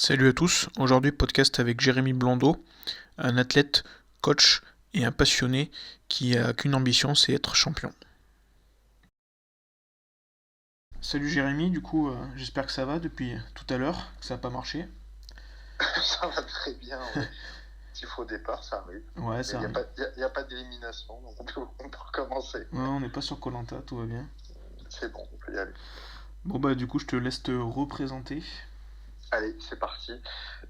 Salut à tous, aujourd'hui podcast avec Jérémy Blondeau, un athlète, coach et un passionné qui a qu'une ambition, c'est être champion. Salut Jérémy, j'espère que ça va depuis tout à l'heure, que ça n'a pas marché. Ça va très bien, ouais. Petit faux départ, ça arrive. Ouais, Mais ça il n'y a, arrive. pas- y a pas d'élimination, donc on peut recommencer. Ouais, on n'est pas sur koh, tout va bien. C'est bon, on peut y aller. Bon bah du coup je te laisse te représenter. Allez, c'est parti.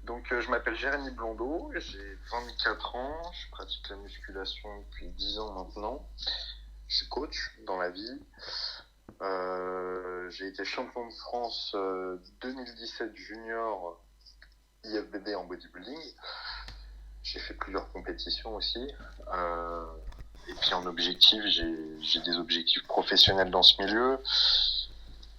Donc, je m'appelle Jérémy Blondeau, j'ai 24 ans, je pratique la musculation depuis 10 ans maintenant. Je suis coach dans la vie. J'ai été champion de France 2017 junior IFBB en bodybuilding. J'ai fait plusieurs compétitions aussi. Euh, et puis en objectif, j'ai des objectifs professionnels dans ce milieu.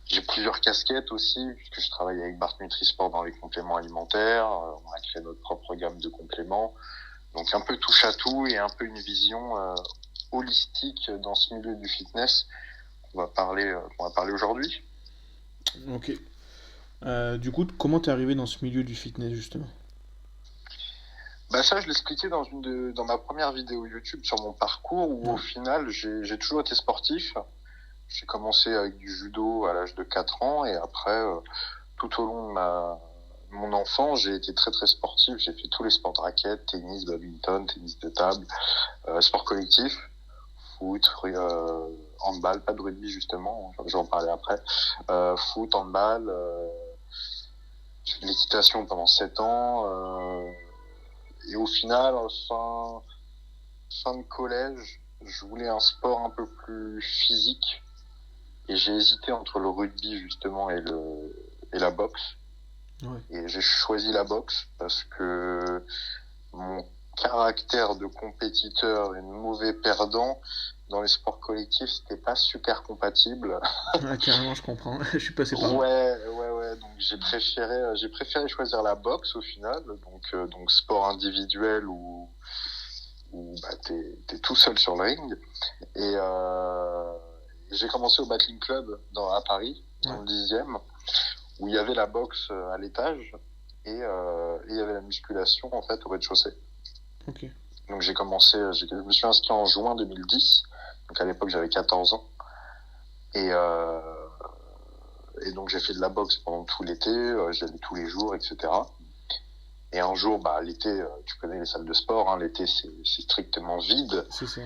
J'ai plusieurs casquettes aussi, puisque je travaille avec Bart Nutri-Sport dans les compléments alimentaires. On a créé notre propre gamme de compléments. Donc un peu touche à tout et un peu une vision holistique dans ce milieu du fitness qu'on va parler aujourd'hui. Ok. Comment t'es arrivé dans ce milieu du fitness justement? Bah ça, je l'expliquais dans ma première vidéo YouTube sur mon parcours où au Ouais. final, j'ai toujours été sportif. J'ai commencé avec du judo à l'âge de 4 ans et après, tout au long de mon enfance, j'ai été très très sportif. J'ai fait tous les sports de raquette, tennis, badminton, tennis de table, sport collectif, foot, handball, pas de rugby justement, j'en parlais après. Foot, handball, j'ai fait de l'équitation pendant 7 ans. Et au final, fin de collège, je voulais un sport un peu plus physique. Et j'ai hésité entre le rugby justement et la boxe. Ouais. Et j'ai choisi la boxe parce que mon caractère de compétiteur et de mauvais perdant dans les sports collectifs, c'était pas super compatible. Ah, carrément je comprends, je suis passé par là. Ouais. Donc j'ai préféré choisir la boxe au final. Donc sport individuel où bah, t'es tout seul sur le ring. Et j'ai commencé au Battling Club à Paris, dans Ouais. le 10e, où il y avait la boxe à l'étage et il y avait la musculation en fait au rez-de-chaussée. Ok. Donc je me suis inscrit en juin 2010, donc à l'époque j'avais 14 ans. Et, euh, et donc j'ai fait de la boxe pendant tout l'été, j'y allais tous les jours, etc. Et un jour, bah l'été, tu connais les salles de sport, hein, l'été c'est strictement vide. C'est ça.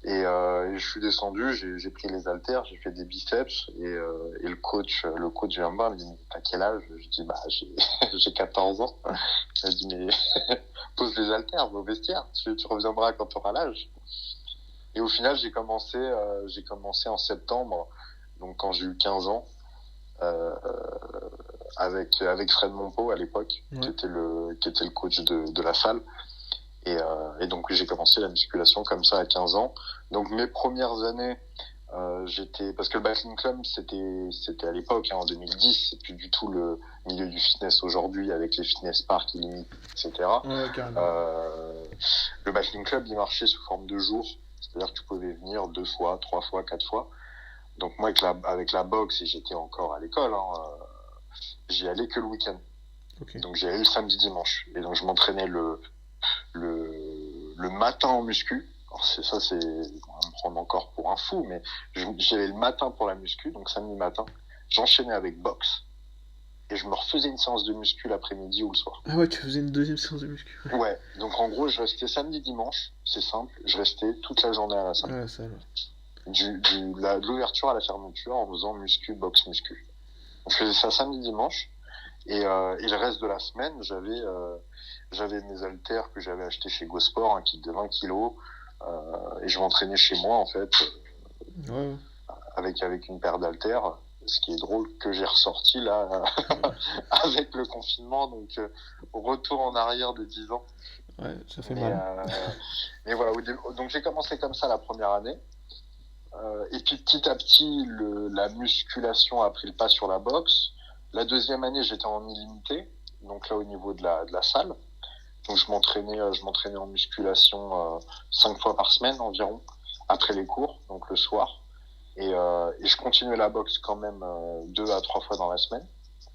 Et je suis descendu, j'ai pris les haltères, j'ai fait des biceps et le coach vient me voir, il me dit mais t'as quel âge? Je dis bah j'ai 14 ans. Je dis mais pose les haltères, va au vestiaire, tu reviendras quand tu auras l'âge. Et au final j'ai commencé en septembre, donc quand j'ai eu 15 ans, euh, avec Fred Monpeau à l'époque, qui Ouais. était le coach de la salle. Et donc j'ai commencé la musculation comme ça à 15 ans. Donc mes premières années, parce que le Battling Club c'était à l'époque, hein, en 2010, c'est plus du tout le milieu du fitness aujourd'hui avec les fitness parks illimités, etc. Ouais, carrément. Le Battling Club il marchait sous forme de jours, c'est-à-dire que tu pouvais venir 2 fois, 3 fois, 4 fois. Donc moi avec la boxe et j'étais encore à l'école, hein, j'y allais que le week-end. Ok. Donc j'y allais le samedi dimanche et donc je m'entraînais le matin en muscu. Alors on va me prendre encore pour un fou, mais j'y allais le matin pour la muscu, donc samedi matin. J'enchaînais avec boxe et je me refaisais une séance de muscu l'après-midi ou le soir. Ah ouais, tu faisais une deuxième séance de muscu. Ouais, donc en gros, je restais samedi dimanche, c'est simple, je restais toute la journée à la salle. Ouais, ça va. De l'ouverture à la fermeture en faisant muscu, boxe, muscu. Donc, je faisais ça samedi dimanche. Et le reste de la semaine, j'avais mes haltères que j'avais achetés chez GoSport, un kit de 20 kilos, et je m'entraînais chez moi en fait, Ouais, avec une paire d'haltères. Ce qui est drôle que j'ai ressorti là avec le confinement, donc retour en arrière de 10 ans. ouais, ça fait Mais, mal. euh, mais voilà, donc j'ai commencé comme ça la première année. Et puis petit à petit, la musculation a pris le pas sur la boxe. La deuxième année, j'étais en illimité, donc là au niveau de la salle. Donc je m'entraînais en musculation 5 fois par semaine environ, après les cours, donc le soir. Et je continuais la boxe quand même 2 à 3 fois dans la semaine.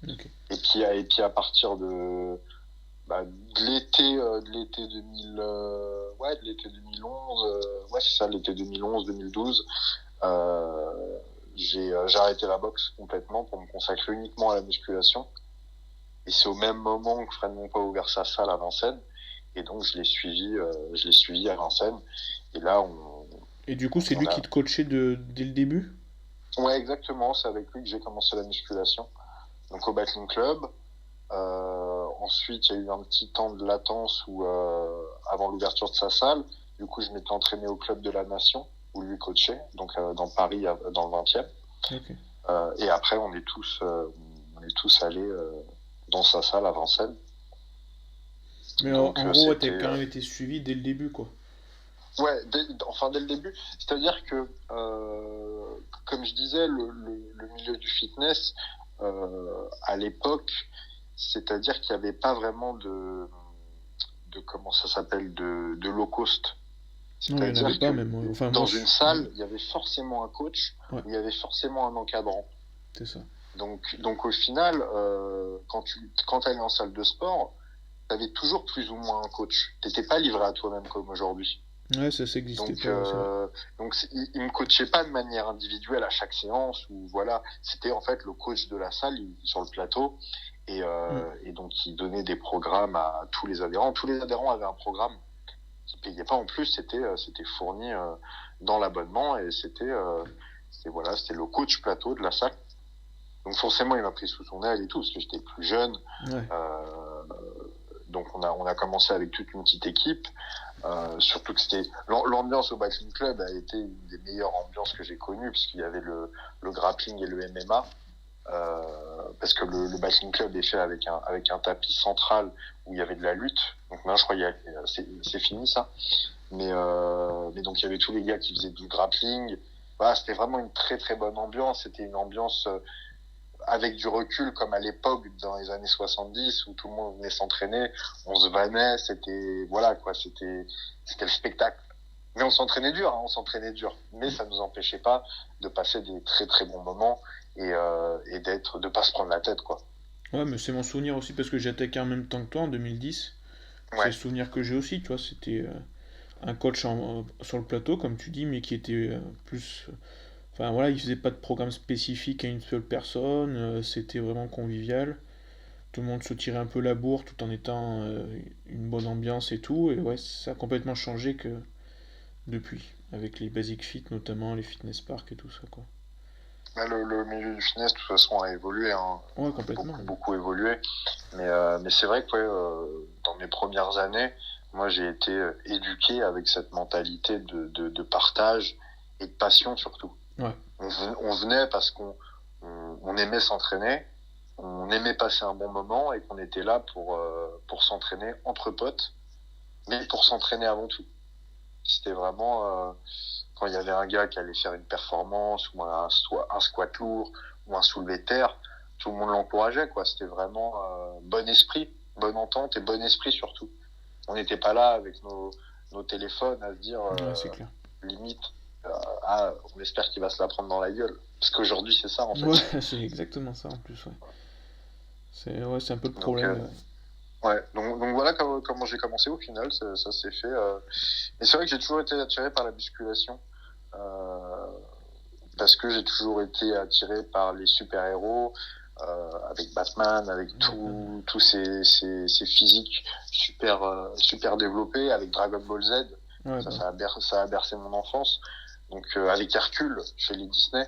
Ok. Et puis à partir de l'été 2000, de l'été 2011, ouais, c'est ça, l'été 2011-2012, j'ai arrêté la boxe complètement pour me consacrer uniquement à la musculation. Et c'est au même moment que Fred Monpont a ouvert sa salle à Vincennes. Et donc, je l'ai suivi à Vincennes. Et là, Et du coup, c'est on lui qui a, te coachait dès le début? ouais, exactement, c'est avec lui que j'ai commencé la musculation. Donc, au Battling Club. Ensuite, il y a eu un petit temps de latence avant l'ouverture de sa salle. Du coup, je m'étais entraîné au Club de la Nation, où lui coachait, donc dans Paris, dans le 20e. Ok. Et après, on est tous allés dans sa salle à Vincennes. Mais Donc, en gros, ouais, t'as c'était quand même été suivi dès le début, quoi. ouais, enfin dès le début. C'est-à-dire que, comme je disais, le milieu du fitness à l'époque, c'est-à-dire qu'il n'y avait pas vraiment de comment ça s'appelle de low cost. Non, il y en avait C'est-à-dire pas que même, ouais. Enfin, dans moi, une salle, il y avait forcément un coach, ouais, il y avait forcément un encadrant. c'est ça. Donc au final, quand tu allais en salle de sport, tu avais toujours plus ou moins un coach. T'étais pas livré à toi-même comme aujourd'hui. Ouais, ça existait Donc, pas, ouais, c'est vrai. il me coachait pas de manière individuelle à chaque séance ou voilà. C'était en fait le coach de la salle sur le plateau Mm. et donc il donnait des programmes à tous les adhérents. Tous les adhérents avaient un programme qui payait pas en plus. C'était fourni dans l'abonnement et c'était le coach plateau de la salle. Donc forcément il m'a pris sous son aile et tout parce que j'étais plus jeune. Ouais. Euh, donc on a commencé avec toute une petite équipe. Surtout que l'ambiance au Battling Club a été une des meilleures ambiances que j'ai connues puisqu'il y avait le grappling et le MMA. Parce que le Battling Club est fait avec un tapis central où il y avait de la lutte. Donc maintenant je crois c'est fini ça. Mais donc il y avait tous les gars qui faisaient du grappling. Voilà, c'était vraiment une très très bonne ambiance. C'était une ambiance avec du recul, comme à l'époque dans les années 70 où tout le monde venait s'entraîner, on se vannait, voilà quoi, c'était le spectacle. Mais on s'entraînait dur, hein, mais ça nous empêchait pas de passer des très très bons moments et de pas se prendre la tête quoi. Ouais, mais c'est mon souvenir aussi parce que j'ai attaqué en même temps que toi en 2010. C'est le Ouais, souvenir que j'ai aussi, tu vois. C'était un coach sur le plateau, comme tu dis, mais qui était plus. Enfin voilà, il faisait pas de programme spécifique à une seule personne. C'était vraiment convivial. Tout le monde se tirait un peu la bourre tout en étant une bonne ambiance et tout. Et ouais, ça a complètement changé que depuis. Avec les Basic Fit notamment, les fitness parks et tout ça, quoi. là, le milieu du fitness de toute façon a évolué, hein, Ouais, complètement. beaucoup beaucoup évolué. Mais c'est vrai que ouais, dans mes premières années, moi j'ai été éduqué avec cette mentalité de partage et de passion surtout. Ouais, On venait parce qu'on aimait s'entraîner, on aimait passer un bon moment et qu'on était là pour s'entraîner entre potes, mais pour s'entraîner avant tout. C'était vraiment quand il y avait un gars qui allait faire une performance ou un squat lourd ou un soulevé de terre, tout le monde l'encourageait quoi. C'était vraiment bon esprit, bonne entente et bon esprit surtout. On n'était pas là avec nos téléphones à se dire ouais, c'est clair. limite on espère qu'il va se la prendre dans la gueule. Parce qu'aujourd'hui c'est ça en fait. Ouais, c'est exactement ça en plus, ouais. C'est un peu le Donc problème. donc voilà comment j'ai commencé au final, ça s'est fait. Mais c'est vrai que j'ai toujours été attiré par la musculation. Euh, Parce que j'ai toujours été attiré par les super-héros, avec Batman, avec Batman, tous ces physiques super développés, avec Dragon Ball Z. ouais. Ouais, Ça, bah. ça a bercé mon enfance. Donc avec Hercule chez les Disney.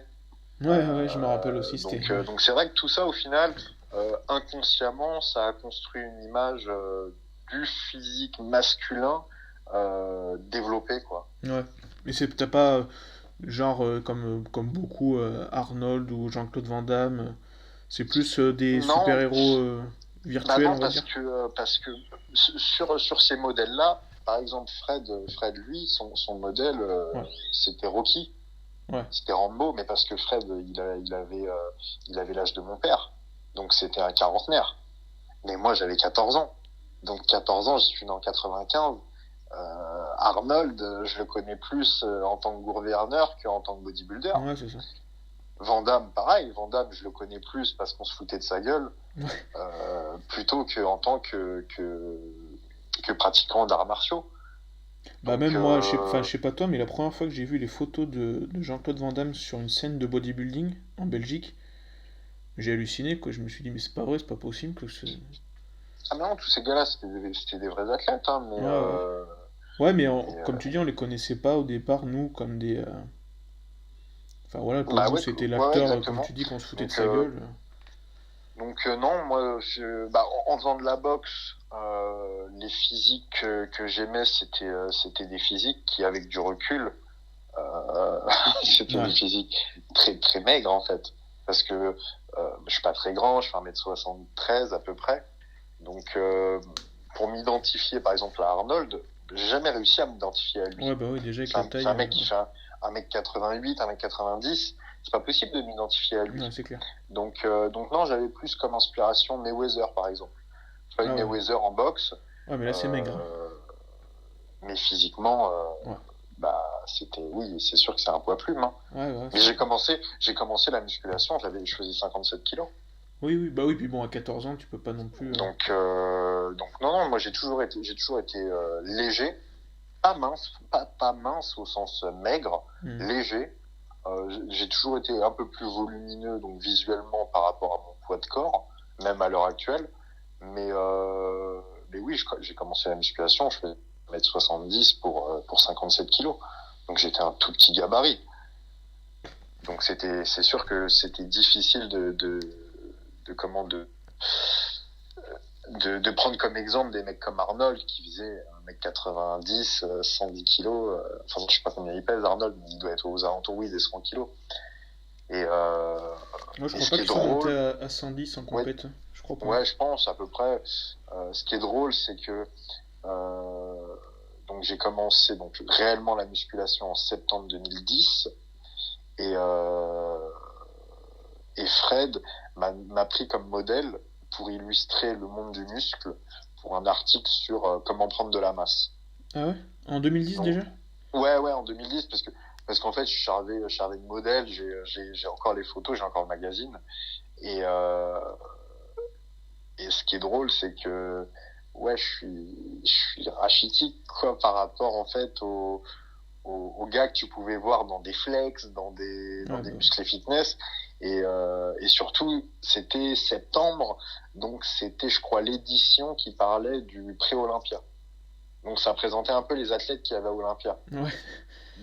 Ouais, ouais, je me rappelle aussi, c'était. Ouais. Donc c'est vrai que tout ça, au final, inconsciemment, ça a construit une image du physique masculin développé, quoi. Ouais. Mais t'as pas, genre, comme beaucoup, Arnold ou Jean-Claude Van Damme, c'est plus des Non, super-héros bah virtuels, non, on va dire. parce que sur ces modèles-là, par exemple Fred lui, son modèle, Ouais, c'était Rocky, ouais, c'était Rambo, mais parce que Fred, il avait l'âge de mon père, donc c'était un quarantenaire. Mais moi, j'avais 14 ans, donc 14 ans, je suis né en 95. Arnold, je le connais plus en tant que gouverneur qu'en tant que bodybuilder. ouais, c'est ça. Van Damme, pareil. Van Damme, je le connais plus parce qu'on se foutait de sa gueule, plutôt que en tant que pratiquant d'arts martiaux. Bah Donc, même moi, je sais pas toi, mais la première fois que j'ai vu les photos de Jean-Claude Van Damme sur une scène de bodybuilding en Belgique, j'ai halluciné quoi. Je me suis dit mais c'est pas vrai, c'est pas possible que c'est. ah non, tous ces gars-là, c'était des vrais athlètes, hein, Ouais, ouais. Ouais, mais, comme tu dis, on les connaissait pas au départ nous comme des. Enfin voilà, pour bah nous ouais, c'était ouais, l'acteur, comme tu exactement. dis, qu'on se foutait de Donc, sa gueule. non, moi, bah, en faisant de la boxe, les physiques que j'aimais, c'était des physiques qui, avec du recul, euh, c'était des Ouais. physiques très très maigres en fait, parce que je suis pas très grand, je fais 1m73 à peu près, donc pour m'identifier par exemple à Arnold, j'ai jamais réussi à m'identifier à Ouais, lui. bah oui, déjà avec C'est la c'est taille. un mec qui fait 1m88, 1m90, c'est pas possible de m'identifier à Ouais, lui. c'est clair. Donc non, j'avais plus comme inspiration Mayweather par exemple. Floyd Ah ouais. Mayweather en boxe, Ouais, mais là c'est maigre. euh, mais physiquement, Ouais. bah oui, c'est sûr que c'est un poids plume, hein. Ouais, ouais, Mais c'est. j'ai commencé la musculation, je faisais 57 kilos. Oui, oui, bah oui, puis bon, à 14 ans, tu peux pas non plus. Donc non, moi j'ai toujours été léger, pas mince, pas mince au sens maigre, Hmm. léger. J'ai toujours été un peu plus volumineux, donc visuellement par rapport à mon poids de corps, même à l'heure actuelle. Mais oui, j'ai commencé la musculation, je faisais 1m70 pour 57 kilos. Donc j'étais un tout petit gabarit. Donc c'est sûr que c'était difficile de comment de prendre comme exemple des mecs comme Arnold qui faisait 1m90, 110 kilos. Enfin, je sais pas combien il pèse Arnold, mais il doit être aux alentours, oui, des 100 kilos. Et, euh, Moi, je et crois ce pas qui est qu'il soit monté drôle, à 110 en ouais, compète. Je crois pas. ouais, je pense à peu près. Ce qui est drôle, c'est que euh, donc j'ai commencé donc réellement la musculation en septembre 2010 et euh, et Fred m'a pris comme modèle pour illustrer le monde du muscle pour un article sur comment prendre de la masse. Ah ouais? En 2010 Donc déjà? ouais, en 2010 parce qu'en fait je servais de modèle, j'ai encore les photos, j'ai encore le magazine et et ce qui est drôle c'est que ouais je suis rachitique quoi par rapport en fait aux gars que tu pouvais voir dans des flex, dans Ouais, des bah. musclés fitness. Et surtout, c'était septembre, donc c'était, je crois, l'édition qui parlait du pré-Olympia. Donc ça présentait un peu les athlètes qu'il y avait à Olympia. Ouais, ouais,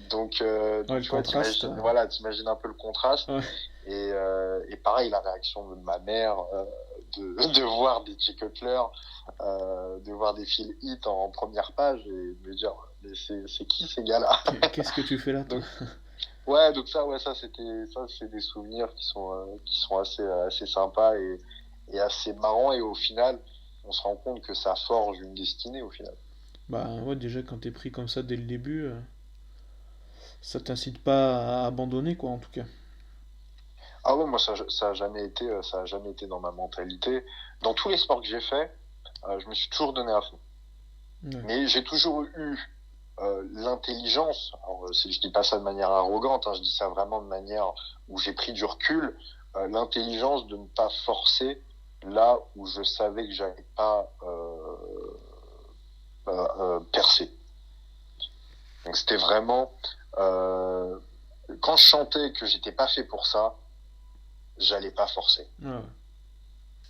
Donc le tu vois, contraste. t'imagines un peu le contraste. Ouais, Et pareil, la réaction de ma mère, de voir des Jay Cutler, de voir des Phil Heath en première page et de me dire, mais c'est qui ces gars-là? qu'est-ce que tu fais là, toi? Donc, ouais, donc ça, c'est des souvenirs qui sont assez sympas et assez marrants. Et au final, on se rend compte que ça forge une destinée au final. Bah ouais, déjà quand t'es pris comme ça dès le début, ça t'incite pas à abandonner, quoi, en tout cas. Ah ouais, moi, ça a jamais été dans ma mentalité. Dans tous les sports que j'ai fait, je me suis toujours donné à fond. Ouais. Mais j'ai toujours eu l'intelligence. Alors, je dis pas ça de manière arrogante, hein, je dis ça vraiment de manière où j'ai pris du recul, l'intelligence de ne pas forcer là où je savais que j'allais pas percer. Donc c'était vraiment quand je chantais que j'étais pas fait pour ça, j'allais pas forcer. Ouais,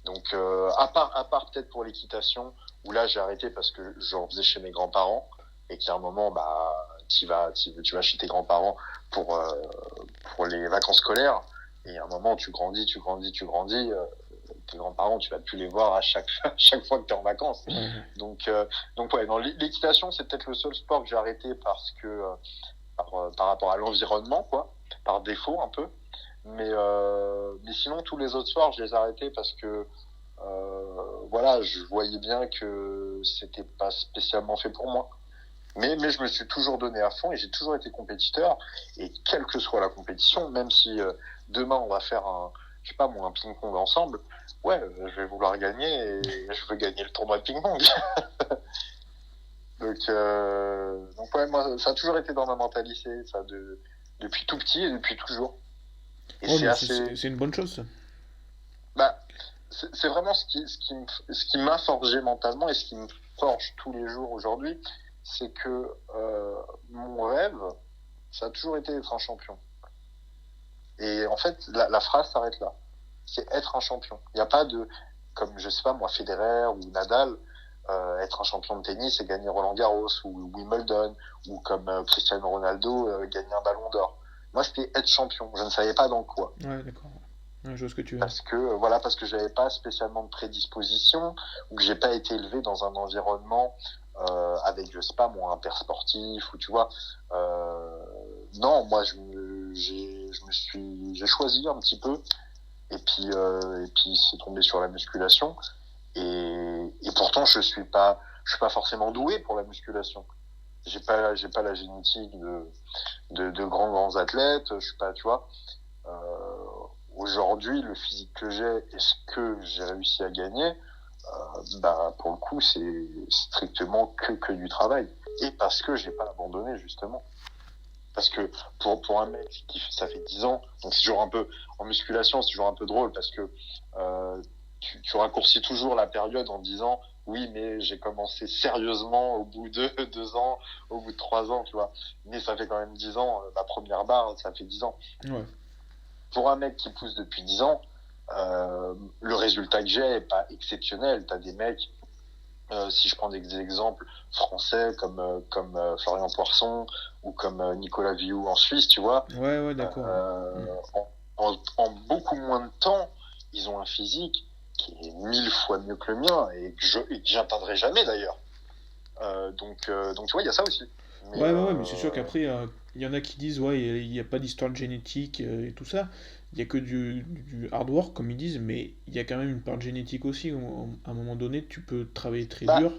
Donc à part peut-être pour l'équitation où là j'ai arrêté parce que j'en faisais chez mes grands-parents et qu'à un moment bah tu vas chez tes grands-parents pour euh, pour les vacances scolaires et à un moment tu grandis tes grands-parents tu vas plus les voir à chaque fois que tu es en vacances. ouais, ouais. Donc ouais, dans l'équitation c'est peut-être le seul sport que j'ai arrêté parce que par rapport à l'environnement quoi, par défaut un peu. Mais sinon tous les autres sports je les ai arrêtés parce que voilà, je voyais bien que c'était pas spécialement fait pour moi. Mais je me suis toujours donné à fond et j'ai toujours été compétiteur. Et quelle que soit la compétition, même si demain on va faire je sais pas moi, un ping-pong ensemble, ouais, je vais vouloir gagner et je veux gagner le tournoi de ping-pong. Donc ouais, moi ça a toujours été dans ma mentalité, ça depuis tout petit et depuis toujours. Et Oh, c'est mais assez, c'est une bonne chose, ça. bah, c'est vraiment ce qui m'a forgé mentalement et ce qui me forge tous les jours aujourd'hui, c'est que mon rêve, ça a toujours été d'être un champion. Et en fait, la phrase s'arrête là. C'est être un champion. Il n'y a pas de, comme je sais pas moi, Federer ou Nadal, être un champion de tennis et gagner Roland-Garros ou Wimbledon, ou comme Cristiano Ronaldo, gagner un ballon d'or. Moi, c'était être champion. Je ne savais pas dans quoi. Ouais, d'accord. Ouais, je vois ce que tu veux dire. Parce que voilà, parce que j'avais pas spécialement de prédisposition, ou que j'ai pas été élevé dans un environnement avec, je sais pas moi, un père sportif, ou tu vois. Non, moi j'ai choisi un petit peu, et puis c'est tombé sur la musculation, et pourtant je suis pas forcément doué pour la musculation. J'ai pas la génétique de grands athlètes, je suis pas, tu vois. Euh, Aujourd'hui, le physique que j'ai et ce que j'ai réussi à gagner, bah, pour le coup, c'est strictement que du travail. Et parce que j'ai pas abandonné, justement. Parce que pour un mec qui ça fait 10 ans, donc c'est toujours un peu, en musculation, c'est toujours un peu drôle parce que tu raccourcis toujours la période en disant oui, mais j'ai commencé sérieusement au bout de 2 ans, au bout de 3 ans, tu vois. Mais ça fait quand même 10 ans, ma première barre, ça fait 10 ans. Ouais. Pour un mec qui pousse depuis 10 ans, le résultat que j'ai est pas exceptionnel. T'as des mecs, si je prends des exemples français comme Florian Poisson ou comme Nicolas Viou en Suisse, tu vois, Ouais, ouais, d'accord. euh, en beaucoup moins de temps, ils ont un physique qui est 1000 fois mieux que le mien et que j'atteindrai jamais d'ailleurs. Donc tu vois, il y a ça aussi. Mais Ouais, ouais, ouais, mais c'est sûr qu'après, il y en a qui disent, ouais, il n'y a pas d'histoire de génétique et tout ça. Il y a que du hard work, comme ils disent, mais il y a quand même une part de génétique aussi. À un moment donné, tu peux travailler très bah, dur,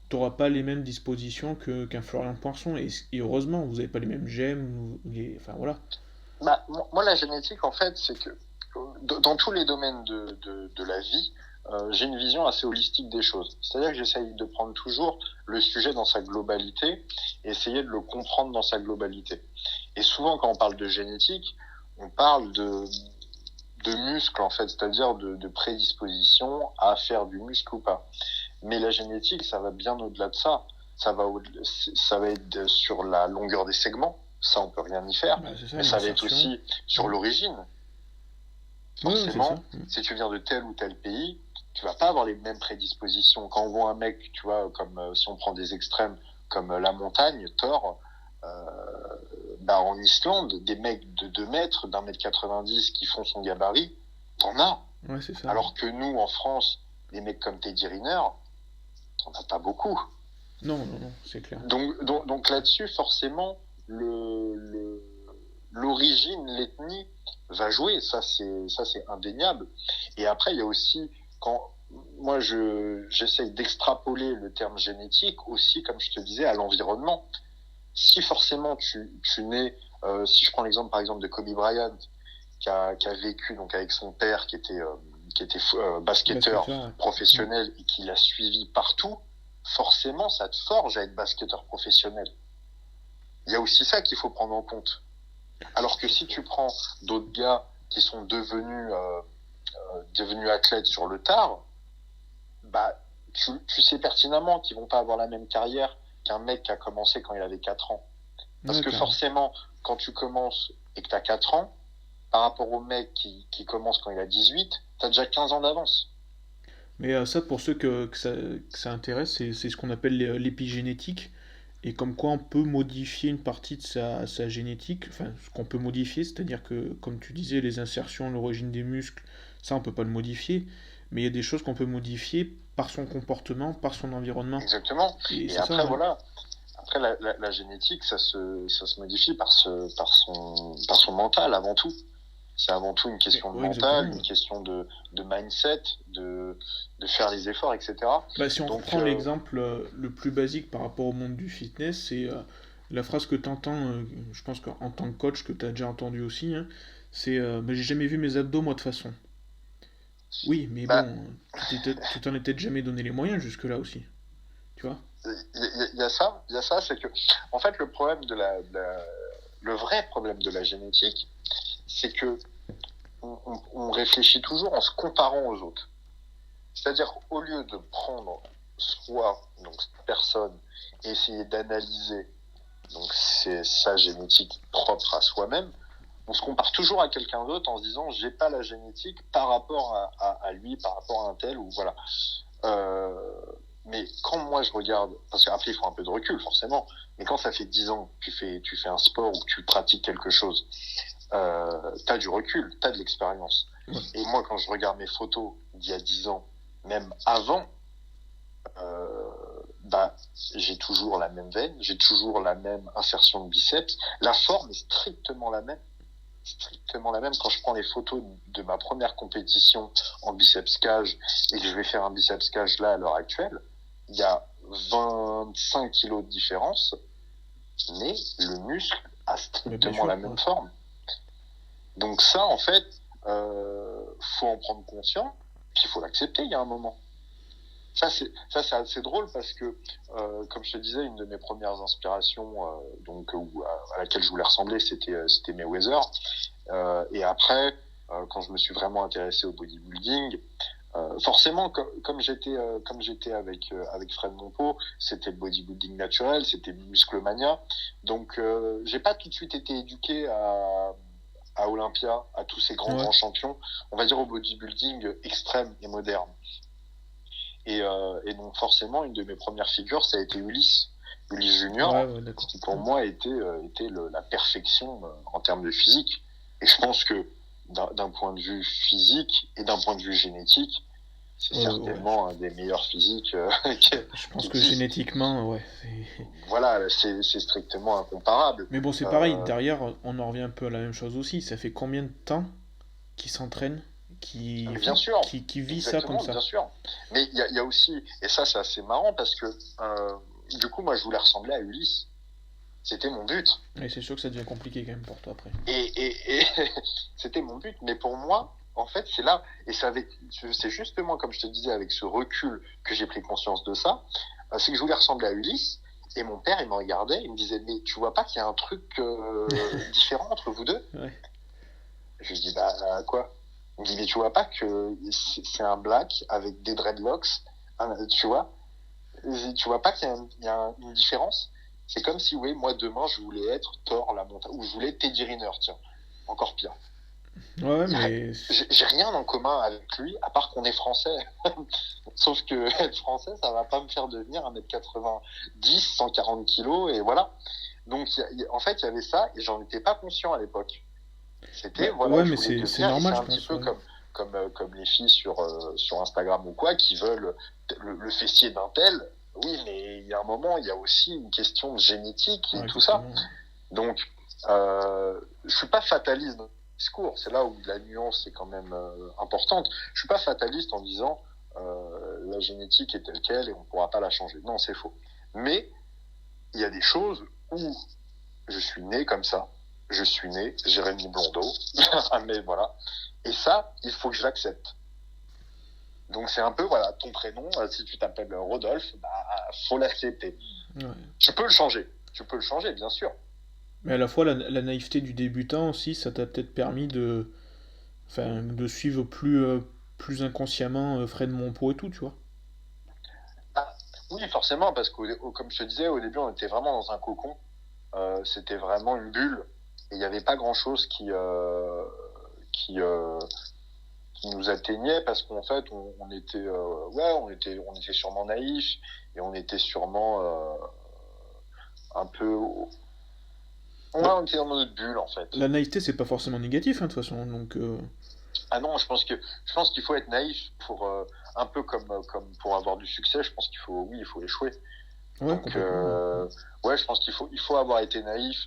tu n'auras pas les mêmes dispositions qu'un Florian Poisson. Et heureusement, vous n'avez pas les mêmes gemmes, enfin voilà. moi, la génétique, en fait, c'est que dans tous les domaines de la vie, j'ai une vision assez holistique des choses. C'est-à-dire que j'essaye de prendre toujours le sujet dans sa globalité et essayer de le comprendre dans sa globalité. Et souvent, quand on parle de génétique, on parle de muscles, en fait, c'est-à-dire de prédisposition à faire du muscle ou pas. Mais la génétique, ça va bien au-delà de ça. Ça va être sur la longueur des segments. Ça, on peut rien y faire. Bah, c'est ça, Mais ça va être l'insertion. aussi sur l'origine. Ouais, ouais, c'est ça. Forcément, si tu viens de tel ou tel pays, tu vas pas avoir les mêmes prédispositions. Quand on voit un mec, tu vois, comme si on prend des extrêmes, comme la montagne, Thor, bah, en Islande, des mecs de 2 mètres, d'1,90 m qui font son gabarit, t'en as. Ouais, c'est ça. Alors que nous, en France, des mecs comme Teddy Riner, t'en as pas beaucoup. Non, non, non, c'est clair. Donc là-dessus, forcément, l'origine, l'ethnie va jouer. Ça, c'est indéniable. Et après, il y a aussi, quand moi, j'essaye d'extrapoler le terme génétique aussi, comme je te disais, à l'environnement. Si forcément tu nais, si je prends l'exemple par exemple de Kobe Bryant, qui a vécu donc avec son père qui était basketteur Basketteur, ouais. professionnel et qui l'a suivi partout, forcément ça te forge à être basketteur professionnel. Il y a aussi ça qu'il faut prendre en compte. Alors que si tu prends d'autres gars qui sont devenus athlètes sur le tard, bah tu sais pertinemment qu'ils vont pas avoir la même carrière qu'un mec qui a commencé quand il avait 4 ans. Parce Ouais, que carrément. forcément, quand tu commences et que tu as 4 ans, par rapport au mec qui commence quand il a 18, tu as déjà 15 ans d'avance. Mais ça, pour ceux que ça intéresse, c'est ce qu'on appelle l'épigénétique. Et comme quoi on peut modifier une partie de sa génétique, enfin ce qu'on peut modifier, c'est-à-dire que, comme tu disais, les insertions, l'origine des muscles, ça on peut pas le modifier, mais il y a des choses qu'on peut modifier par son comportement, par son environnement. Exactement. Et Et c'est ça, après, ouais. voilà. Après, la génétique, ça se modifie par son mental avant tout. C'est avant tout une question de Ouais, mental, exactement, une ouais. question de mindset, de faire les efforts, etc. Bah, si on Donc, reprend l'exemple le plus basique par rapport au monde du fitness, c'est la phrase que tu entends, je pense qu'en tant que coach, que tu as déjà entendu aussi, hein, c'est bah, j'ai jamais vu mes abdos moi de toute façon. Oui, mais bah, bon, tu t'en étais jamais donné les moyens jusque-là aussi, tu vois? il y a ça, c'est que, en fait, le vrai problème de la génétique, c'est que on réfléchit toujours en se comparant aux autres. C'est-à-dire qu'au lieu de prendre soi, donc cette personne, et essayer d'analyser donc c'est sa génétique propre à soi-même, on se compare toujours à quelqu'un d'autre en se disant j'ai pas la génétique par rapport à lui, par rapport à un tel, ou voilà. Mais quand moi je regarde, parce qu'après il faut un peu de recul forcément, mais quand ça fait 10 ans que tu fais un sport ou que tu pratiques quelque chose, t'as du recul, t'as de l'expérience. Ouais. Et moi quand je regarde mes photos d'il y a 10 ans, même avant, j'ai toujours la même veine, j'ai toujours la même insertion de biceps, la forme est strictement la même. Strictement la même. Quand je prends les photos de ma première compétition en biceps cage et que je vais faire un biceps cage là à l'heure actuelle, il y a 25 kilos de différence, mais le muscle a strictement la même forme. Donc ça, en fait, faut en prendre conscience, puis il faut l'accepter, il y a un moment. Ça c'est assez drôle parce que, comme je te disais, une de mes premières inspirations, à laquelle je voulais ressembler, c'était Mayweather. Et après, quand je me suis vraiment intéressé au bodybuilding, forcément, comme j'étais avec Fred Monpeau, c'était le bodybuilding naturel, c'était Musclemania. Donc, j'ai pas tout de suite été éduqué à Olympia, à tous ces grands champions. On va dire au bodybuilding extrême et moderne. Et donc forcément, une de mes premières figures, ça a été Ulysse Junior, qui pour moi était la perfection en termes de physique. Et je pense que d'un point de vue physique et d'un point de vue génétique, c'est certainement un des meilleurs physiques. Je pense que génétiquement, voilà, c'est strictement incomparable. Mais bon, c'est pareil, derrière, on en revient un peu à la même chose aussi. Ça fait combien de temps qu'il s'entraîne, qui vit ça comme ça? Bien sûr. Mais il y a aussi, et ça c'est assez marrant parce que du coup, moi je voulais ressembler à Ulysse. C'était mon but. Et c'est sûr que ça devient compliqué quand même pour toi après. Et c'était mon but, mais pour moi, en fait, c'est là, et c'est justement comme je te disais, avec ce recul que j'ai pris conscience de ça, c'est que je voulais ressembler à Ulysse, et mon père, il me regardait, il me disait, mais tu vois pas qu'il y a un truc différent entre vous deux? Je lui dis, quoi? Il me dit, mais tu vois pas que c'est un black avec des dreadlocks, tu vois? Tu vois pas qu'il y a une différence? C'est comme si, moi, demain, je voulais être Thor, la montagne, ou je voulais être Teddy Riner, tiens. Encore pire. Mais... J'ai rien en commun avec lui, à part qu'on est français. Sauf que être français, ça va pas me faire devenir 1m90, 140 kilos, et voilà. Donc, en fait, il y avait ça, et j'en étais pas conscient à l'époque. C'était, mais c'est normal, je pense. C'est un petit peu comme les filles sur Instagram ou quoi, qui veulent le fessier d'un tel. Oui, mais il y a un moment, il y a aussi une question de génétique et tout ça. Donc, je suis pas fataliste dans le discours. C'est là où la nuance est quand même importante. Je suis pas fataliste en disant la génétique est telle quelle et on pourra pas la changer. Non, c'est faux. Mais il y a des choses où je suis né comme ça. Je suis né Jérémy Blondeau. Mais voilà. Et ça, il faut que je l'accepte. Donc c'est un peu, ton prénom, si tu t'appelles Rodolphe, faut l'accepter. Tu peux le changer, bien sûr. Mais à la fois, la naïveté du débutant aussi, ça t'a peut-être permis de suivre plus inconsciemment Fred Monpeau et tout, tu vois. Oui, forcément, parce que comme je te disais, au début, on était vraiment dans un cocon. C'était vraiment une bulle. Et il n'y avait pas grand-chose qui nous atteignait parce qu'en fait on était sûrement naïfs et on était sûrement un peu on était dans notre bulle en fait. La naïveté c'est pas forcément négatif de toute façon donc Ah non, je pense qu'il faut être naïf pour un peu comme pour avoir du succès. Je pense qu'il faut échouer. Donc je pense qu'il faut avoir été naïf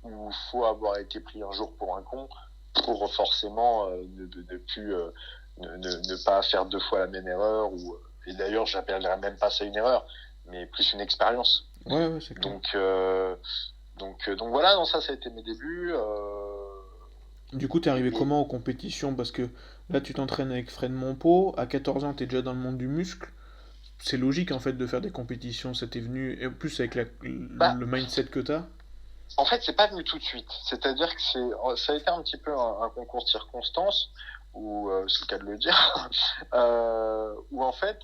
ou faut avoir été pris un jour pour un con pour forcément ne pas faire 2 fois la même erreur et d'ailleurs j'appellerais même pas ça une erreur mais plus une expérience. C'est clair. Donc voilà, non, ça a été mes débuts. Du coup t'es arrivé comment aux compétitions, parce que là tu t'entraînes avec Fred Monpeau, à 14 ans t'es déjà dans le monde du muscle, c'est logique en fait de faire des compétitions, ça t'est venu, et en plus avec le mindset que t'as. En fait, c'est pas venu tout de suite. C'est-à-dire que ça a été un petit peu un concours de circonstances, ou c'est le cas de le dire, où en fait,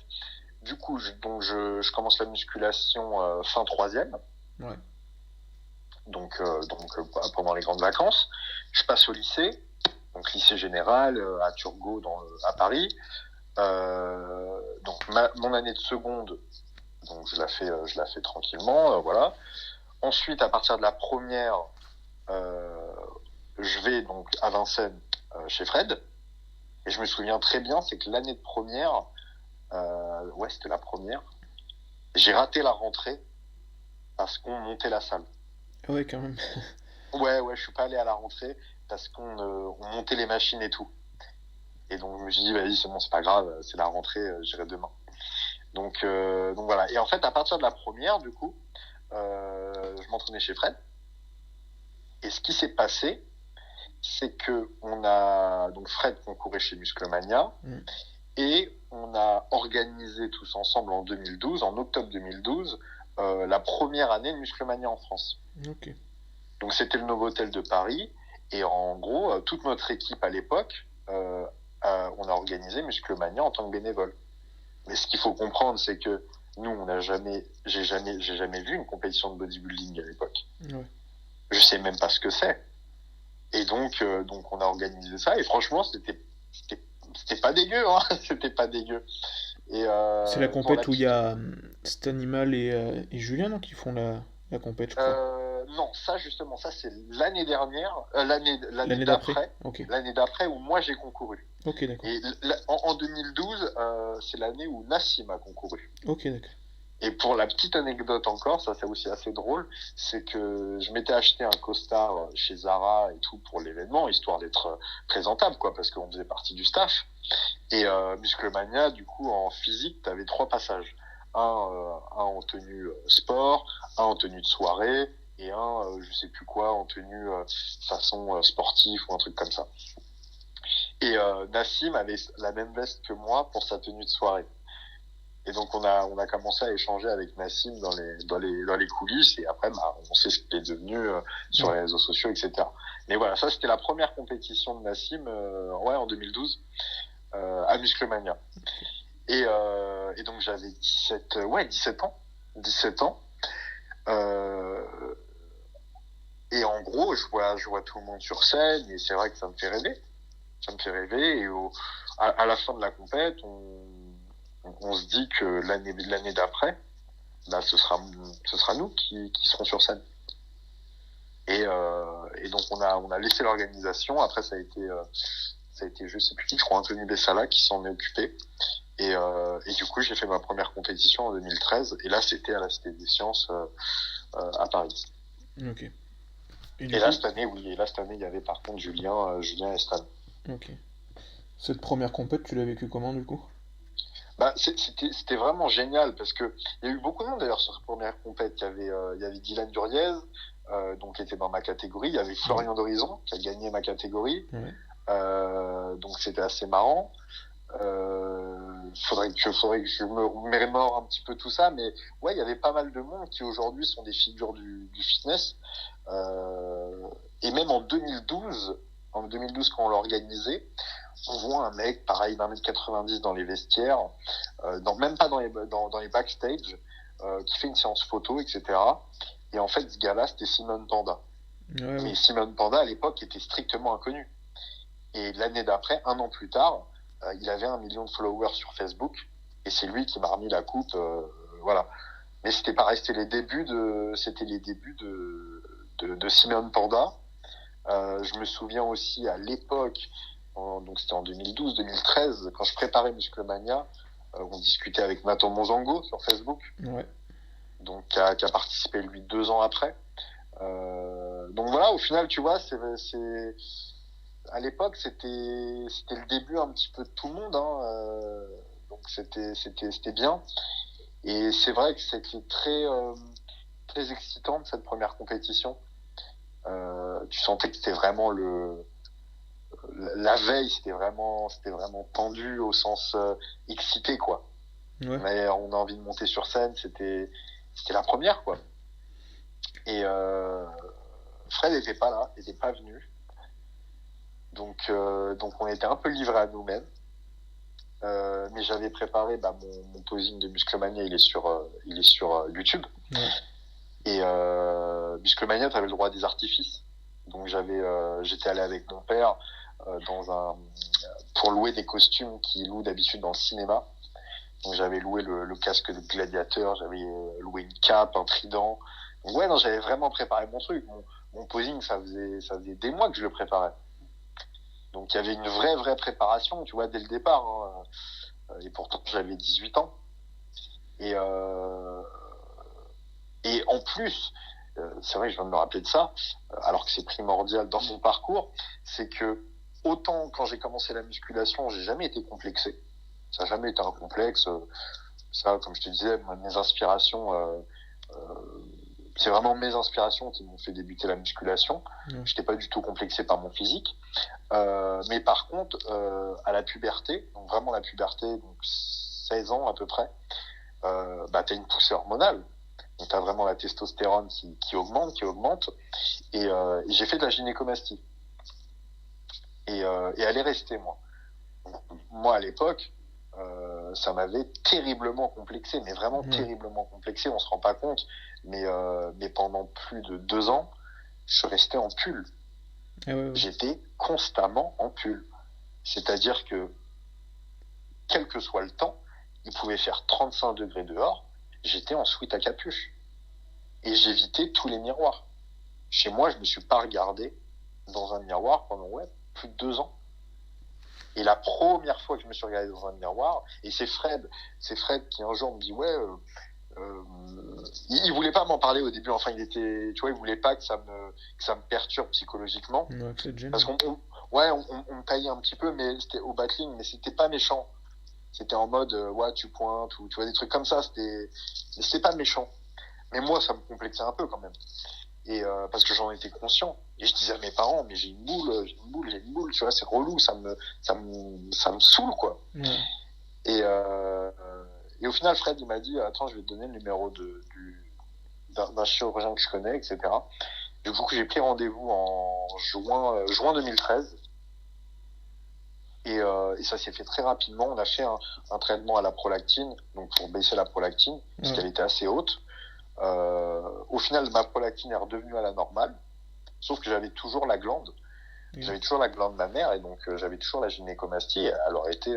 du coup, je commence la musculation fin troisième, Ouais. pendant les grandes vacances. Je passe au lycée, donc lycée général à Turgot à Paris. Donc mon année de seconde, donc je la fais tranquillement, voilà. Ensuite, à partir de la première, euh, je vais donc à Vincennes chez Fred. Et je me souviens très bien, c'est que l'année de première, ouais, c'était la première, j'ai raté la rentrée parce qu'on montait la salle. Ah ouais, quand même. Ouais, je suis pas allé à la rentrée parce on montait les machines et tout. Et donc je me suis dit, vas-y, c'est bon, c'est pas grave, c'est la rentrée, j'irai demain. Donc voilà. Et en fait, à partir de la première, du coup, je m'entraînais chez Fred. Et ce qui s'est passé, c'est que donc Fred concourait chez Musclemania Mm. et on a organisé tous ensemble en 2012, en octobre 2012, la première année de Musclemania en France. Ok. Donc c'était le Novotel de Paris et en gros toute notre équipe à l'époque, on a organisé Musclemania en tant que bénévole. Mais ce qu'il faut comprendre, c'est que nous, j'ai jamais vu une compétition de bodybuilding à l'époque. Ouais. Je sais même pas ce que c'est. Et donc on a organisé ça. Et franchement, c'était pas dégueu, hein. C'était pas dégueu. Et C'est la pour la compète où il y petite, a cet animal et Julien, non, qui font la compète, je crois. non, ça justement, ça c'est l'année dernière, L'année d'après? Ok. l'année d'après où moi j'ai concouru. Ok, d'accord. Et en 2012, c'est l'année où Nassim a concouru. Ok, d'accord. Et pour la petite anecdote encore, ça c'est aussi assez drôle, c'est que je m'étais acheté un costard chez Zara et tout pour l'événement, histoire d'être présentable, quoi, parce qu'on faisait partie du staff. Et Musclemania, du coup, en physique, t'avais 3 passages. Un en tenue sport, un en tenue de soirée, et un, je sais plus quoi, en tenue façon sportive ou un truc comme ça. Et Nassim avait la même veste que moi pour sa tenue de soirée. Et donc on a commencé à échanger avec Nassim dans les coulisses et après on sait ce qu'il est devenu sur les réseaux sociaux, etc. Mais voilà, ça c'était la première compétition de Nassim ouais en 2012 à Musclemania. Et donc j'avais 17 ans. 17 ans. Euh, et en gros, je vois tout le monde sur scène et c'est vrai que ça me fait rêver. Ça me fait rêver et à la fin de la compète, on se dit que l'année d'après, bah, ce sera nous qui serons sur scène. Et donc on a laissé l'organisation. Après ça a été je sais plus qui, je crois Anthony Bessala qui s'en est occupé. Et du coup j'ai fait ma première compétition en 2013 et là c'était à la Cité des Sciences à Paris. Ok. Et Et du là coup, cette année oui, et là cette année il y avait par contre Julien et Stan. ok. Cette première compète, tu l'as vécu comment, du coup? Bah, c'était vraiment génial parce que il y a eu beaucoup de monde d'ailleurs sur cette première compète. Il y avait Dylan Duriez, donc qui était dans ma catégorie. Il y avait Ouais. Florian d'Horizon qui a gagné ma catégorie. Ouais. Donc c'était assez marrant. Faudrait que je me remémore un petit peu tout ça, mais ouais, il y avait pas mal de monde qui aujourd'hui sont des figures du fitness. Et même en 2012 quand on l'a organisé, on voit un mec pareil d'1m90 dans les vestiaires, même pas dans les backstage, qui fait une séance photo, etc. Et en fait, ce gars-là, c'était Simone Panda. Ouais, Mais ouais. Simone Panda, à l'époque, était strictement inconnu. Et l'année d'après, un an plus tard, il avait 1 million de followers sur Facebook. Et c'est lui qui m'a remis la coupe, voilà. Mais c'était pareil, c'était les débuts de Simone Panda. Je me souviens aussi à l'époque, donc c'était en 2012-2013, quand je préparais Musclemania, on discutait avec Nathan Monzango sur Facebook, Ouais. donc qui a participé lui 2 ans après. Donc voilà, au final, tu vois, à l'époque, c'était le début un petit peu de tout le monde, hein, donc c'était bien. Et c'est vrai que c'était très excitant cette première compétition. Tu sentais que c'était vraiment la veille, c'était vraiment tendu au sens excité, quoi. Ouais. Mais on a envie de monter sur scène, c'était la première, quoi. Et Fred n'était pas là, n'était pas venu. Donc on était un peu livrés à nous-mêmes. Mais j'avais préparé mon posing de Musclemania, il est sur YouTube. Ouais. Et Musclemania, tu avais le droit à des artifices. Donc j'étais allé avec mon père pour louer des costumes qu'il loue d'habitude dans le cinéma. Donc j'avais loué le casque de gladiateur, j'avais loué une cape, un trident. Donc ouais, non, j'avais vraiment préparé mon truc. Mon posing, ça faisait des mois que je le préparais. Donc il y avait une vraie préparation, tu vois, dès le départ. Hein. Et pourtant, j'avais 18 ans. Et en plus, c'est vrai que je viens de me rappeler de ça, alors que c'est primordial dans mon parcours, c'est que autant quand j'ai commencé la musculation, j'ai jamais été complexé. Ça n'a jamais été un complexe. Ça, comme je te disais, mes inspirations, c'est vraiment mes inspirations qui m'ont fait débuter la musculation. Ouais. J'étais pas du tout complexé par mon physique. Mais par contre, à la puberté, donc vraiment la puberté, donc 16 ans à peu près, t'as une poussée hormonale. Donc t'as vraiment la testostérone qui augmente. Et j'ai fait de la gynécomastie. Et elle est restée, moi. Moi, à l'époque, ça m'avait terriblement complexé, mais vraiment terriblement complexé, on se rend pas compte. Mais pendant plus de 2 ans, je suis resté en pull. Ouais. J'étais constamment en pull. C'est-à-dire que, quel que soit le temps, il pouvait faire 35 degrés dehors, j'étais en sweat à capuche. Et j'évitais tous les miroirs. Chez moi, je me suis pas regardé dans un miroir pendant plus de 2 ans. Et la première fois que je me suis regardé dans un miroir, et c'est Fred qui un jour me dit il voulait pas m'en parler au début. Enfin, il voulait pas que ça me perturbe psychologiquement. Ouais, c'est gênant. Parce qu'on me taillait un petit peu, mais c'était au battling, mais c'était pas méchant. C'était en mode tu pointes, ou tu vois, des trucs comme ça. C'était pas méchant. Mais moi, ça me complexait un peu quand même. Et parce que j'en étais conscient. Et je disais à mes parents, mais j'ai une boule, tu vois, c'est relou, ça me saoule, quoi. Ouais. Et au final, Fred, il m'a dit, attends, je vais te donner le numéro d'un chirurgien que je connais, etc. Du coup, j'ai pris rendez-vous en juin 2013. Et ça s'est fait très rapidement. On a fait un traitement à la prolactine, donc pour baisser la prolactine, parce qu'elle était assez haute. Au final, ma prolactine est redevenue à la normale, sauf que j'avais toujours la glande. J'avais toujours la glande mammaire, et donc j'avais toujours la gynécomastie. Elle aurait été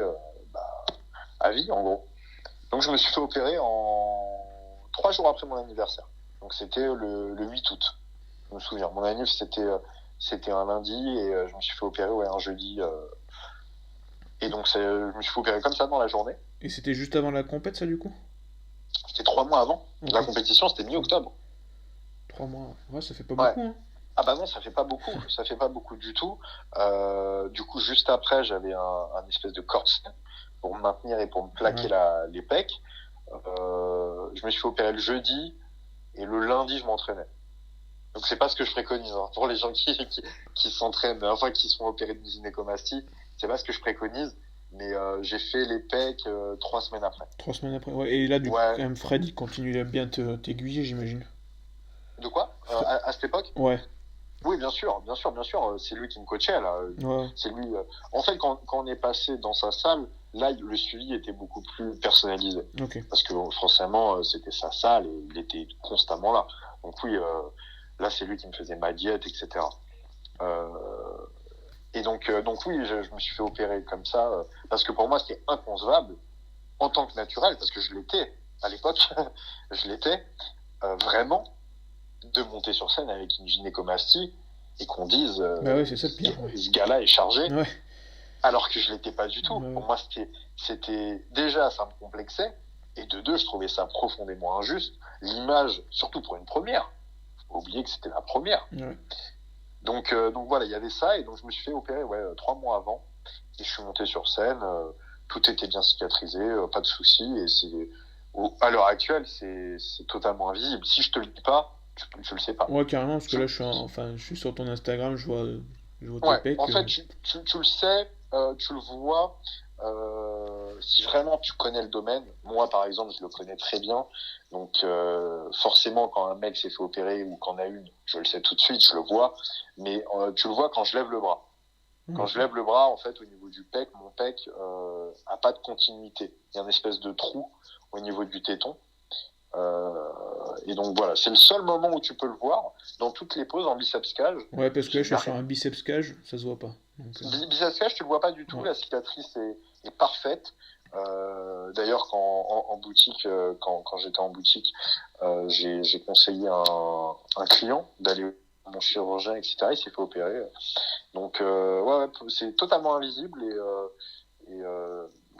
à vie, en gros. Donc je me suis fait opérer 3 jours après mon anniversaire. Donc c'était le 8 août. Je me souviens. Mon anniversaire, c'était un lundi, et je me suis fait opérer un jeudi. Et donc je me suis fait opérer comme ça dans la journée. Et c'était juste avant la compète, ça, du coup? C'était 3 mois avant. Okay. La compétition, c'était mi-octobre. 3 mois. Ouais, ça fait pas beaucoup, hein. Ah bah non, ça fait pas beaucoup. Ça fait pas beaucoup du tout. Du coup, juste après, j'avais un espèce de corset pour me maintenir et pour me plaquer les pecs. Je me suis fait opérer le jeudi, et le lundi, je m'entraînais. Donc c'est pas ce que je préconise, hein. Pour les gens qui s'entraînent, enfin qui sont opérés de gynécomastie, c'est pas ce que je préconise. Mais j'ai fait les pecs 3 semaines après. 3 semaines après, ouais. Et là, du coup, quand même, Fred, il continue à bien t'aiguiller, j'imagine. De quoi à cette époque? Ouais. Oui, bien sûr. C'est lui qui me coachait, là. Ouais. C'est lui. En fait, quand on est passé dans sa salle, là, le suivi était beaucoup plus personnalisé. Okay. Parce que forcément, c'était sa salle et il était constamment là. Donc oui, là, c'est lui qui me faisait ma diète, etc. Et donc oui, je me suis fait opérer comme ça, parce que pour moi, c'était inconcevable, en tant que naturel, parce que je l'étais à l'époque, je l'étais, vraiment, de monter sur scène avec une gynécomastie et qu'on dise c'est ça le pire. Ce gars-là est chargé, alors que je l'étais pas du tout. Ouais. Pour moi, c'était déjà, ça me complexait, et de deux, je trouvais ça profondément injuste. L'image, surtout pour une première, faut pas oublier que c'était la première. Ouais. Donc voilà, il y avait ça, et donc je me suis fait opérer 3 mois avant, et je suis monté sur scène, tout était bien cicatrisé, pas de soucis, et à l'heure actuelle, c'est totalement invisible. Si je te le dis pas, tu le sais pas. Ouais, carrément, parce que là, je suis sur ton Instagram, je vois tes pecs. En fait, tu le sais, tu le vois, si vraiment tu connais le domaine, moi par exemple je le connais très bien, donc forcément quand un mec s'est fait opérer ou qu'en a une, je le sais tout de suite, je le vois, mais tu le vois quand je lève le bras. Quand je lève le bras, en fait, au niveau du pec, mon pec a pas de continuité. Il y a une espèce de trou au niveau du téton. Et donc voilà, c'est le seul moment où tu peux le voir. Dans toutes les poses en biceps cage, Ouais, parce que là, je suis sur un biceps cage, ça se voit pas. Donc, biceps cage, tu le vois pas du tout. ouais. La cicatrice est parfaite. D'ailleurs, en boutique, quand j'étais en boutique, j'ai conseillé un client d'aller à mon chirurgien, etc. Il s'est fait opérer. Donc, ouais, c'est totalement invisible et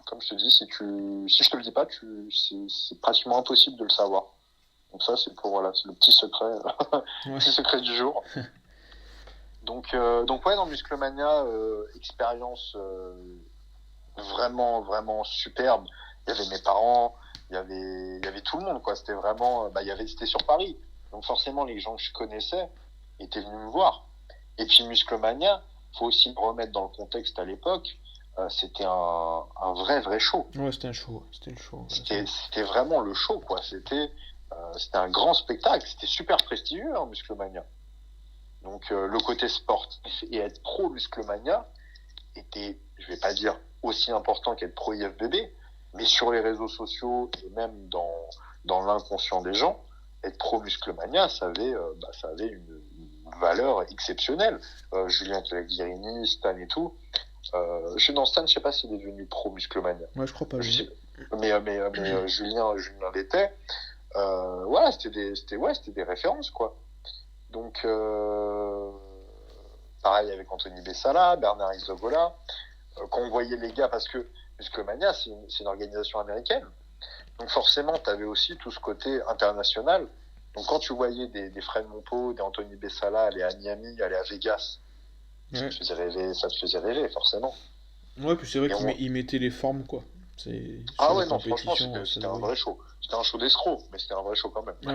comme je te dis, si je te le dis pas, c'est pratiquement impossible de le savoir. Donc ça, c'est voilà, c'est le petit secret, Ouais. petit secret du jour. Donc ouais, dans Musclemania, expérience vraiment, vraiment superbe. Il y avait mes parents, il y avait tout le monde, quoi. C'était vraiment, c'était sur Paris. Donc forcément, les gens que je connaissais étaient venus me voir. Et puis Musclemania, faut aussi le remettre dans le contexte à l'époque. C'était un vrai show. Ouais, c'était un show. C'était le show. C'était vraiment le show, quoi. C'était un grand spectacle. C'était super prestigieux, hein, Musclemania. Donc le côté sportif et être pro Musclemania était, je vais pas dire aussi important qu'être pro IFBB, mais sur les réseaux sociaux et même dans l'inconscient des gens, être pro Musclemania, ça avait une valeur exceptionnelle. Julien Claguierini, Stan et tout. Dans Stan, je sais pas s'il est devenu pro Musclemania. Ouais, je crois pas. Mais Julien l'était. Voilà, c'était des références, quoi. Donc, pareil avec Anthony Bessala, Bernard Isogola, quand on voyait les gars, parce que Musclemania, c'est une organisation américaine. Donc forcément, tu avais aussi tout ce côté international. Donc quand tu voyais des Fred Monpeau, des Anthony Bessala aller à Miami, aller à Vegas, Ouais. ça te faisait rêver, forcément. Ouais, puis c'est vrai qu'il mettait les formes, quoi. Ah ouais, non, franchement, c'était un vrai show. C'était un show d'escroc, mais c'était un vrai show quand même. Ouais.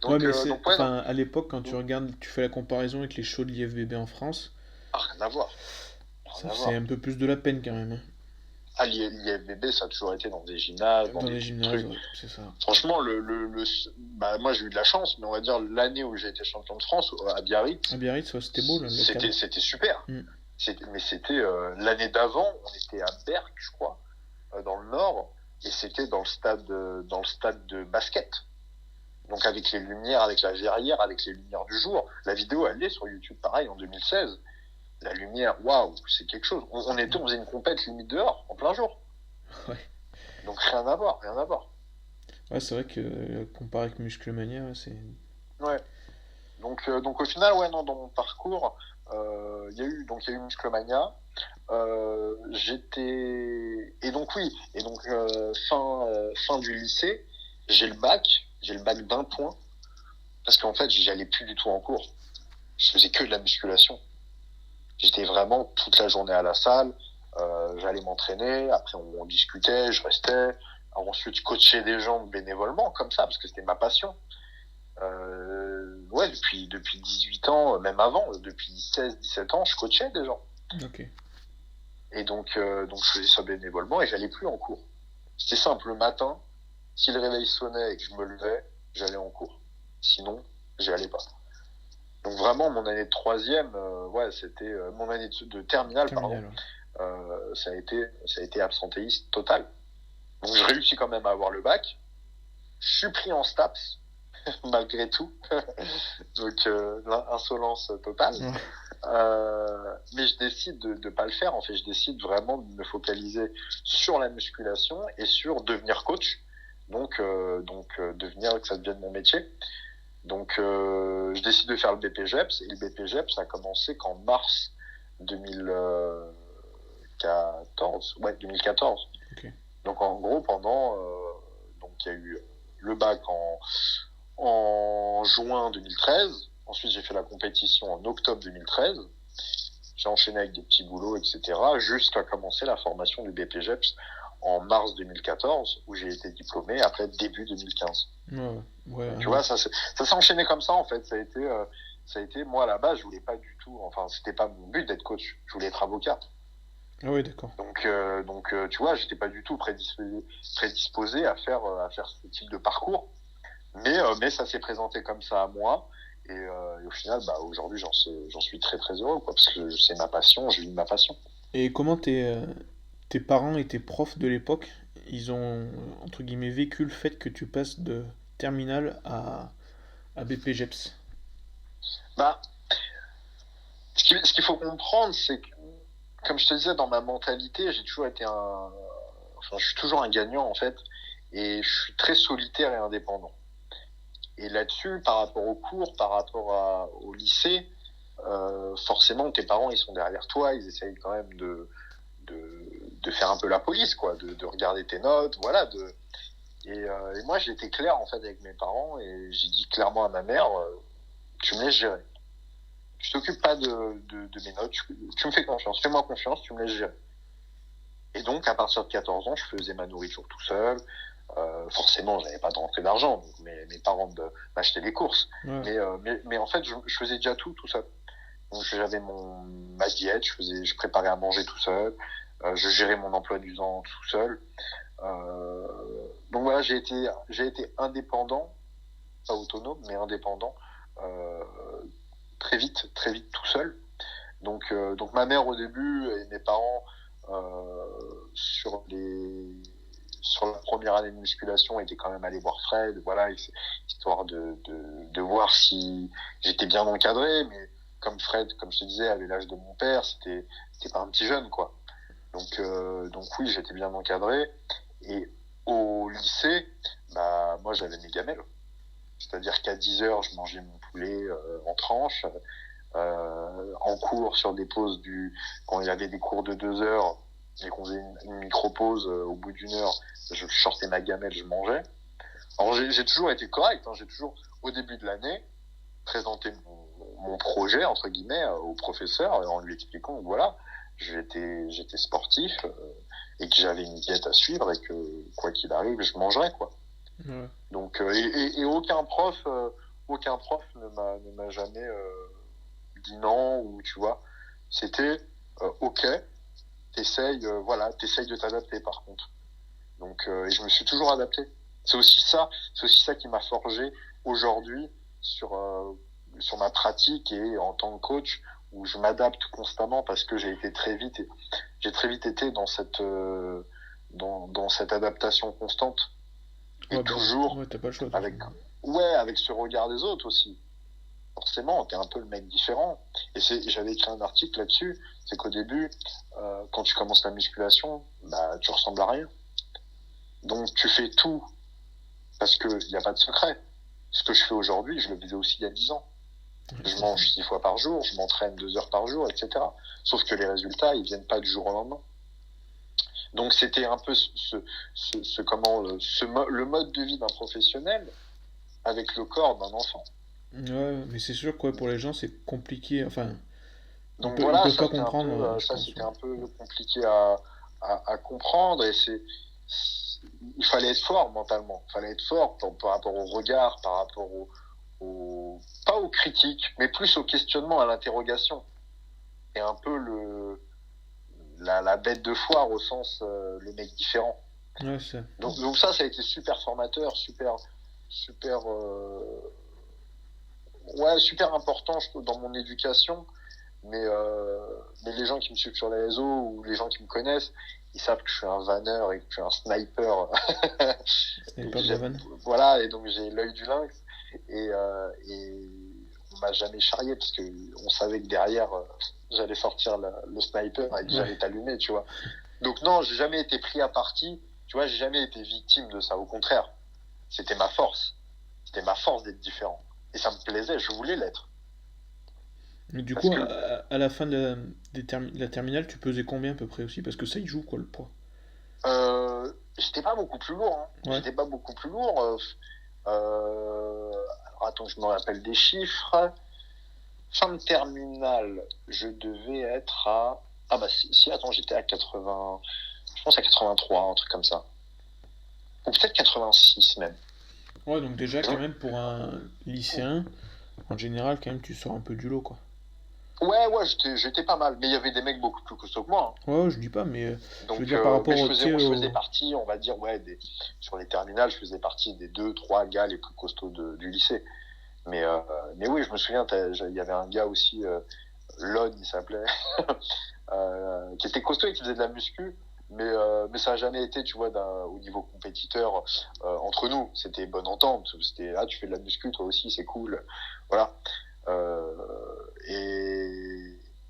Donc, ouais, mais à l'époque, quand tu regardes, tu fais la comparaison avec les shows de l'IFBB en France, rien à voir. Ça fait un peu plus de la peine quand même. Ah, l'IFBB, ça a toujours été dans des gymnases, dans des gymnases, ouais, c'est ça. Franchement, moi j'ai eu de la chance, mais on va dire l'année où j'ai été champion de France à Biarritz. À Biarritz, ouais, c'était beau, là. C'était super. Mais c'était l'année d'avant, on était à Berck, je crois, dans le Nord, et c'était dans le stade de basket. Donc avec les lumières, avec la verrière, avec les lumières du jour. La vidéo, elle est sur YouTube, pareil, en 2016. La lumière, waouh, c'est quelque chose. On faisait une compète limite dehors, en plein jour. Ouais. Donc rien à voir. Ouais, c'est vrai que comparé avec Musclemania, c'est... Ouais. Donc au final, ouais, non, dans mon parcours, il y a eu Musclemania. Et donc fin du lycée, j'ai le bac d'un point, parce qu'en fait, j'allais plus du tout en cours. Je faisais que de la musculation. J'étais vraiment toute la journée à la salle, j'allais m'entraîner, après on discutait, je restais, ensuite je coachais des gens bénévolement, comme ça, parce que c'était ma passion. Ouais, depuis 18 ans, même avant, depuis 16-17 ans, je coachais des gens. Ok. Et donc je faisais ça bénévolement et j'allais plus en cours. C'était simple, le matin, si le réveil sonnait et que je me levais, j'allais en cours. Sinon, j'y allais pas. Donc vraiment, mon année de troisième, ouais, c'était mon année de terminale, pardon. Ouais. Ça a été absentéiste total. Donc je réussis quand même à avoir le bac. Je suis pris en STAPS, malgré tout. Donc l'insolence totale. Mais je décide de pas le faire. En fait, je décide vraiment de me focaliser sur la musculation et sur devenir coach. Donc devenir, que ça devienne mon métier. Donc, je décide de faire le BPGEPS, et le BPGEPS, ça a commencé qu'en mars 2014. Ouais, 2014. Okay. Donc, en gros, donc, il y a eu le bac en juin 2013. Ensuite, j'ai fait la compétition en octobre 2013. J'ai enchaîné avec des petits boulots, etc., jusqu'à commencer la formation du BPGEPS en mars 2014, où j'ai été diplômé après début 2015. Ouais, tu vois, ça s'est enchaîné comme ça, en fait. Ça a été, moi, à la base, je voulais pas du tout, enfin, c'était pas mon but d'être coach. Je voulais être avocat. Ah oui, d'accord. Tu vois, j'étais pas du tout prédisposé à faire ce type de parcours. Mais ça s'est présenté comme ça à moi. Et au final, bah, aujourd'hui, j'en suis très très heureux, quoi, parce que c'est ma passion, je vis de ma passion. Et comment tes parents et tes profs de l'époque, ils ont, entre guillemets, vécu le fait que tu passes de terminale à BP GEPS? Bah, ce qu'il faut comprendre, c'est que, comme je te disais, dans ma mentalité, j'ai toujours été enfin, je suis toujours un gagnant, en fait, et je suis très solitaire et indépendant. Et là-dessus, par rapport aux cours, au lycée, forcément, tes parents, ils sont derrière toi, ils essayent quand même de faire un peu la police, quoi, de regarder tes notes, voilà. Et moi, j'ai été clair, en fait, avec mes parents, et j'ai dit clairement à ma mère, tu me laisses gérer. Tu t'occupes pas de mes notes, tu me fais confiance, fais-moi confiance, tu me laisses gérer. Et donc, à partir de 14 ans, je faisais ma nourriture tout seul. Forcément, j'avais pas de rentrée d'argent, donc mes parents m'achetaient des courses. Ouais. Mais en fait, je faisais déjà tout seul. Donc, j'avais ma diète, je préparais à manger tout seul, je gérais mon emploi du temps tout seul. Donc voilà, j'ai été indépendant, pas autonome, mais indépendant, euh, très vite tout seul. Donc ma mère au début et mes parents sur la première année de musculation étaient quand même allés voir Fred, voilà, histoire de voir si j'étais bien encadré, mais comme Fred, comme je te disais, avait l'âge de mon père, c'était pas un petit jeune, quoi. Donc oui, j'étais bien encadré. Et au lycée, bah moi j'avais mes gamelles. C'est-à-dire qu'à 10 heures, je mangeais mon poulet en tranches. En cours, sur des pauses quand il y avait des cours de 2 heures et qu'on faisait une micro-pause au bout d'une heure, je sortais ma gamelle, je mangeais. Alors j'ai toujours été correct, hein, j'ai toujours, au début de l'année, présenté mon projet, entre guillemets, au professeur en lui expliquant que voilà, j'étais sportif et que j'avais une diète à suivre et que quoi qu'il arrive, je mangerais, quoi. Ouais. Et aucun prof ne m'a jamais dit non, ou tu vois, c'était ok, t'essayes de t'adapter, par contre. Et je me suis toujours adapté. C'est aussi ça qui m'a forgé aujourd'hui sur sur ma pratique et en tant que coach, où je m'adapte constamment parce que j'ai très vite été dans dans cette adaptation constante, et Ouais, bah, toujours ouais, t'as pas le choix, de toute avec façon. avec ce regard des autres aussi. Forcément, t'es un peu le mec différent. J'avais écrit un article là-dessus, c'est qu'au début, quand tu commences la musculation, bah tu ressembles à rien. Donc tu fais tout parce que il n'y a pas de secret. Ce que je fais aujourd'hui, je le faisais aussi il y a 10 ans. Ouais, Je c'est ça. mange 6 fois par jour, je m'entraîne 2 heures par jour, etc. Sauf que les résultats, ils viennent pas du jour au lendemain. Donc c'était un peu le mode de vie d'un professionnel avec le corps d'un enfant. Ouais, mais c'est sûr que ouais, pour les gens, c'est compliqué. Enfin, Donc ils voilà, peuvent pas comprendre, je ça pense. c'était Ouais. un peu compliqué à comprendre, il fallait être fort mentalement, il fallait être fort par rapport au regard, par rapport pas aux critiques, mais plus au questionnement, à l'interrogation. Et un peu la bête de foire au sens le mec différent. Ouais, c'est ça. Donc ça a été super formateur, super, ouais, super important, je trouve, dans mon éducation. Mais les gens qui me suivent sur les réseaux ou les gens qui me connaissent, ils savent que je suis un vanneur et que je suis un sniper. Et Sniper de la vanne. voilà, et donc j'ai l'œil du lynx. Et on m'a jamais charrié parce que on savait que derrière, j'allais sortir le sniper et que Ouais. j'allais t'allumer, tu vois. Donc non, j'ai jamais été pris à partie. Tu vois, j'ai jamais été victime de ça. Au contraire, c'était ma force. C'était ma force d'être différent. Et ça me plaisait, je voulais l'être. Mais du Parce coup, que à la fin de la terminale, tu pesais combien à peu près aussi? Parce que ça, il joue quoi, le poids? j'étais pas beaucoup plus lourd. Hein. Ouais. J'étais pas beaucoup plus lourd. Alors attends, je me rappelle des chiffres. Fin de terminale, je devais être à... Ah bah si attends, j'étais à 80... Je pense à 83, un truc comme ça. Ou peut-être 86 même. Ouais, donc déjà, quand même, pour un lycéen, en général, quand même, tu sors un peu du lot, quoi. Ouais, j'étais pas mal, mais il y avait des mecs beaucoup plus costauds que moi, hein. Ouais, je dis pas, mais je veux Donc, dire par mais rapport au, tu sais, je faisais partie, on va dire, ouais, sur les terminales, je faisais partie des deux, trois gars les plus costauds du lycée. Mais, euh, mais oui, je me souviens, il y avait un gars aussi, Lon, il s'appelait, qui était costaud et qui faisait de la muscu. Mais ça a jamais été, tu vois, au niveau compétiteur entre nous. C'était bonne entente. C'était, ah, tu fais de la muscu, toi aussi, c'est cool. Voilà. Euh,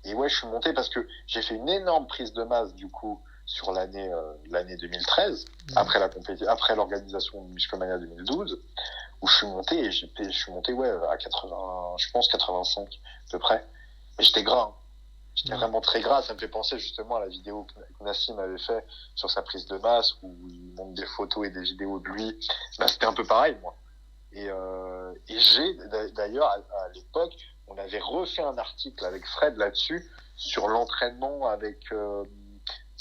et ouais, je suis monté parce que j'ai fait une énorme prise de masse, du coup, sur l'année 2013, après l'organisation de Musclemania 2012, où je suis monté et je suis monté, ouais, à 80, je pense 85, à peu près. Mais j'étais gras, hein. J'étais vraiment très gras. Ça me fait penser justement à la vidéo que Nassim avait fait sur sa prise de masse, où il montre des photos et des vidéos de lui. Bah, c'était un peu pareil, moi. Et j'ai, d'ailleurs, à l'époque, on avait refait un article avec Fred là-dessus, sur l'entraînement avec,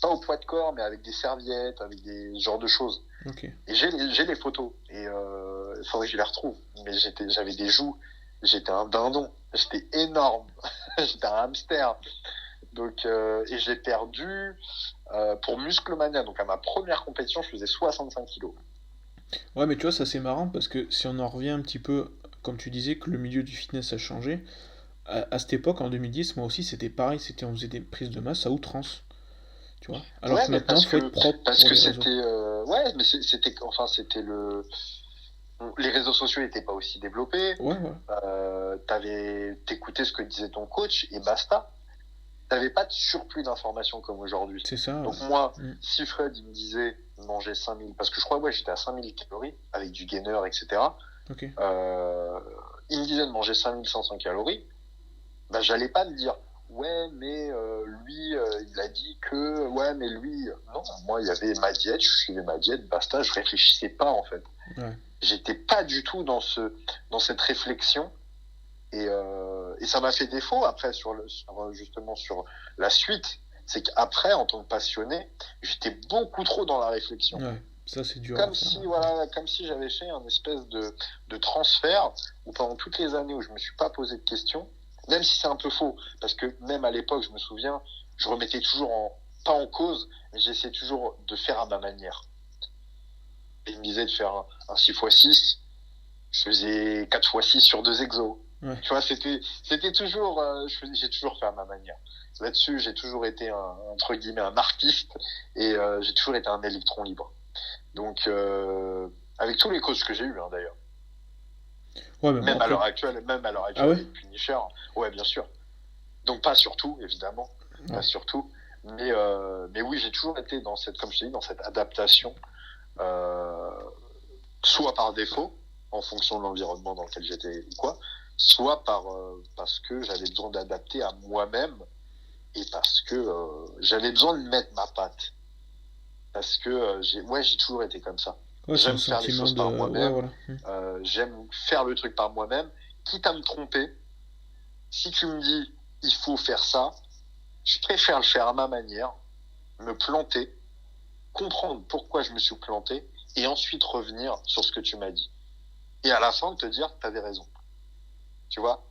pas au poids de corps, mais avec des serviettes, avec des genres de choses. Ok. Et j'ai les photos. Et il faudrait que je les retrouve. Mais j'avais des joues. J'étais un dindon. J'étais énorme. J'étais un hamster. Donc, et j'ai perdu pour Musclemania. Donc, à ma première compétition, je faisais 65 kilos. Ouais, mais tu vois, ça c'est marrant parce que si on en revient un petit peu, comme tu disais, que le milieu du fitness a changé, à cette époque, en 2010, moi aussi, c'était pareil, on faisait des prises de masse à outrance, tu vois. Alors Ouais, que mais maintenant, faut être propre parce pour que les réseaux. c'était, ouais, mais c'était les réseaux sociaux n'étaient pas aussi développés. Ouais, ouais, T'écoutais ce que disait ton coach et basta. T'avais pas de surplus d'informations comme aujourd'hui. c'est ça, Donc ouais. moi, Mm. si Fred il me disait manger 5000, parce que je crois, ouais, j'étais à 5000 calories avec du gainer, etc. Ok. Euh, il me disait de manger 5500 calories, bah j'allais pas me dire ouais, mais lui il a dit que ouais, mais lui non, moi il y avait ma diète, je suivais ma diète, basta, je réfléchissais pas en fait. Ouais. J'étais pas du tout dans cette réflexion. Et ça m'a fait défaut après justement sur la suite. C'est qu'après, en tant que passionné, j'étais beaucoup trop dans la réflexion. Ouais. Ça, c'est dur à Comme faire. si, Ouais. voilà, comme si j'avais fait un espèce de transfert où pendant toutes les années où je me suis pas posé de questions, même si c'est un peu faux, parce que même à l'époque, je me souviens, je remettais toujours pas en cause, mais j'essayais toujours de faire à ma manière. Et il me disait de faire un 6x6, je faisais 4x6 sur 2 exos. Ouais. Tu vois, c'était toujours, j'ai toujours fait à ma manière. Là-dessus, j'ai toujours été entre guillemets un artiste et j'ai toujours été un électron libre. Donc, avec tous les coachs que j'ai eu, hein, d'ailleurs, Ouais, mais bon, même à après. l'heure actuelle, Ah ouais? avec Punisher, ouais, bien sûr. Donc pas surtout, évidemment, pas Ouais. surtout, mais oui, j'ai toujours été dans cette, comme je t'ai dit, dans cette adaptation, euh, soit par défaut, en fonction de l'environnement dans lequel j'étais ou quoi, soit parce que j'avais besoin d'adapter à moi-même et parce que j'avais besoin de mettre ma patte. Parce que j'ai toujours été comme ça. Ouais, c'est un J'aime faire les sentiment choses de. par Ouais, moi-même, voilà. Mm. j'aime faire le truc par moi-même, quitte à me tromper. Si tu me dis il faut faire ça, je préfère le faire à ma manière, me planter, comprendre pourquoi je me suis planté et ensuite revenir sur ce que tu m'as dit. Et à la fin, te dire, tu avais raison. Tu vois?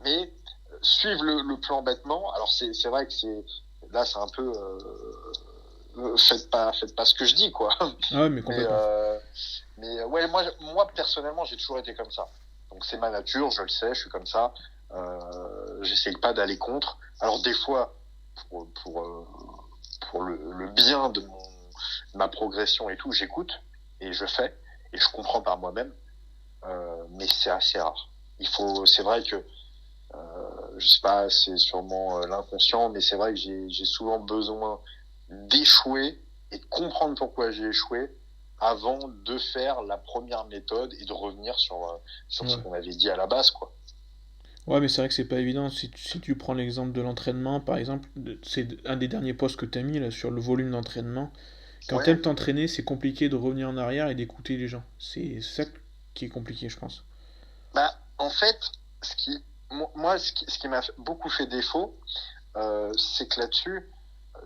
Mais suivre le plan bêtement, alors c'est vrai que là, c'est un peu, faites pas ce que je dis, quoi. Ah ouais, mais Mais, complètement. ouais, moi, personnellement, j'ai toujours été comme ça. Donc c'est ma nature, je le sais, je suis comme ça. J'essaye pas d'aller contre. Alors des fois, pour, pour, euh, pour le bien de ma progression et tout, j'écoute et je fais et je comprends par moi-même. Mais c'est assez rare. C'est vrai que, je sais pas, c'est sûrement l'inconscient, mais c'est vrai que j'ai souvent besoin d'échouer et de comprendre pourquoi j'ai échoué avant de faire la première méthode et de revenir sur ce Ouais. qu'on avait dit à la base, quoi. Ouais, mais c'est vrai que c'est pas évident. Si tu prends l'exemple de l'entraînement, par exemple, c'est un des derniers posts que tu as mis là sur le volume d'entraînement. Quand Ouais, t'aimes t'entraîner, c'est compliqué de revenir en arrière et d'écouter les gens. C'est ça qui est compliqué, je pense. bah, en fait, moi, ce qui m'a beaucoup fait défaut, c'est que là-dessus,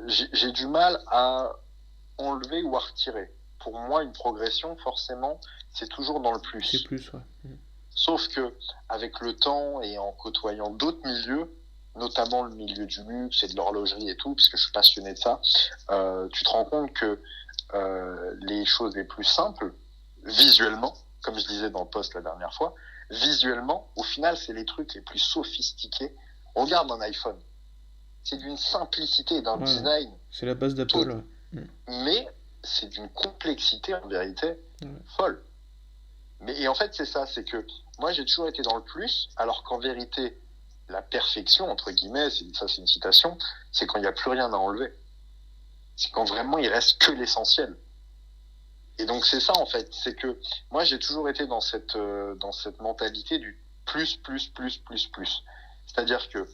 j'ai du mal à enlever ou à retirer. Pour moi, une progression, forcément, c'est toujours dans le C'est plus. plus, ouais. Sauf que, avec le temps et en côtoyant d'autres milieux, notamment le milieu du luxe et de l'horlogerie et tout, parce que je suis passionné de ça, tu te rends compte que les choses les plus simples, visuellement, comme je disais dans le post la dernière fois, visuellement, au final, c'est les trucs les plus sophistiqués. Regarde un iPhone. C'est d'une simplicité, d'un Ouais, design, c'est la base tout, d'Apple. Ouais. mais c'est d'une complexité, en vérité, Ouais. folle. Et en fait, c'est ça, c'est que moi, j'ai toujours été dans le plus, alors qu'en vérité, la perfection, entre guillemets, ça c'est une citation, c'est quand il n'y a plus rien à enlever. C'est quand vraiment il reste que l'essentiel. Et donc c'est ça en fait, c'est que moi j'ai toujours été dans cette mentalité du plus plus plus plus plus. C'est-à-dire que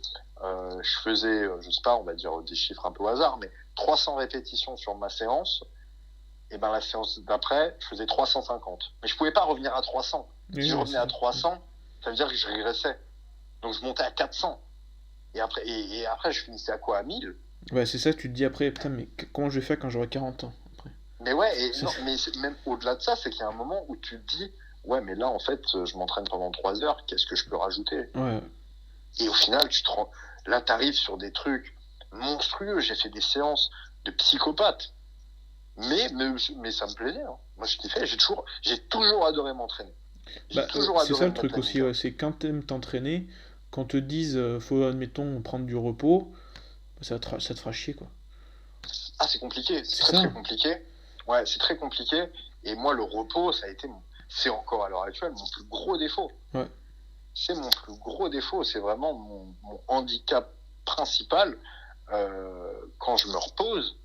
je faisais, je sais pas, on va dire des chiffres un peu au hasard, mais 300 répétitions sur ma séance. Et ben la séance d'après, je faisais 350. Mais je pouvais pas revenir à 300. Oui, Si je ouais, revenais à 300, ça veut dire que je régressais. Donc je montais à 400. Et après je finissais à quoi? À 1000. ouais, c'est ça, tu te dis après, putain, mais comment je vais faire quand j'aurai 40 ans après? Mais ouais, et C'est- non, mais même au-delà de ça, c'est qu'il y a un moment où tu te dis, ouais, mais là, en fait, je m'entraîne pendant 3 heures, qu'est-ce que je peux rajouter? Ouais, Et au final, là, t'arrives sur des trucs monstrueux. J'ai fait des séances de psychopathes. Mais ça me plaisait, hein. Moi, je kiffais. J'ai toujours adoré m'entraîner. J'ai bah, toujours c'est ça adoré le me mettre truc la aussi, musique. ouais, c'est quand t'aimes t'entraîner, quand te disent, faut, admettons, prendre du repos, bah, ça te fera chier, quoi. Ah, c'est compliqué. C'est C'est très, ça. très compliqué. Ouais, c'est très compliqué. Et moi, le repos, c'est encore à l'heure actuelle mon plus gros défaut. Ouais. C'est mon plus gros défaut, c'est vraiment mon handicap principal. Quand je me repose,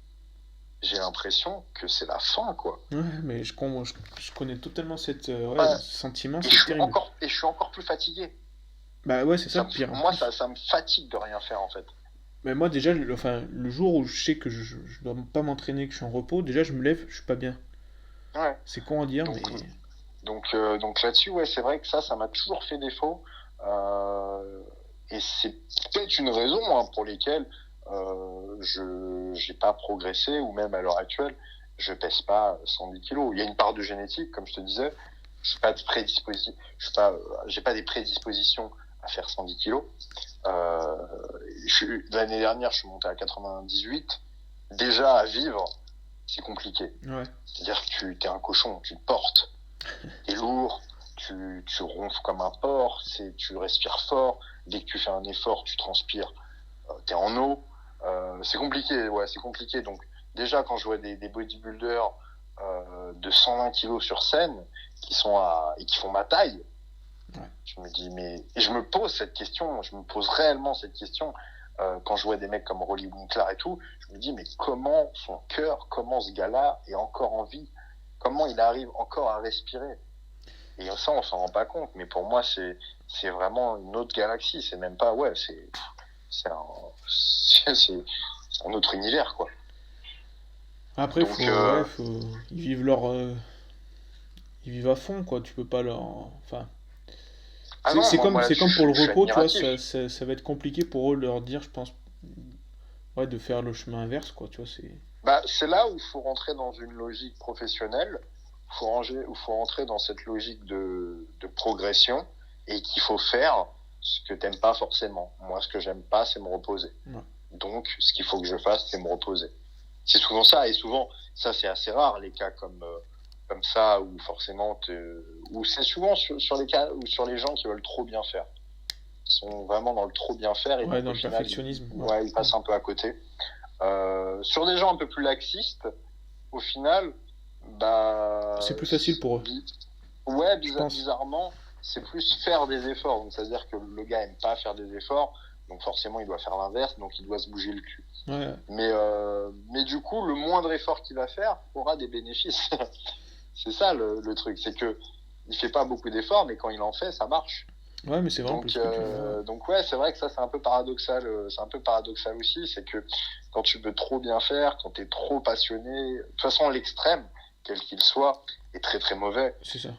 j'ai l'impression que c'est la fin, quoi. Ouais, mais je connais totalement ouais, Ouais, ce sentiment, et c'est terrible. je suis encore plus fatigué. Bah ouais, c'est ça, pire en Moi, plus. ça me fatigue de rien faire, en fait. Mais moi, déjà, enfin, le jour où je sais que je dois pas m'entraîner, que je suis en repos, déjà, je me lève, je suis pas bien. Ouais. C'est con à dire, Donc, mais. donc là-dessus, ouais, c'est vrai que ça m'a toujours fait défaut. Euh, et c'est peut-être une raison hein, pour lesquelles je j'ai pas progressé, ou même à l'heure actuelle, je pèse pas 110 kilos. Il y a une part de génétique, comme je te disais. Je suis pas de prédisposition, j'ai pas des prédispositions à faire 110 kilos. Euh, L'année dernière, je suis monté à 98. Déjà, à vivre, c'est compliqué. Ouais. C'est-à-dire que tu es un cochon, tu te portes, t'es lourd, tu ronfles comme un porc, tu respires fort. Dès que tu fais un effort, tu transpires, t'es en eau. C'est compliqué, ouais, c'est compliqué. Donc déjà, quand je vois des bodybuilders de 120 kilos sur scène et qui font ma taille, Ouais. je me dis mais et je me pose cette question, je me pose réellement cette question quand je vois des mecs comme Rolly Winkler et tout, je me dis mais comment son cœur, comment ce gars-là est encore en vie, comment il arrive encore à respirer. Et ça, on s'en rend pas compte, mais pour moi, c'est vraiment une autre galaxie. C'est même pas, ouais, c'est un, c'est un autre univers, quoi. Après, Donc, ouais, ils vivent ils vivent à fond, quoi. Tu peux pas leur, enfin, ah non, moi c'est là-dessus, comme pour le je suis repos, tu vois. admiratif. Ça va être compliqué pour eux de leur dire, je pense, ouais, de faire le chemin inverse, quoi. Tu vois, c'est. Bah, c'est là où il faut rentrer dans une logique professionnelle, faut rentrer dans cette logique de progression et qu'il faut faire ce que t'aimes pas forcément. Moi, ce que j'aime pas, c'est me reposer. Ouais. Donc, ce qu'il faut que je fasse, c'est me reposer. C'est souvent ça, et souvent, ça c'est assez rare, les cas comme ça, où forcément, ou c'est souvent sur les cas, ou sur les gens qui veulent trop bien faire. Ils sont vraiment dans le trop bien faire, et Ouais, donc dans au le final, perfectionnisme. Ouais. ouais, ils passent un peu à côté. Sur des gens un peu plus laxistes, au final, bah, C'est plus facile pour eux, ouais, je pense. bizarrement, c'est plus faire des efforts. Donc, c'est-à-dire que le gars aime pas faire des efforts, donc forcément, il doit faire l'inverse, donc il doit se bouger le cul. Ouais. Mais du coup, le moindre effort qu'il va faire aura des bénéfices. C'est ça le truc, c'est que il fait pas beaucoup d'efforts, mais quand il en fait, ça marche. Ouais, mais c'est vrai en plus que tu dis. Ouais. Donc ouais, c'est vrai que ça c'est un peu paradoxal. C'est un peu paradoxal aussi, c'est que quand tu veux trop bien faire, quand t'es trop passionné, de toute façon l'extrême, quel qu'il soit, est très très mauvais. C'est ça.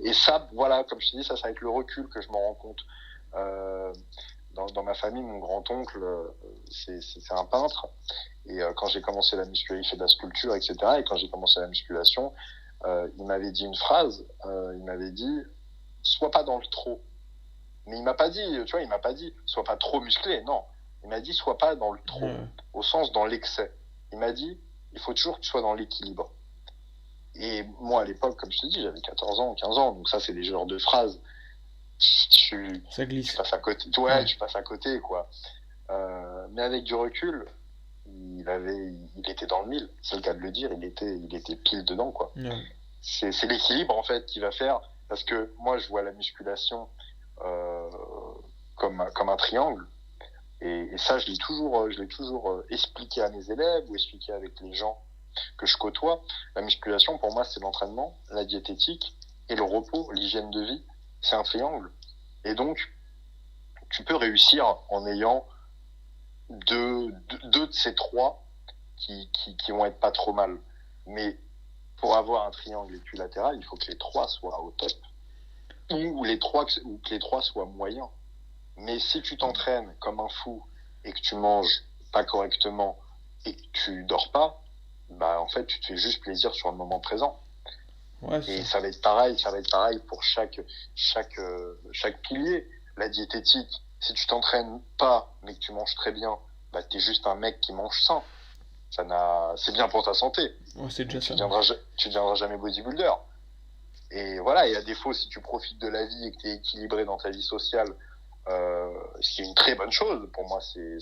Et ça, voilà, comme je te dis, ça c'est avec le recul que je m'en rends compte. Euh, dans ma famille, mon grand-oncle, c'est un peintre. Et quand j'ai commencé la musculation, il fait de la sculpture, etc. Et quand j'ai commencé la musculation, il m'avait dit une phrase. Il m'avait dit, sois pas dans le trop. Mais il m'a pas dit, tu vois, il m'a pas dit, sois pas trop musclé, non. Il m'a dit, sois pas dans le trop, au sens dans l'excès. Il m'a dit, il faut toujours que tu sois dans l'équilibre. Et moi, à l'époque, comme je te dis, j'avais 14 ans, 15 ans, donc ça, c'est des genres de phrases. Ça glisse. Tu passes à côté. Ouais, tu passes à côté, quoi. Mais avec du recul, il était dans le mille. C'est le cas de le dire, il était pile dedans, quoi. Ouais. C'est l'équilibre, en fait, qui va faire, parce que moi, je vois la musculation, comme un triangle. Et ça, je l'ai toujours expliqué à mes élèves ou expliqué avec les gens que je côtoie. La musculation, pour moi, c'est l'entraînement, la diététique et le repos, l'hygiène de vie. C'est un triangle. Et donc, tu peux réussir en ayant deux de ces trois qui vont être pas trop mal. Mais pour avoir un triangle équilatéral, il faut que les trois soient au top. Ou que les trois soient moyens. Mais si tu t'entraînes comme un fou et que tu manges pas correctement et que tu dors pas, bah en fait tu te fais juste plaisir sur le moment présent. Ouais, et ça va être pareil pour chaque pilier. La diététique, si tu t'entraînes pas mais que tu manges très bien, bah t'es juste un mec qui mange sain. C'est bien pour ta santé. Ouais, c'est déjà ça. Tu deviendras jamais bodybuilder. Et voilà, et à défaut, si tu profites de la vie et que tu es équilibré dans ta vie sociale, ce qui est une très bonne chose, pour moi c'est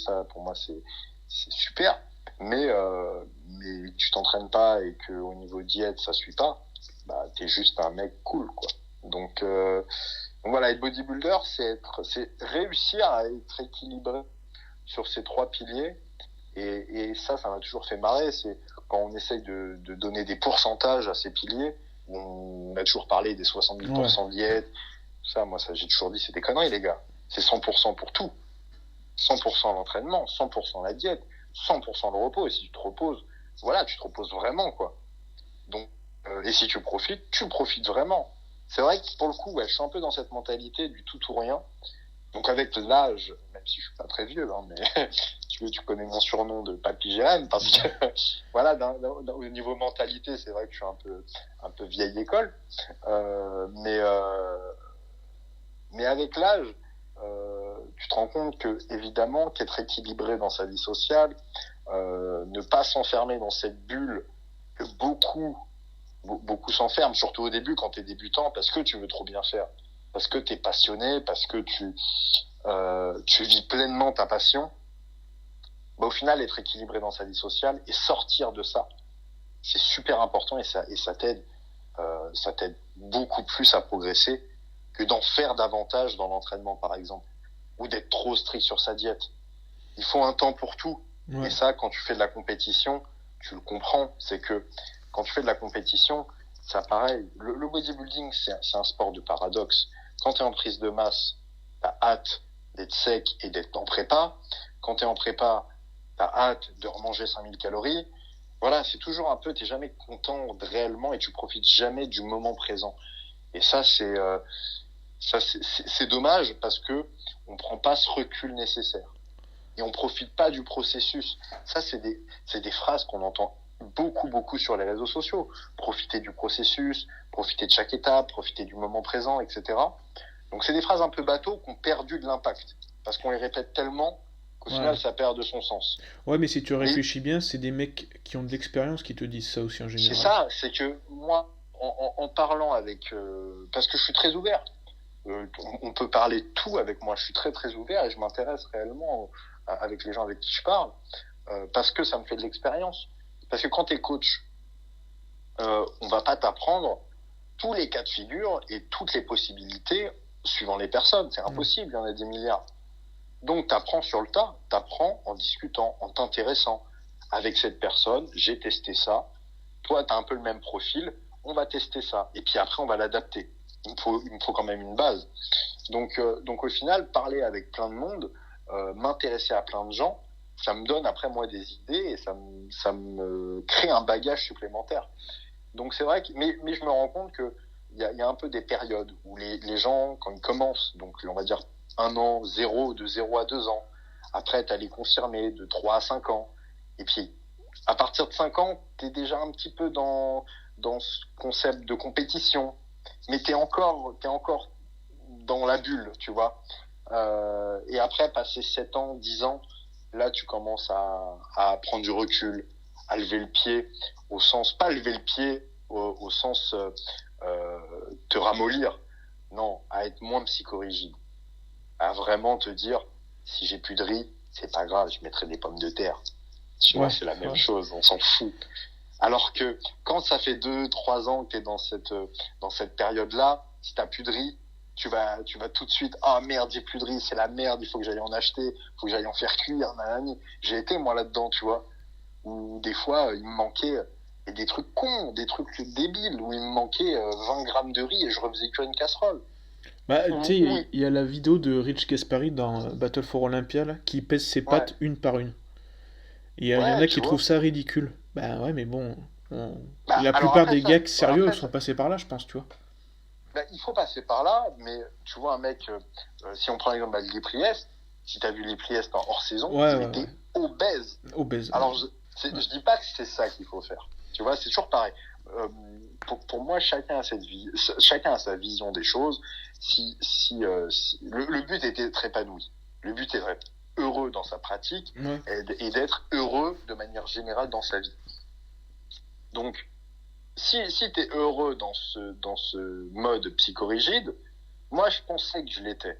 super. Mais tu t'entraînes pas et que au niveau diète ça suit pas, bah t'es juste un mec cool, quoi. Donc voilà, être bodybuilder, c'est réussir à être équilibré sur ces trois piliers. Et ça m'a toujours fait marrer. C'est quand on essaye de donner des pourcentages à ces piliers. On a toujours parlé des 70% diète. Ça, moi, j'ai toujours dit, c'est des conneries, les gars. C'est 100% pour tout. 100% l'entraînement, 100% la diète, 100% le repos. Et si tu te reposes, voilà, tu te reposes vraiment, quoi. Donc, et si tu profites vraiment. C'est vrai que pour le coup, je suis un peu dans cette mentalité du tout ou rien. Donc avec l'âge, même si je suis pas très vieux, hein, mais tu connais mon surnom de Papy Jérém, parce que voilà, au niveau mentalité, c'est vrai que je suis un peu vieille école, mais avec l'âge, tu te rends compte que évidemment qu'être équilibré dans sa vie sociale, ne pas s'enfermer dans cette bulle que beaucoup s'enferment, surtout au début quand t'es débutant, parce que tu veux trop bien faire. Parce que t'es passionné, parce que tu vis pleinement ta passion, bah, au final, être équilibré dans sa vie sociale et sortir de ça, c'est super important et ça t'aide beaucoup plus à progresser que d'en faire davantage dans l'entraînement, par exemple, ou d'être trop strict sur sa diète. Il faut un temps pour tout. Ouais. Et ça, quand tu fais de la compétition, tu le comprends. C'est que quand tu fais de la compétition, c'est pareil. Le bodybuilding, c'est un sport de paradoxe. Quand tu es en prise de masse, tu as hâte d'être sec et d'être en prépa. Quand tu es en prépa, tu as hâte de remanger 5000 calories. Voilà, c'est toujours un peu, tu n'es jamais content réellement et tu profites jamais du moment présent. Et ça, c'est dommage parce que on prend pas ce recul nécessaire. Et on profite pas du processus. Ça, c'est des phrases qu'on entend beaucoup sur les réseaux sociaux. Profiter du processus, profiter de chaque étape, profiter du moment présent, etc. Donc c'est des phrases un peu bateau qui ont perdu de l'impact. Parce qu'on les répète tellement qu'au final ça perd de son sens. Ouais, mais si tu réfléchis bien, c'est des mecs qui ont de l'expérience qui te disent ça aussi en général. C'est ça, c'est que moi, en parlant avec... parce que je suis très ouvert. On peut parler de tout avec moi. Je suis très ouvert et je m'intéresse réellement avec les gens avec qui je parle. Parce que ça me fait de l'expérience. Parce que quand tu es coach, on va pas t'apprendre tous les cas de figure et toutes les possibilités suivant les personnes. C'est impossible, il y en a des milliards. Donc tu apprends sur le tas, tu apprends en discutant, en t'intéressant. Avec cette personne, j'ai testé ça. Toi, tu as un peu le même profil, on va tester ça. Et puis après, on va l'adapter. Il me faut quand même une base. Donc au final, parler avec plein de monde, m'intéresser à plein de gens, ça me donne après moi des idées et ça me crée un bagage supplémentaire. Donc c'est vrai que, mais je me rends compte que il y a un peu des périodes où les gens, quand ils commencent, donc on va dire 1 an, de 0 à 2 ans, après t'as les confirmés de 3 à 5 ans, et puis à partir de 5 ans, t'es déjà un petit peu dans ce concept de compétition, mais t'es encore dans la bulle, tu vois. Et après, passer 7 ans, 10 ans, là, tu commences à prendre du recul, à lever le pied, au sens, pas lever le pied, au sens te ramollir, non, à être moins psychorigide, à vraiment te dire, si j'ai plus de riz, c'est pas grave, je mettrai des pommes de terre. Tu vois, c'est la même chose, on s'en fout. Alors que quand ça fait 2-3 ans que t'es dans cette période-là, si t'as plus de riz, tu vas tout de suite, ah merde, j'ai plus de riz, c'est la merde, il faut que j'aille en acheter, il faut que j'aille en faire cuire, nanani. J'ai été, moi, là-dedans, tu vois, où des fois, il me manquait des trucs cons, des trucs débiles, où il me manquait 20 grammes de riz et je refaisais cuire une casserole. Bah, tu sais, Oui, il y a la vidéo de Rich Gaspari dans Battle for Olympia, là, qui pèse ses ouais, pâtes une par une. Et il y en ouais, a tu qui trouvent vois. ça ridicule. Bah ouais, mais bon, Bah, la alors plupart après des ça, gars sérieux après sont ça, passés par là, je pense, tu vois. bah, il faut passer par là, mais tu vois un mec, si on prend l'exemple de Priest, si t'as vu Priest en hors saison, Ouais, il ouais, était ouais. obèse. Obèse, ouais. Alors Ouais. je dis pas que c'est ça qu'il faut faire. Tu vois, c'est toujours pareil. Euh, pour moi, chacun a sa vision des choses. Le but était d'être épanoui. Le but est d'être heureux dans sa pratique Ouais. et d'être heureux de manière générale dans sa vie. Donc, si tu es heureux dans ce mode psychorigide, moi je pensais que je l'étais.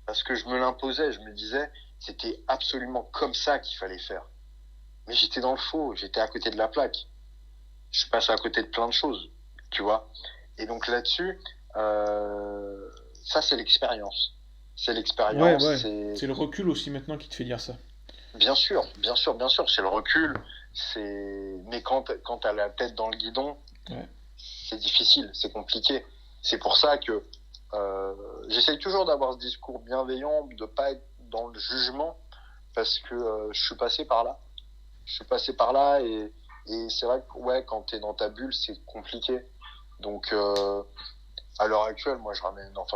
Parce que je me l'imposais, je me disais, c'était absolument comme ça qu'il fallait faire. Mais j'étais dans le faux, j'étais à côté de la plaque. Je suis passé à côté de plein de choses, tu vois. Et donc là-dessus, ça c'est l'expérience. C'est Ouais, l'expérience, ouais. c'est C'est le recul aussi maintenant qui te fait dire ça. bien sûr, bien sûr, bien sûr, c'est le recul. Mais quand t'as la tête dans le guidon, Ouais. c'est difficile, c'est compliqué. C'est pour ça que j'essaye toujours d'avoir ce discours bienveillant, de pas être dans le jugement, parce que je suis passé par là. Je suis passé par là et c'est vrai que ouais, quand t'es dans ta bulle, c'est compliqué. Donc à l'heure actuelle, moi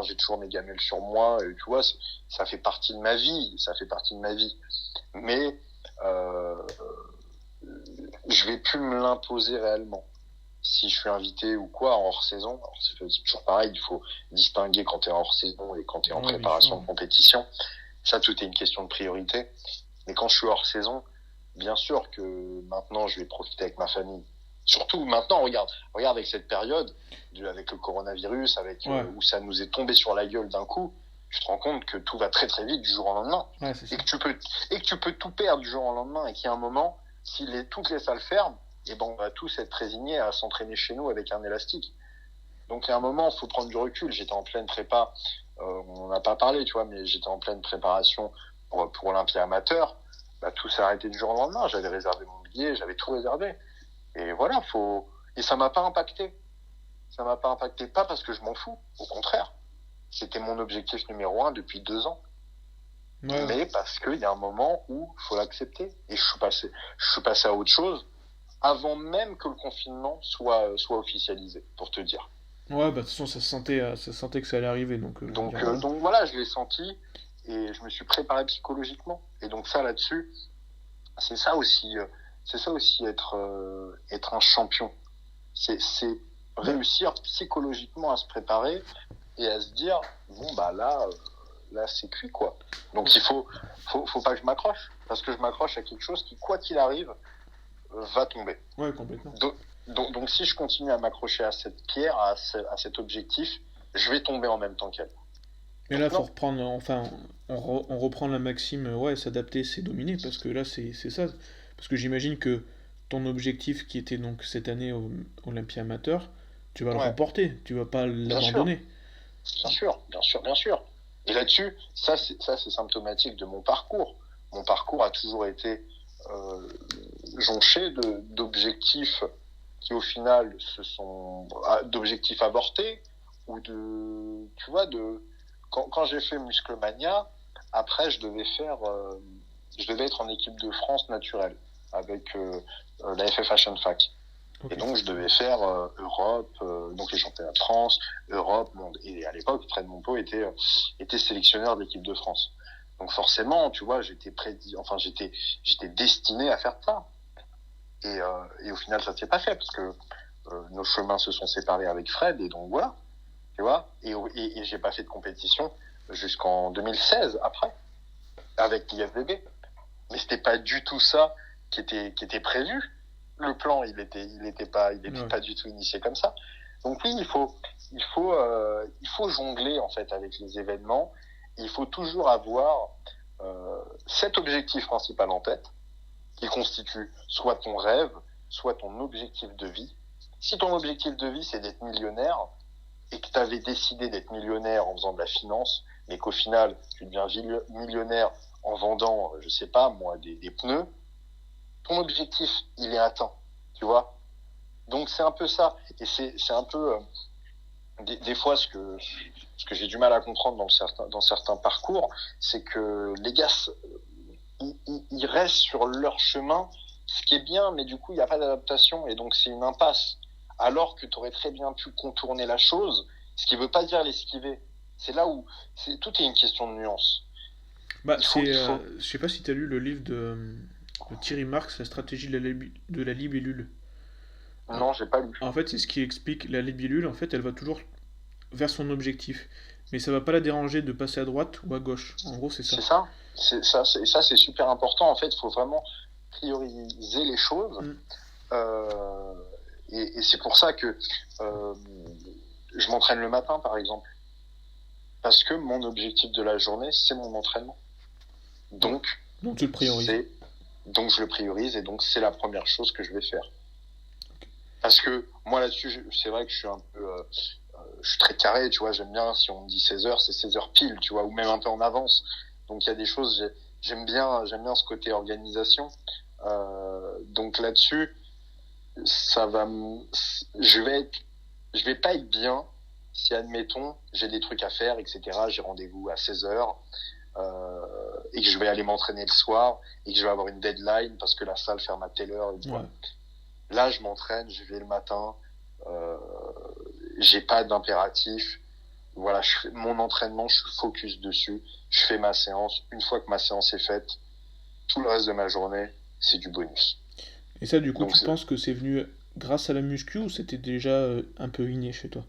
j'ai toujours mes gamelles sur moi et tu vois, ça fait partie de ma vie, ça fait partie de ma vie. Mais euh, je vais plus me l'imposer réellement. Si je suis invité ou quoi en hors saison, alors c'est toujours pareil, il faut distinguer quand tu es en hors saison et quand tu es en Ouais, bien sûr. préparation de compétition. Ça, tout est une question de priorité. Mais quand je suis hors saison, bien sûr que maintenant je vais profiter avec ma famille. Surtout maintenant, regarde avec cette période, avec le coronavirus, Ouais. où ça nous est tombé sur la gueule d'un coup, tu te rends compte que tout va très très vite du jour au lendemain. Ouais, c'est Et ça. que tu peux tout perdre du jour au lendemain et qu'il y a un moment, si toutes les salles ferment, et ben on va tous être résignés à s'entraîner chez nous avec un élastique. Donc il y a un moment, il faut prendre du recul. J'étais en pleine prépa, on n'a pas parlé, tu vois, mais j'étais en pleine préparation pour Olympia amateur. Bah, tout s'est arrêté du jour au lendemain. J'avais réservé mon billet, j'avais tout réservé. Et voilà, et ça m'a pas impacté. Ça m'a pas impacté, pas parce que je m'en fous. Au contraire, c'était mon objectif numéro 1 depuis 2 ans. Ouais, ouais. Mais parce qu'il y a un moment où il faut l'accepter. Et je suis passé à autre chose avant même que le confinement soit officialisé, pour te dire. Ouais, bah de toute façon, ça se sentait que ça allait arriver, donc je veux Donc, dire, euh, voilà. donc voilà, je l'ai senti et je me suis préparé psychologiquement. Et donc ça là-dessus, c'est ça aussi, être un champion. C'est Bah, réussir psychologiquement à se préparer et à se dire bon bah là c'est cuit quoi. Donc il faut pas que je m'accroche parce que je m'accroche à quelque chose qui quoi qu'il arrive va tomber. ouais, complètement. Donc, si je continue à m'accrocher à cette pierre, à cet objectif, je vais tomber en même temps qu'elle. Mais là, Donc faut non, reprendre, enfin, on reprend la maxime, ouais, s'adapter, c'est dominer, parce que là, c'est ça. Parce que j'imagine que ton objectif qui était donc cette année au Olympia Amateur, tu vas le ouais, remporter, tu vas pas bien sûr, l'abandonner. bien sûr, bien sûr, bien sûr. Et là-dessus, ça c'est symptomatique de mon parcours. Mon parcours a toujours été euh, jonché d'objectifs qui au final d'objectifs avortés ou tu vois, quand j'ai fait Musclemania, après je devais être en équipe de France naturelle avec la FF Fashion Fac. Et Ok. donc je devais faire Europe, donc les championnats de France, Europe, monde. Et à l'époque, Fred Monpeau était sélectionneur de l'équipe de France. Donc forcément, tu vois, j'étais destiné à faire ça. Et au final, ça s'est pas fait parce que nos chemins se sont séparés avec Fred. Et donc voilà. tu vois, et j'ai pas fait de compétition jusqu'en 2016 après, avec l'IFBB. Mais c'était pas du tout ça qui était prévu. Le plan, il était pas du tout initié comme ça. Donc oui, il faut jongler en fait avec les événements. Il faut toujours avoir cet objectif principal en tête, qui constitue soit ton rêve, soit ton objectif de vie. Si ton objectif de vie c'est d'être millionnaire et que tu avais décidé d'être millionnaire en faisant de la finance, mais qu'au final tu deviens millionnaire en vendant, je sais pas moi, des pneus, ton objectif il est atteint, tu vois. Donc c'est un peu ça, et c'est un peu des fois ce que j'ai du mal à comprendre dans certains parcours, c'est que les gars ils restent sur leur chemin, ce qui est bien, mais du coup il n'y a pas d'adaptation et donc c'est une impasse. Alors que tu aurais très bien pu contourner la chose, ce qui ne veut pas dire l'esquiver. C'est là où tout est une question de nuance. Bah, je sais pas si tu as lu le livre de Thierry Marx, La stratégie de la libellule. Non, j'ai pas lu. En fait, c'est ce qui explique la libellule. En fait, elle va toujours vers son objectif, mais ça va pas la déranger de passer à droite ou à gauche. En gros, c'est ça. C'est ça. C'est super important. En fait, il faut vraiment prioriser les choses. Et c'est pour ça que je m'entraîne le matin, par exemple. Parce que mon objectif de la journée, c'est mon entraînement. Donc tu le priorises. Donc je le priorise et donc c'est la première chose que je vais faire. Parce que moi là-dessus, c'est vrai que je suis un peu... je suis très carré, tu vois, j'aime bien, si on me dit 16h, c'est 16h pile, tu vois, ou même un peu en avance. Donc il y a des choses, j'aime bien ce côté organisation. Donc là-dessus, je vais pas être bien si, admettons, j'ai des trucs à faire, etc., j'ai rendez-vous à 16h, et que je vais aller m'entraîner le soir, et que je vais avoir une deadline parce que la salle ferme à telle heure. Ouais. Là, je m'entraîne, je vais le matin, j'ai pas d'impératif. Voilà, mon entraînement, je suis focus dessus, je fais ma séance. Une fois que ma séance est faite, tout le reste de ma journée, c'est du bonus. Et ça, du coup, donc, tu penses que c'est venu grâce à la muscu ou c'était déjà un peu inné chez toi?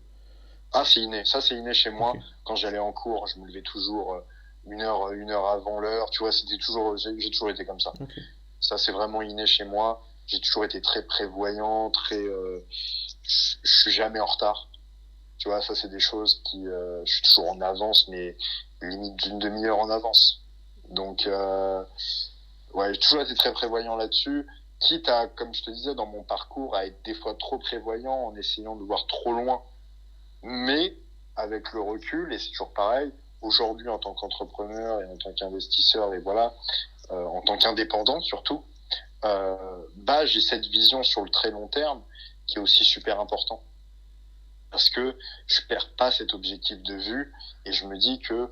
Ah, c'est inné. Ça, c'est inné chez moi. Okay. Quand j'allais en cours, je me levais toujours une heure avant l'heure. Tu vois, j'ai toujours été comme ça. Okay. Ça, c'est vraiment inné chez moi. J'ai toujours été très prévoyant, je suis jamais en retard. Tu vois, ça, c'est des choses je suis toujours en avance, mais limite d'une demi-heure en avance. Donc, ouais, j'ai toujours été très prévoyant là-dessus. Quitte à, comme je te disais, dans mon parcours, à être des fois trop prévoyant en essayant de voir trop loin. Mais, avec le recul, et c'est toujours pareil, aujourd'hui, en tant qu'entrepreneur et en tant qu'investisseur, et voilà, en tant qu'indépendant surtout, j'ai cette vision sur le très long terme qui est aussi super important. Parce que je perds pas cet objectif de vue et je me dis que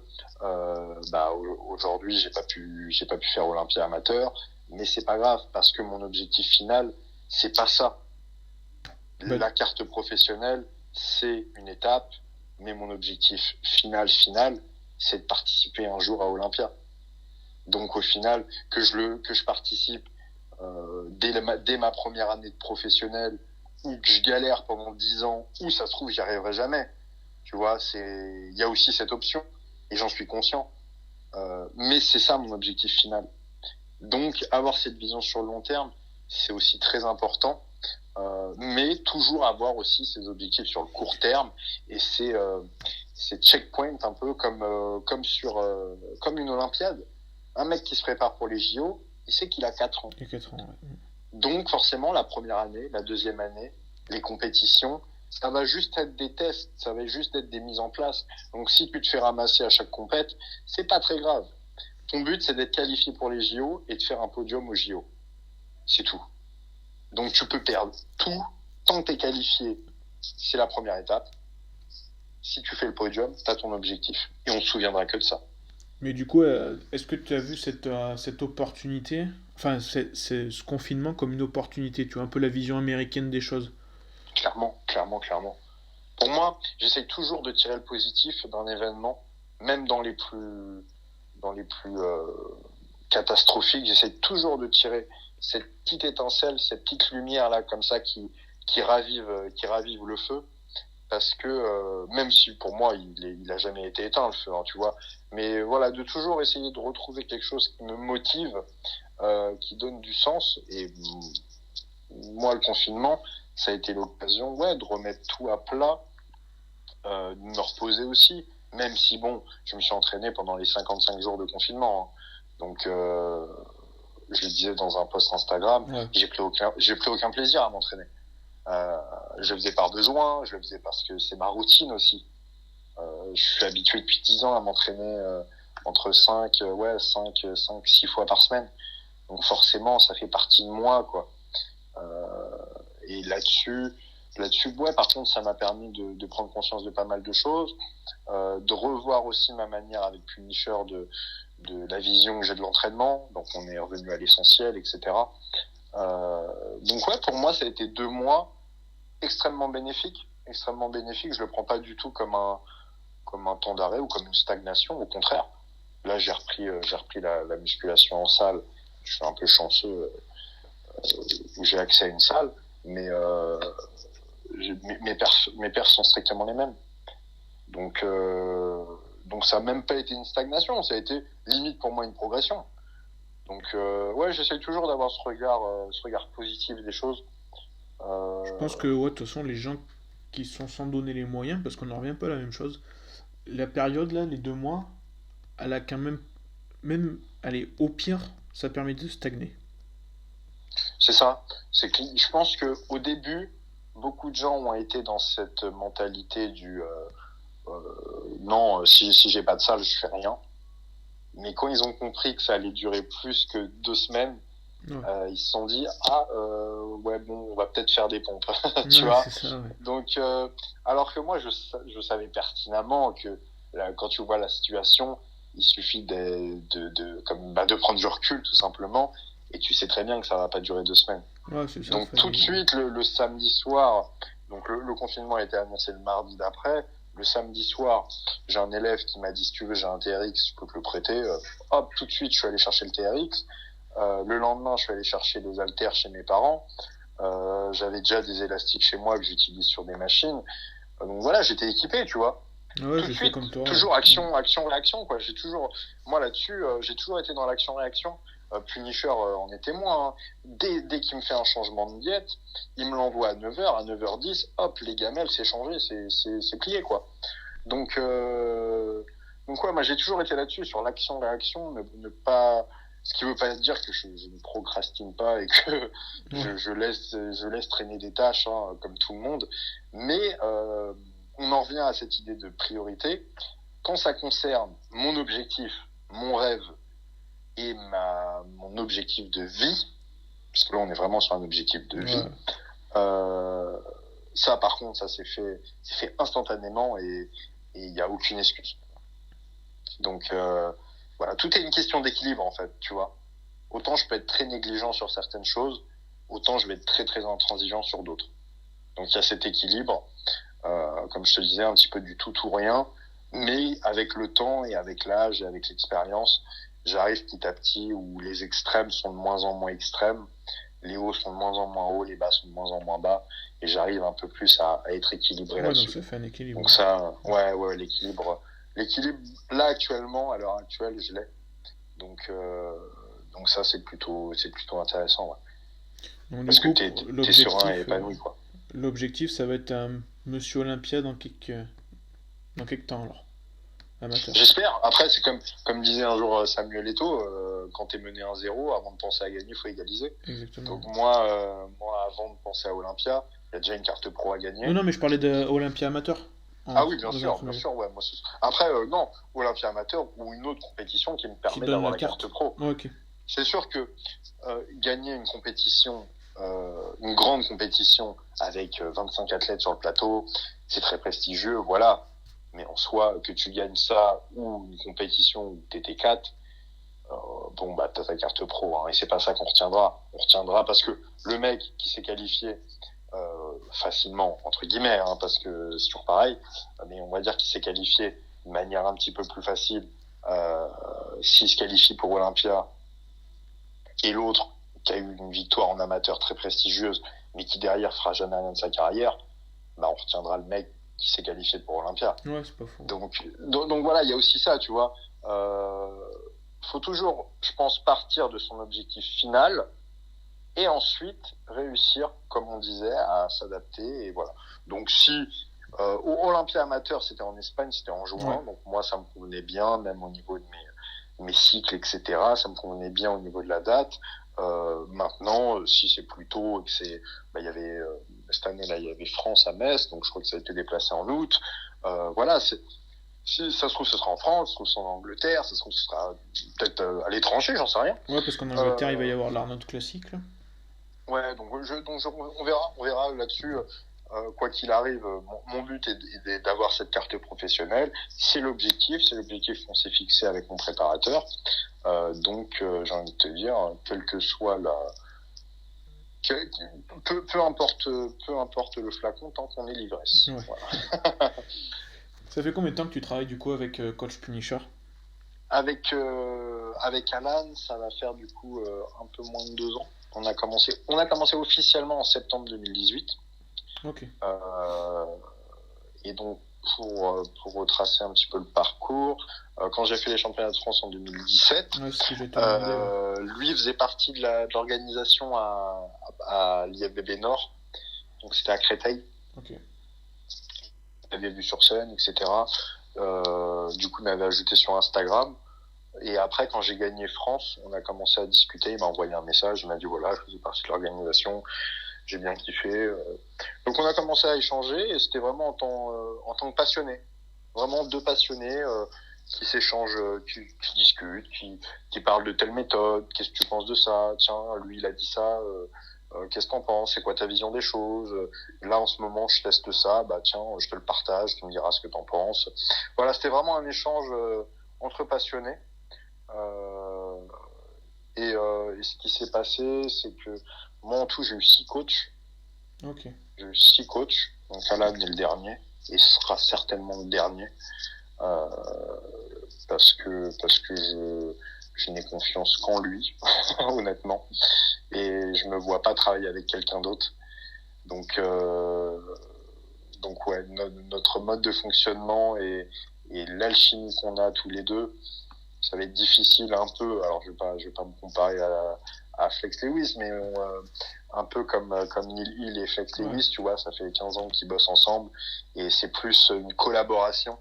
aujourd'hui j'ai pas pu faire Olympia amateur, mais c'est pas grave parce que mon objectif final c'est pas ça. La carte professionnelle c'est une étape, mais mon objectif final c'est de participer un jour à Olympia. Donc au final que je participe dès ma première année de professionnel ou que je galère pendant 10 ans, ou ça se trouve, j'y arriverai jamais. Tu vois, il y a aussi cette option, et j'en suis conscient. Mais c'est ça mon objectif final. Donc, avoir cette vision sur le long terme, c'est aussi très important. Mais toujours avoir aussi ces objectifs sur le court terme, et c'est checkpoint un peu comme une Olympiade. Un mec qui se prépare pour les JO, il sait qu'il a 4 ans. Il a 4 ans, ouais. Donc forcément, la première année, la deuxième année, les compétitions, ça va juste être des tests, ça va juste être des mises en place. Donc si tu te fais ramasser à chaque compète, c'est pas très grave. Ton but, c'est d'être qualifié pour les JO et de faire un podium aux JO. C'est tout. Donc tu peux perdre tout tant que t'es qualifié. C'est la première étape. Si tu fais le podium, t'as ton objectif. Et on se souviendra que de ça. Mais du coup, est-ce que tu as vu cette opportunité, enfin ce confinement comme une opportunité, tu vois, un peu la vision américaine des choses? Clairement. Pour moi, j'essaye toujours de tirer le positif d'un événement, même dans les plus catastrophiques, j'essaye toujours de tirer cette petite étincelle, cette petite lumière là comme ça qui ravive le feu. parce que même si pour moi il a jamais été éteint le feu, hein, tu vois, mais voilà, de toujours essayer de retrouver quelque chose qui me motive, qui donne du sens. Et moi, le confinement, ça a été l'occasion, ouais, de remettre tout à plat, de me reposer aussi, même si bon, je me suis entraîné pendant les 55 jours de confinement, hein. Donc je le disais dans un post Instagram, Ouais. j'ai pris aucun plaisir à m'entraîner. Je le faisais par besoin, je le faisais parce que c'est ma routine aussi. Je suis habitué depuis 10 ans à m'entraîner entre 6 fois par semaine. Donc forcément, ça fait partie de moi, quoi. Et là-dessus, ouais, par contre, ça m'a permis de prendre conscience de pas mal de choses, de revoir aussi ma manière avec Punisher de la vision que j'ai de l'entraînement. Donc on est revenu à l'essentiel, etc. Donc ouais, pour moi, ça a été 2 mois extrêmement bénéfiques. Extrêmement bénéfiques. Je le prends pas du tout comme un temps d'arrêt ou comme une stagnation. Au contraire, là, j'ai repris la musculation en salle. Je suis un peu chanceux où j'ai accès à une salle, mais mes perfs sont strictement les mêmes. Donc ça n'a même pas été une stagnation, ça a été limite pour moi une progression. Donc ouais, j'essaye toujours d'avoir ce regard positif des choses. Je pense que, ouais, de toute façon, les gens qui sont sans donner les moyens, parce qu'on en revient pas à la même chose, la période là, les 2 mois, elle a quand même, allez, au pire, ça permet de stagner. C'est ça. C'est que je pense que au début, beaucoup de gens ont été dans cette mentalité du non, si j'ai pas de salle, je fais rien. Mais quand ils ont compris que ça allait durer plus que 2 semaines, Ouais, ils se sont dit ouais bon, on va peut-être faire des pompes, tu ouais, vois. c'est ça, ouais. Donc alors que moi je savais pertinemment que là, quand tu vois la situation, il suffit de prendre du recul tout simplement, et tu sais très bien que ça va pas durer 2 semaines. Ouais, c'est ça, Donc tout de fallait. suite le samedi soir, donc le confinement a été annoncé le mardi d'après. Le samedi soir, j'ai un élève qui m'a dit si tu veux j'ai un TRX, je peux te le prêter. Hop, tout de suite je suis allé chercher le TRX. Le lendemain je suis allé chercher des haltères chez mes parents. J'avais déjà des élastiques chez moi que j'utilise sur des machines. Donc voilà, j'étais équipé, tu vois. Ouais, Tout de j'ai fait suite, comme toi, ouais. toujours action, action, réaction, quoi. Moi là-dessus, j'ai toujours été dans l'action-réaction. Punisher en est témoin, hein. Dès qu'il me fait un changement de diète, il me l'envoie à 9h, à 9h10, hop, les gamelles, c'est changé, c'est plié, quoi. Donc, donc ouais, moi j'ai toujours été là-dessus, sur l'action-réaction, ne pas, ce qui veut pas dire que je ne procrastine pas et que Ouais. je laisse traîner des tâches, hein, comme tout le monde, mais on en revient à cette idée de priorité. Quand ça concerne mon objectif, mon rêve et mon objectif de vie, parce que là on est vraiment sur un objectif de vie, Ouais. euh, ça par contre ça c'est fait instantanément et il n'y a aucune excuse. Donc voilà, tout est une question d'équilibre en fait, tu vois. Autant je peux être très négligent sur certaines choses, autant je vais être très très intransigeant sur d'autres. Donc il y a cet équilibre, comme je te disais, un petit peu du tout ou rien, mais avec le temps et avec l'âge et avec l'expérience, j'arrive petit à petit où les extrêmes sont de moins en moins extrêmes, les hauts sont de moins en moins hauts, les bas sont de moins en moins bas, et j'arrive un peu plus à être équilibré Ouais, donc là-dessus. ça fait un équilibre. Donc ça, ouais, l'équilibre, là actuellement, à l'heure actuelle, je l'ai. Donc, ça c'est plutôt intéressant, ouais. Donc du Parce que coup, t'es serein et épanoui, quoi. l'objectif, ça va être un Monsieur Olympia dans quelques temps alors, amateur. J'espère. Après, c'est comme disait un jour Samuel Eto'o, quand t'es mené 1-0, avant de penser à gagner, il faut égaliser. Exactement. Donc moi, avant de penser à Olympia, il y a déjà une carte pro à Non, gagner. non, mais je parlais d'Olympia amateur. Ah oui, Dans un premier bien lieu. sûr, ouais. Moi, après, non, Olympia amateur ou une autre compétition qui me Qui permet donne d'avoir la la carte carte. pro. Ouais, ok. C'est sûr que gagner une compétition, une grande compétition avec 25 athlètes sur le plateau, c'est très prestigieux, voilà. Mais en soi, que tu gagnes ça ou une compétition où t'étais 4, bon bah t'as ta carte pro, hein, et c'est pas ça qu'on retiendra. On retiendra parce que le mec qui s'est qualifié facilement entre guillemets, hein, parce que c'est toujours pareil, mais on va dire qu'il s'est qualifié de manière un petit peu plus facile. S'il se qualifie pour Olympia et l'autre qui a eu une victoire en amateur très prestigieuse, mais qui derrière fera jamais rien de sa carrière, bah on retiendra le mec qui s'est qualifié pour Olympia. Ouais, c'est pas faux. Donc voilà, il y a aussi ça, tu vois. Faut toujours, je pense, partir de son objectif final et ensuite réussir, comme on disait, à s'adapter. Et voilà. Donc si au Olympia amateur, c'était en Espagne, c'était en juin, donc moi ça me convenait bien, même au niveau de mes cycles, etc. Ça me convenait bien au niveau de la date. Maintenant, si c'est plus tôt et que c'est, il y avait cette année-là, il y avait France à Metz, donc je crois que ça a été déplacé en août. Voilà, si ça se trouve, ce sera en France, ça se trouve, ce sera en Angleterre, ça se trouve, ce sera peut-être à l'étranger, j'en sais rien. Ouais, parce qu'en Angleterre, il va y avoir l'Arnold Classic, là. Ouais, donc on verra là-dessus. Quoi qu'il arrive, mon but est d'avoir cette carte professionnelle. C'est l'objectif qu'on s'est fixé avec mon préparateur. Donc, j'ai envie de te dire, quelle que soit peu importe le flacon tant qu'on est l'ivresse. Ouais. Voilà. Ça fait combien de temps que tu travailles du coup avec Coach Punisher? Avec Alan, ça va faire du coup un peu moins de 2 ans. On a commencé officiellement en septembre 2018. Ok. Et donc pour retracer un petit peu le parcours, quand j'ai fait les championnats de France en 2017, lui faisait partie de l'organisation à l'IFBB Nord, donc c'était à Créteil. Ok. Il m'avait vu sur scène, etc. Du coup, il m'avait ajouté sur Instagram. Et après, quand j'ai gagné France, on a commencé à discuter. Il m'a envoyé un message. Il m'a dit voilà, je faisais partie de l'organisation. J'ai bien kiffé. Donc, on a commencé à échanger. Et c'était vraiment en tant que passionné. Vraiment deux passionnés qui s'échangent, qui discutent, qui parlent de telle méthode. Qu'est-ce que tu penses de ça? Tiens, lui, il a dit ça. Qu'est-ce que t'en penses? C'est quoi ta vision des choses? Là, en ce moment, je teste ça. Bah, tiens, je te le partage. Tu me diras ce que t'en penses. Voilà, c'était vraiment un échange entre passionnés. Et ce qui s'est passé, c'est que moi, en tout, j'ai eu 6 coachs. Ok. J'ai eu 6 coachs. Donc, Alan est le dernier. Et ce sera certainement le dernier. Parce que je n'ai confiance qu'en lui, honnêtement. Et je me vois pas travailler avec quelqu'un d'autre. Donc ouais, notre mode de fonctionnement et l'alchimie qu'on a tous les deux, ça va être difficile un peu. Alors je vais pas me comparer à Flex Lewis, mais un peu comme Neil Hill et Flex Lewis, tu vois, ça fait 15 ans qu'ils bossent ensemble et c'est plus une collaboration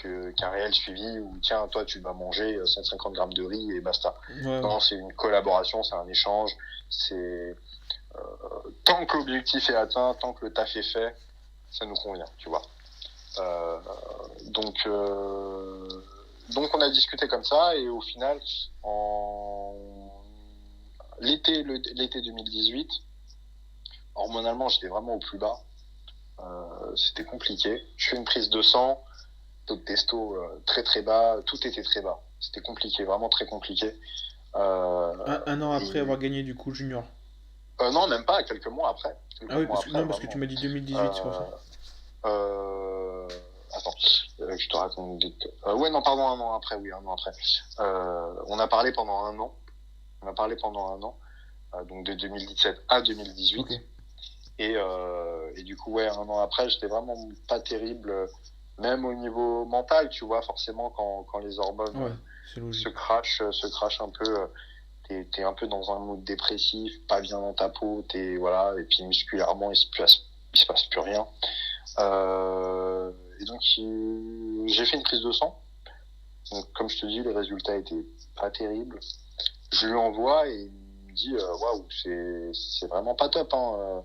qu'un réel suivi où tiens, toi tu vas manger 150 grammes de riz et basta. Ouais. Non, c'est une collaboration, c'est un échange, c'est tant que l'objectif est atteint, tant que le taf est fait, ça nous convient, tu vois. Donc on a discuté comme ça et au final, en l'été 2018, hormonalement j'étais vraiment au plus bas. C'était compliqué. Je fais une prise de sang, taux de testo très très bas, tout était très bas. C'était compliqué, vraiment très compliqué. Un an après avoir gagné du coup junior. Non, même pas, quelques mois après. Parce que tu m'as dit 2018, c'est pour ça. Attends, je te raconte des... ouais, non, pardon, un an après. On a parlé pendant un an. Donc de 2017 à 2018. Okay. Et du coup, ouais, un an après, j'étais vraiment pas terrible, même au niveau mental, tu vois, forcément, quand les hormones se crachent un peu, t'es un peu dans un mood dépressif, pas bien dans ta peau, voilà, et puis musculairement, il se passe plus rien. Et donc, j'ai fait une prise de sang. Donc, comme je te dis, les résultats étaient pas terribles. Je lui envoie et il me dit, waouh, c'est vraiment pas top, hein.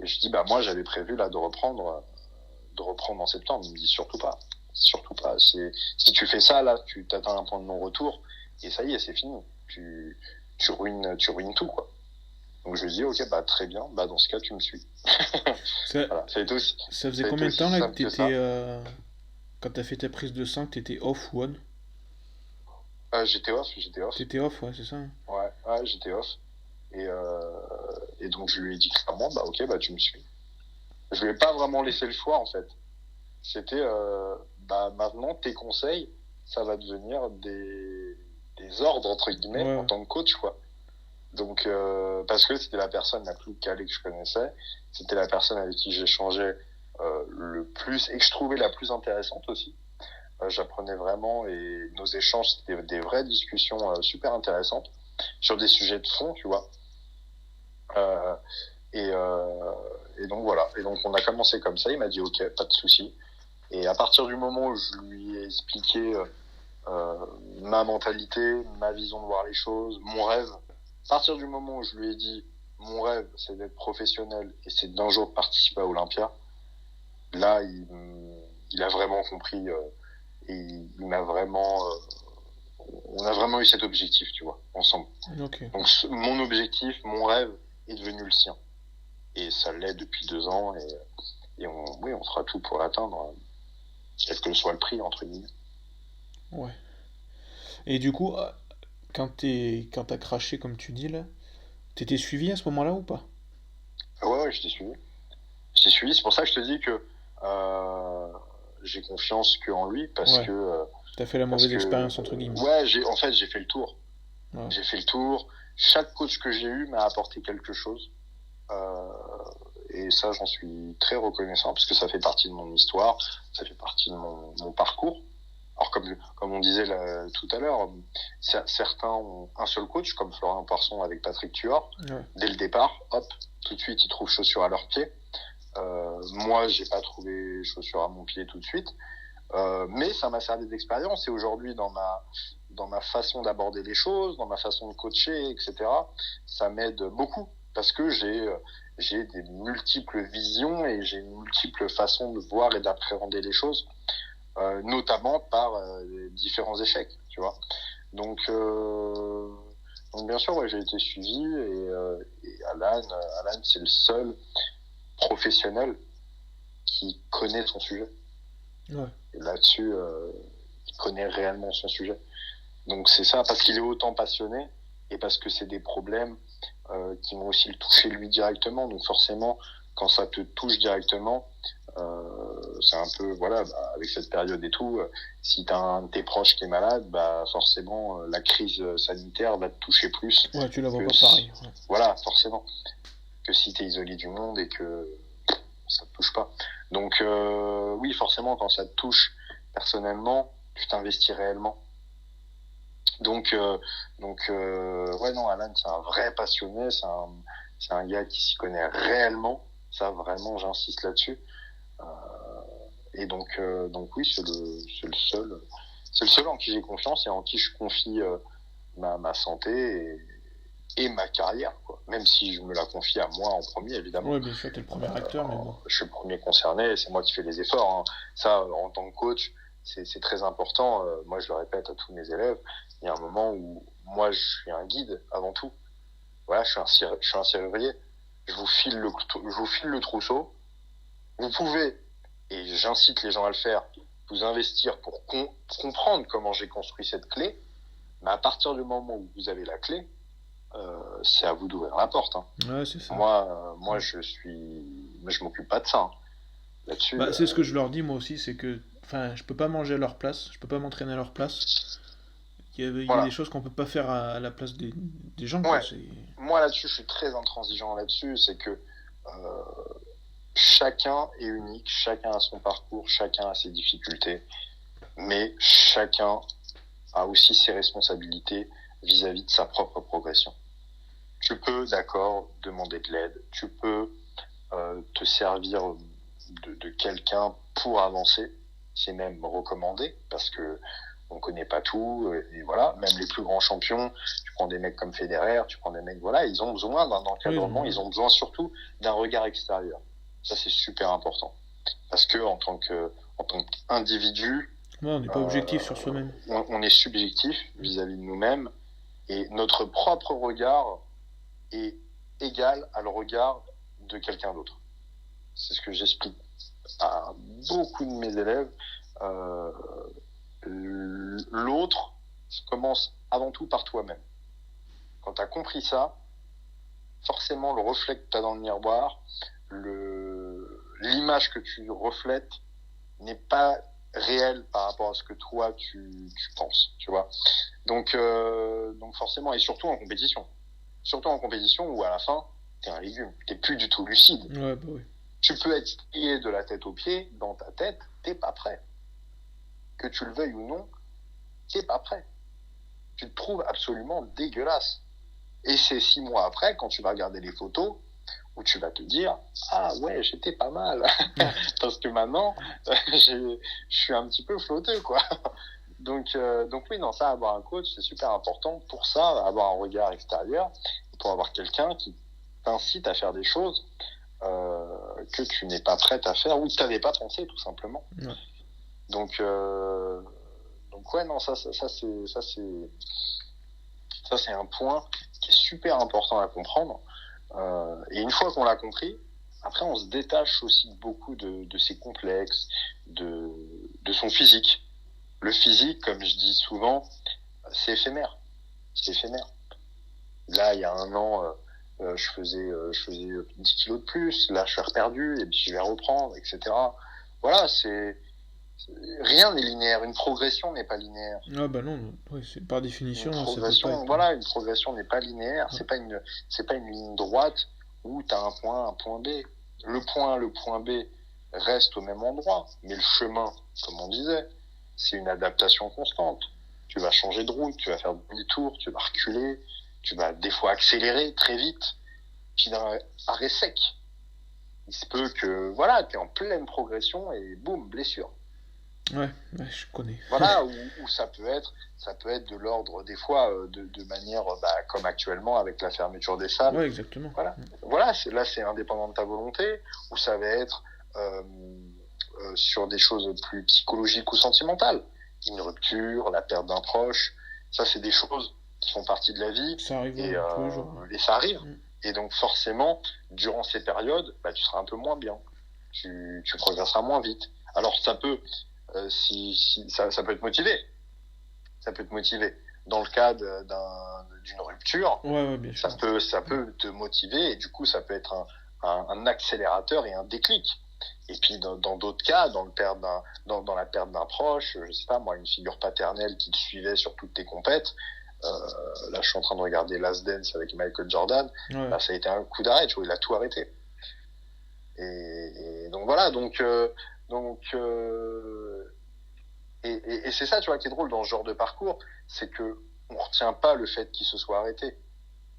Et je dis, bah, moi, j'avais prévu, là, de reprendre en septembre. Il me dit, surtout pas. Si tu fais ça, là, tu t'atteins un point de non-retour et ça y est, c'est fini. Tu ruines tout, quoi. Donc je lui dis ok, bah très bien, bah dans ce cas tu me suis. Voilà, ça faisait combien de temps là que t'étais quand t'as fait ta prise de sang, que t'étais off ou on? J'étais off. T'étais off, ouais, c'est ça. Ouais, j'étais off. Et donc je lui ai dit clairement bah ok, bah tu me suis. Je lui ai pas vraiment laissé le choix en fait. C'était bah maintenant tes conseils, ça va devenir des ordres entre guillemets en tant que coach, quoi. Donc parce que c'était la personne la plus calée que je connaissais, c'était la personne avec qui j'échangeais le plus et que je trouvais la plus intéressante aussi. J'apprenais vraiment et nos échanges c'était des vraies discussions super intéressantes sur des sujets de fond, tu vois. Euh, et, euh, et donc voilà. Et donc on a commencé comme ça. Il m'a dit ok, pas de souci. Et à partir du moment où je lui ai expliqué ma mentalité, ma vision de voir les choses, mon rêve, à partir du moment où je lui ai dit mon rêve c'est d'être professionnel et c'est d'un jour participer à Olympia, là il a vraiment compris et il m'a vraiment on a vraiment eu cet objectif, tu vois, ensemble. Ok. Donc mon objectif, mon rêve est devenu le sien. Et ça l'est depuis 2 ans et oui, on fera tout pour l'atteindre, quel que soit le prix, entre guillemets. Ouais. Et du coup, quand t'as craché, comme tu dis là, t'étais suivi à ce moment-là ou pas? Ah ouais, je t'ai suivi. Je t'ai suivi, c'est pour ça que je te dis que euh, j'ai confiance qu'en lui Ouais. T'as fait la parce mauvaise que expérience, entre guillemets. ouais, en fait, j'ai fait le tour. Ouais. J'ai fait le tour. Chaque coach que j'ai eu m'a apporté quelque chose. Euh, et ça, j'en suis très reconnaissant parce que ça fait partie de mon histoire, ça fait partie de mon parcours. Alors comme on disait là, tout à l'heure, certains ont un seul coach, comme Florian Poisson avec Patrick Tuor. Ouais. Dès le départ, hop, tout de suite, ils trouvent chaussures à leurs pieds. Moi, j'ai pas trouvé chaussures à mon pied tout de suite. Mais ça m'a servi d'expérience et aujourd'hui dans ma façon d'aborder les choses, dans ma façon de coacher, etc. Ça m'aide beaucoup parce que j'ai des multiples visions et j'ai une multiple façon de voir et d'appréhender les choses, notamment par différents échecs, tu vois. Donc, euh, donc bien sûr, ouais, j'ai été suivi et Alan, c'est le seul professionnel qui connaît son sujet. Ouais. Et là-dessus, il connaît réellement son sujet. Donc c'est ça, parce qu'il est autant passionné et parce que c'est des problèmes qui vont aussi le toucher lui directement. Donc forcément, quand ça te touche directement, c'est un peu, voilà, bah, avec cette période et tout, si t'as un de tes proches qui est malade, bah forcément, la crise sanitaire va te toucher plus Ouais, tu la vois que pas pareil. Ouais. voilà, forcément, que si t'es isolé du monde et que ça te touche pas. Donc oui, forcément, quand ça te touche personnellement, tu t'investis réellement. Donc, ouais, non, Alan, c'est un vrai passionné, c'est un gars qui s'y connaît réellement. Ça, vraiment, j'insiste là-dessus. Euh, et donc oui, c'est le seul en qui j'ai confiance et en qui je confie ma santé et ma carrière, quoi. Même si je me la confie à moi en premier, évidemment. Ouais, bien sûr, t'es le premier acteur, mais bon. Je suis le premier concerné, c'est moi qui fais les efforts, hein. Ça, en tant que coach, c'est très important. Moi, je le répète à tous mes élèves, il y a un moment où moi, je suis un guide avant tout. Voilà, je suis un serrurier. Je vous file le trousseau. Vous pouvez, et j'incite les gens à le faire, vous investir pour comprendre comment j'ai construit cette clé. Mais à partir du moment où vous avez la clé, c'est à vous d'ouvrir la porte, hein. Ouais, c'est ça. Moi, je m'occupe pas de ça, hein. Là-dessus, Bah, c'est ce que je leur dis moi aussi, c'est que, enfin, je peux pas manger à leur place, je peux pas m'entraîner à leur place. Il y a des voilà. choses qu'on peut pas faire à la place des gens, quoi. Ouais. C'est... Moi, là-dessus, je suis très intransigeant là-dessus. C'est que euh, chacun est unique, chacun a son parcours, chacun a ses difficultés, mais chacun a aussi ses responsabilités vis-à-vis de sa propre progression. Tu peux, d'accord, demander de l'aide, tu peux te servir de quelqu'un pour avancer, c'est même recommandé parce que on connaît pas tout et voilà, même les plus grands champions, tu prends des mecs comme Federer, tu prends des mecs, voilà, ils ont besoin d'un Oui, encadrement, ils ont besoin surtout d'un regard extérieur. Ça, c'est super important parce que en tant qu'individu, ouais, on n'est pas objectif sur soi-même. on est subjectif vis-à-vis de nous-mêmes et notre propre regard est égal à le regard de quelqu'un d'autre. C'est ce que j'explique à beaucoup de mes élèves. Euh, L'autre commence avant tout par toi-même. Quand tu as compris ça, forcément le reflet que tu as dans le miroir, l'image que tu reflètes n'est pas réelle par rapport à ce que toi tu penses, tu vois. Donc forcément, et surtout en compétition. Surtout en compétition où à la fin, t'es un légume. T'es plus du tout lucide. Ouais, bah oui. Tu peux être plié de la tête aux pieds, dans ta tête, t'es pas prêt. Que tu le veuilles ou non, t'es pas prêt. Tu te trouves absolument dégueulasse. Et c'est 6 mois après, quand tu vas regarder les photos, où tu vas te dire « Ah ouais, j'étais pas mal. » Parce que maintenant, je suis un petit peu flotteux, quoi. Donc oui, non, ça, avoir un coach, c'est super important. Pour ça, avoir un regard extérieur, pour avoir quelqu'un qui t'incite à faire des choses que tu n'es pas prête à faire ou que tu n'avais pas pensé, tout simplement. Ouais. Donc ouais, non, ça c'est un point qui est super important à comprendre. Et une fois qu'on l'a compris, après on se détache aussi beaucoup de ses complexes, de son physique. Le physique, comme je dis souvent, c'est éphémère. C'est éphémère. Là, il y a 1 an, je faisais 10 kilos de plus. Là, je suis reperdu et puis je vais reprendre, etc. Voilà, rien n'est linéaire. Une progression n'est pas linéaire. Ah bah non, ouais, c'est par définition, Une ça peut progression, pas être... voilà, une progression n'est pas linéaire. Ouais. C'est pas une ligne droite où tu as un point B. Le point B reste au même endroit, mais le chemin, comme on disait, c'est une adaptation constante. Tu vas changer de route, tu vas faire demi-tour, tu vas reculer, tu vas des fois accélérer très vite, puis d'un arrêt sec. Il se peut que, voilà, tu es en pleine progression et boum, blessure. Ouais, je connais. Voilà, où ça peut être de l'ordre, des fois, de manière, comme actuellement avec la fermeture des salles. Ouais, exactement. Voilà, c'est indépendant de ta volonté, ou ça va être sur des choses plus psychologiques ou sentimentales. Une rupture, la perte d'un proche, ça c'est des choses qui font partie de la vie. Ça arrive tous les jours. Et ça arrive. Et donc forcément, durant ces périodes, tu seras un peu moins bien. Tu progresseras moins vite. Alors ça peut, ça peut te motiver. Ça peut te motiver. Dans le cas d'une rupture, ouais, bien sûr. Ça peut te motiver et du coup ça peut être un accélérateur et un déclic. Et puis dans d'autres cas, dans la perte d'un proche, je sais pas moi, une figure paternelle qui te suivait sur toutes tes compètes. Là, je suis en train de regarder Last Dance avec Michael Jordan. Ouais. Ça a été un coup d'arrêt, tu vois, il a tout arrêté. Et donc voilà, et c'est ça, tu vois, qui est drôle dans ce genre de parcours, c'est que on retient pas le fait qu'il se soit arrêté.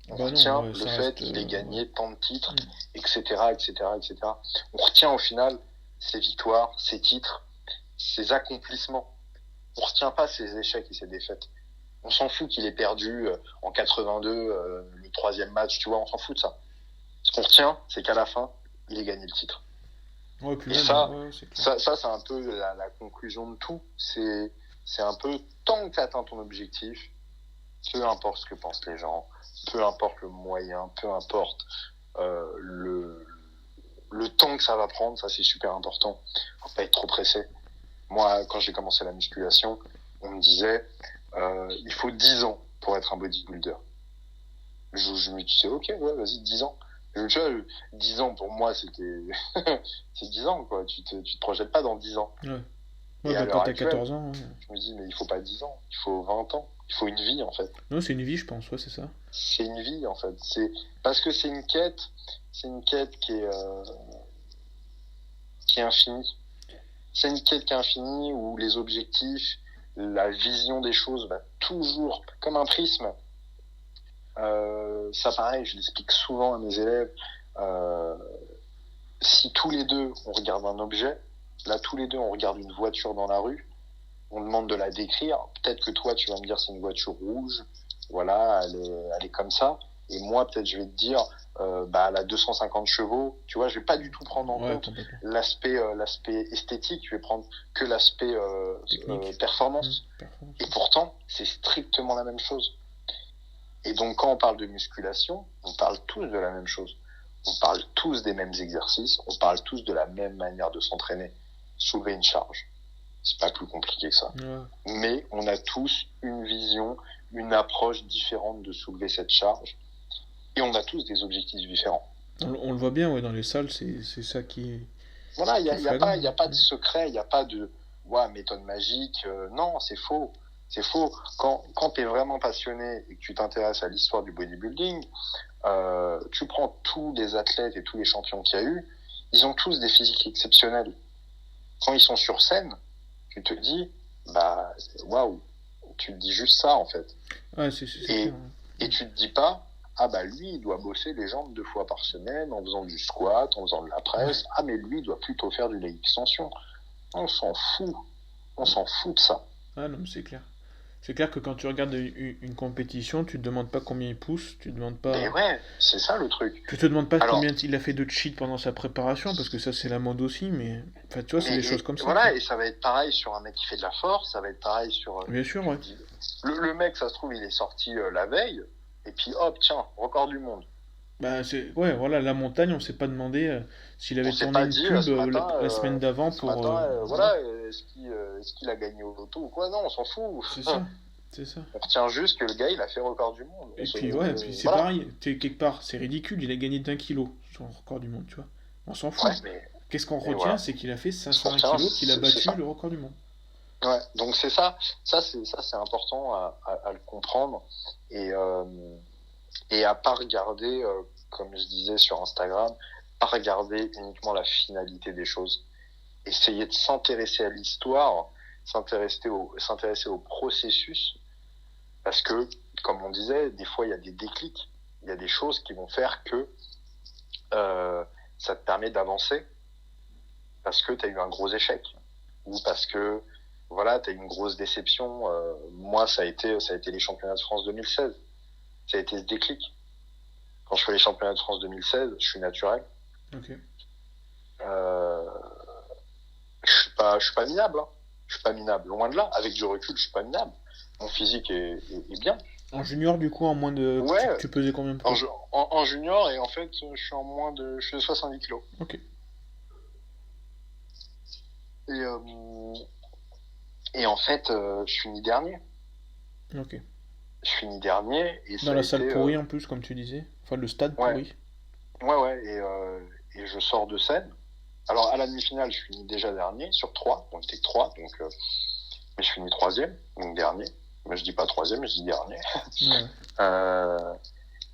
On retient le fait qu'il ait gagné tant de titres, etc., etc., etc. On retient au final ses victoires, ses titres, ses accomplissements. On retient pas ses échecs et ses défaites. On s'en fout qu'il ait perdu en 82 le 3e match, tu vois, on s'en fout de ça. Ce qu'on retient, c'est qu'à la fin, il ait gagné le titre. Ouais, puis et même, ça, c'est clair. ça, c'est un peu la conclusion de tout. C'est un peu, tant que tu atteins ton objectif, peu importe ce que pensent les gens, peu importe le moyen, peu importe le temps que ça va prendre, ça c'est super important. Faut pas être trop pressé. Moi, quand j'ai commencé la musculation, on me disait il faut 10 ans pour être un bodybuilder. Je me disais ok, ouais, vas-y, 10 ans. Et tu vois, 10 ans pour moi c'était c'est 10 ans quoi, tu te projettes pas dans 10 ans. Ouais. Et à l'heure quand t'as actuelle, 14 ans. Ouais. Je me dis mais il faut pas 10 ans, il faut 20 ans, il faut une vie en fait. Non, c'est une vie, je pense, ouais, c'est ça. C'est une vie en fait, c'est parce que c'est une quête qui est infinie. C'est une quête qui est infinie où les objectifs, la vision des choses va toujours comme un prisme. Ça pareil, je l'explique souvent à mes élèves. Si tous les deux on regarde un objet, là tous les deux on regarde une voiture dans la rue, on demande de la décrire. Peut-être que toi tu vas me dire c'est une voiture rouge, voilà, elle est comme ça. Et moi peut-être je vais te dire elle a 250 chevaux. Tu vois, je vais pas du tout prendre en compte l'aspect esthétique. Je vais prendre que l'aspect performance. Et pourtant c'est strictement la même chose. Et donc quand on parle de musculation, on parle tous de la même chose. On parle tous des mêmes exercices, on parle tous de la même manière de s'entraîner. Soulever une charge. C'est pas plus compliqué que ça. Ouais. Mais on a tous une vision, une approche différente de soulever cette charge. Et on a tous des objectifs différents. On le voit bien, ouais, dans les salles, c'est ça qui... Voilà, il n'y a pas de secret, il n'y a pas de méthode magique. Non, c'est faux. C'est faux. Quand tu es vraiment passionné et que tu t'intéresses à l'histoire du bodybuilding, tu prends tous les athlètes et tous les champions qu'il y a eu, ils ont tous des physiques exceptionnels. Quand ils sont sur scène, tu te dis, bah, waouh, tu te dis juste ça, en fait. Ouais, c'est clair. Et tu te dis pas, ah bah lui, il doit bosser les jambes 2 fois par semaine en faisant du squat, en faisant de la presse. Ah, mais lui, il doit plutôt faire du leg extension. On s'en fout. On s'en fout de ça. Ah non, mais c'est clair. C'est clair que quand tu regardes une compétition, tu te demandes pas combien il pousse, tu te demandes Mais pas. ouais, c'est ça le truc. Tu te demandes pas Alors, combien il a fait de cheat pendant sa préparation, parce que ça c'est la mode aussi, mais. Enfin, tu vois, c'est des choses comme ça. Voilà, et ça va être pareil sur un mec qui fait de la force, ça va être pareil sur. Bien sûr, ouais. Le mec, ça se trouve, il est sorti la veille, et puis hop, tiens, record du monde. Bah, ouais, voilà, la montagne, on s'est pas demandé s'il avait On s'est tourné pas une dit pub ce matin, la semaine d'avant ce pour. matin, voilà, est-ce qu'il a gagné au loto ou quoi? Non, on s'en fout. C'est ça, c'est ça. On retient juste que le gars, il a fait record du monde. Et puis, ouais, puis c'est voilà. pareil, quelque part, c'est ridicule, il a gagné d'1 kilo sur le record du monde, tu vois. On s'en fout. Ouais, mais... Qu'est-ce qu'on retient, voilà. c'est qu'il a fait 501 kilos, qu'il a battu le record du monde. Ouais, donc c'est ça. Ça, c'est important à le comprendre. Et à pas regarder, comme je disais sur Instagram, pas regarder uniquement la finalité des choses. Essayer de s'intéresser à l'histoire, s'intéresser au processus, parce que, comme on disait, des fois il y a des déclics, il y a des choses qui vont faire que ça te permet d'avancer, parce que tu as eu un gros échec, ou parce que voilà, tu as eu une grosse déception. Moi, ça a été les championnats de France 2016. Ça a été ce déclic. Quand je fais les championnats de France 2016, je suis naturel. Ok. Je suis pas minable. Hein. Je suis pas minable. Loin de là. Avec du recul, je suis pas minable. Mon physique est bien. En junior, du coup, en moins de. Ouais. Tu pesais combien de poids? En junior, et en fait, je suis en moins de. Je suis de 70 kilos. Ok. Et en fait, je finis dernier. Ok. Je finis dernier. Et dans la salle pourrie en plus, comme tu disais. Enfin, le stade pourri. Ouais. Et je sors de scène. Alors, à la demi-finale, je finis déjà dernier sur 3. On était que 3, donc. Mais je finis 3e, donc dernier. Mais je dis pas 3e, je dis dernier. Ouais.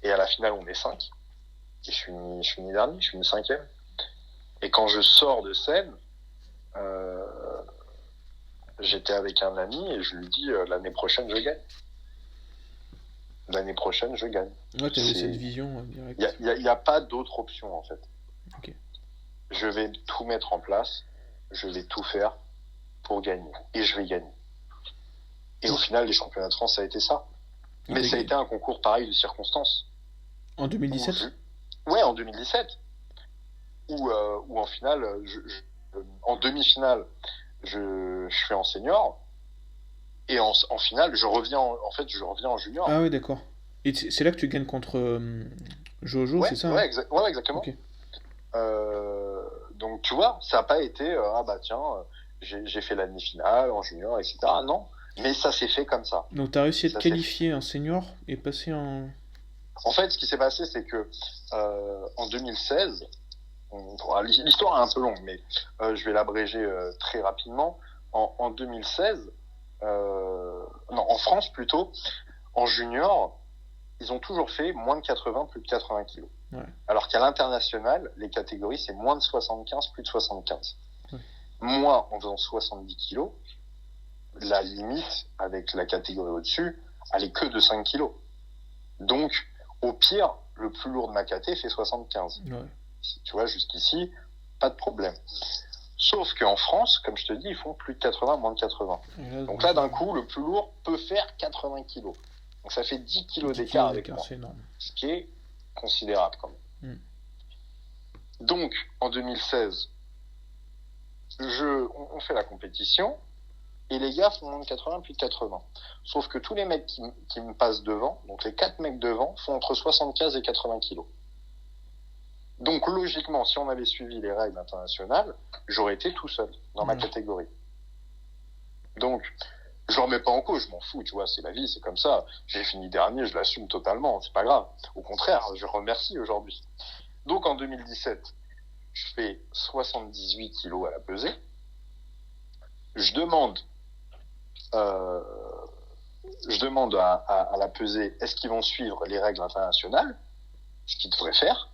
Et à la finale, on est 5. Et je finis dernier, je finis 5e. Et quand je sors de scène, j'étais avec un ami et je lui dis l'année prochaine, je gagne. L'année prochaine, je gagne. Ouais, t'avais cette vision directe. Il n'y a pas d'autre option, en fait. Ok. Je vais tout mettre en place, je vais tout faire pour gagner. Et je vais gagner. Et au final, les championnats de France, ça a été ça. Mais ça a été un concours pareil de circonstances. En 2017 ? Ouais, en 2017. Où en finale, en demi-finale, je fais en senior. Et en finale, je reviens en junior. Ah ouais, d'accord. Et c'est là que tu gagnes contre Jojo, ouais, c'est ça? Ouais, exactement. Okay. Donc tu vois, ça n'a pas été ah bah tiens, j'ai fait la demi-finale en junior, etc. Non, mais ça s'est fait comme ça. Donc tu as réussi à te qualifier en senior et passer en... En fait, ce qui s'est passé, c'est que en 2016, l'histoire est un peu longue, mais je vais l'abréger très rapidement. En 2016, non, en France plutôt, en junior, ils ont toujours fait moins de 80, plus de 80 kilos. Ouais. Alors qu'à l'international, les catégories, c'est moins de 75, plus de 75. Ouais. Moi, en faisant 70 kilos, la limite avec la catégorie au-dessus, elle est que de 5 kilos. Donc, au pire, le plus lourd de ma caté fait 75. Ouais. Tu vois, jusqu'ici, pas de problème. Sauf qu'en France, comme je te dis, ils font plus de 80, moins de 80. Donc là, d'un coup, le plus lourd peut faire 80 kilos. Donc ça fait 10 kilos d'écart avec moi. C'est énorme. Ce qui est considérable quand même. Donc, en 2016, on fait la compétition et les gars font moins de 80, plus de 80. Sauf que tous les mecs qui me passent devant, donc les 4 mecs devant, font entre 75 et 80 kilos. Donc, logiquement, si on avait suivi les règles internationales, j'aurais été tout seul dans ma catégorie. Donc, je ne remets pas en cause, je m'en fous, tu vois, c'est la vie, c'est comme ça. J'ai fini dernier, je l'assume totalement, c'est pas grave. Au contraire, je remercie aujourd'hui. Donc, en 2017, je fais 78 kilos à la pesée. Je demande à la pesée, est-ce qu'ils vont suivre les règles internationales? Ce qu'ils devraient faire.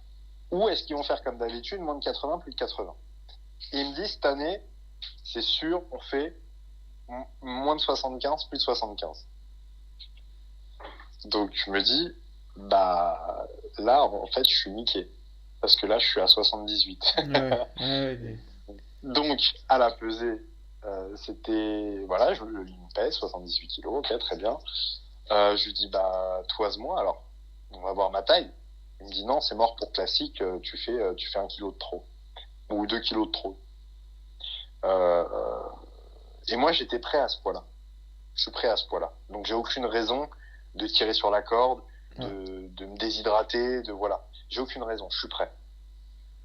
ou est-ce qu'ils vont faire comme d'habitude, moins de 80, plus de 80. Et il me dit, cette année, c'est sûr, on fait moins de 75, plus de 75. Donc je me dis, bah là, en fait, je suis niqué. Parce que là, je suis à 78. Ouais. Donc, à la pesée, c'était... Voilà, il me pèse 78 kilos, ok, très bien. Je lui dis, bah, toise-moi, alors, on va voir ma taille. Il me dit, non, c'est mort pour classique, tu fais 1 kilo de trop. Ou 2 kilos de trop. Et moi, j'étais prêt à ce poids-là. Je suis prêt à ce poids-là. Donc, j'ai aucune raison de tirer sur la corde, de me déshydrater, voilà. J'ai aucune raison, je suis prêt.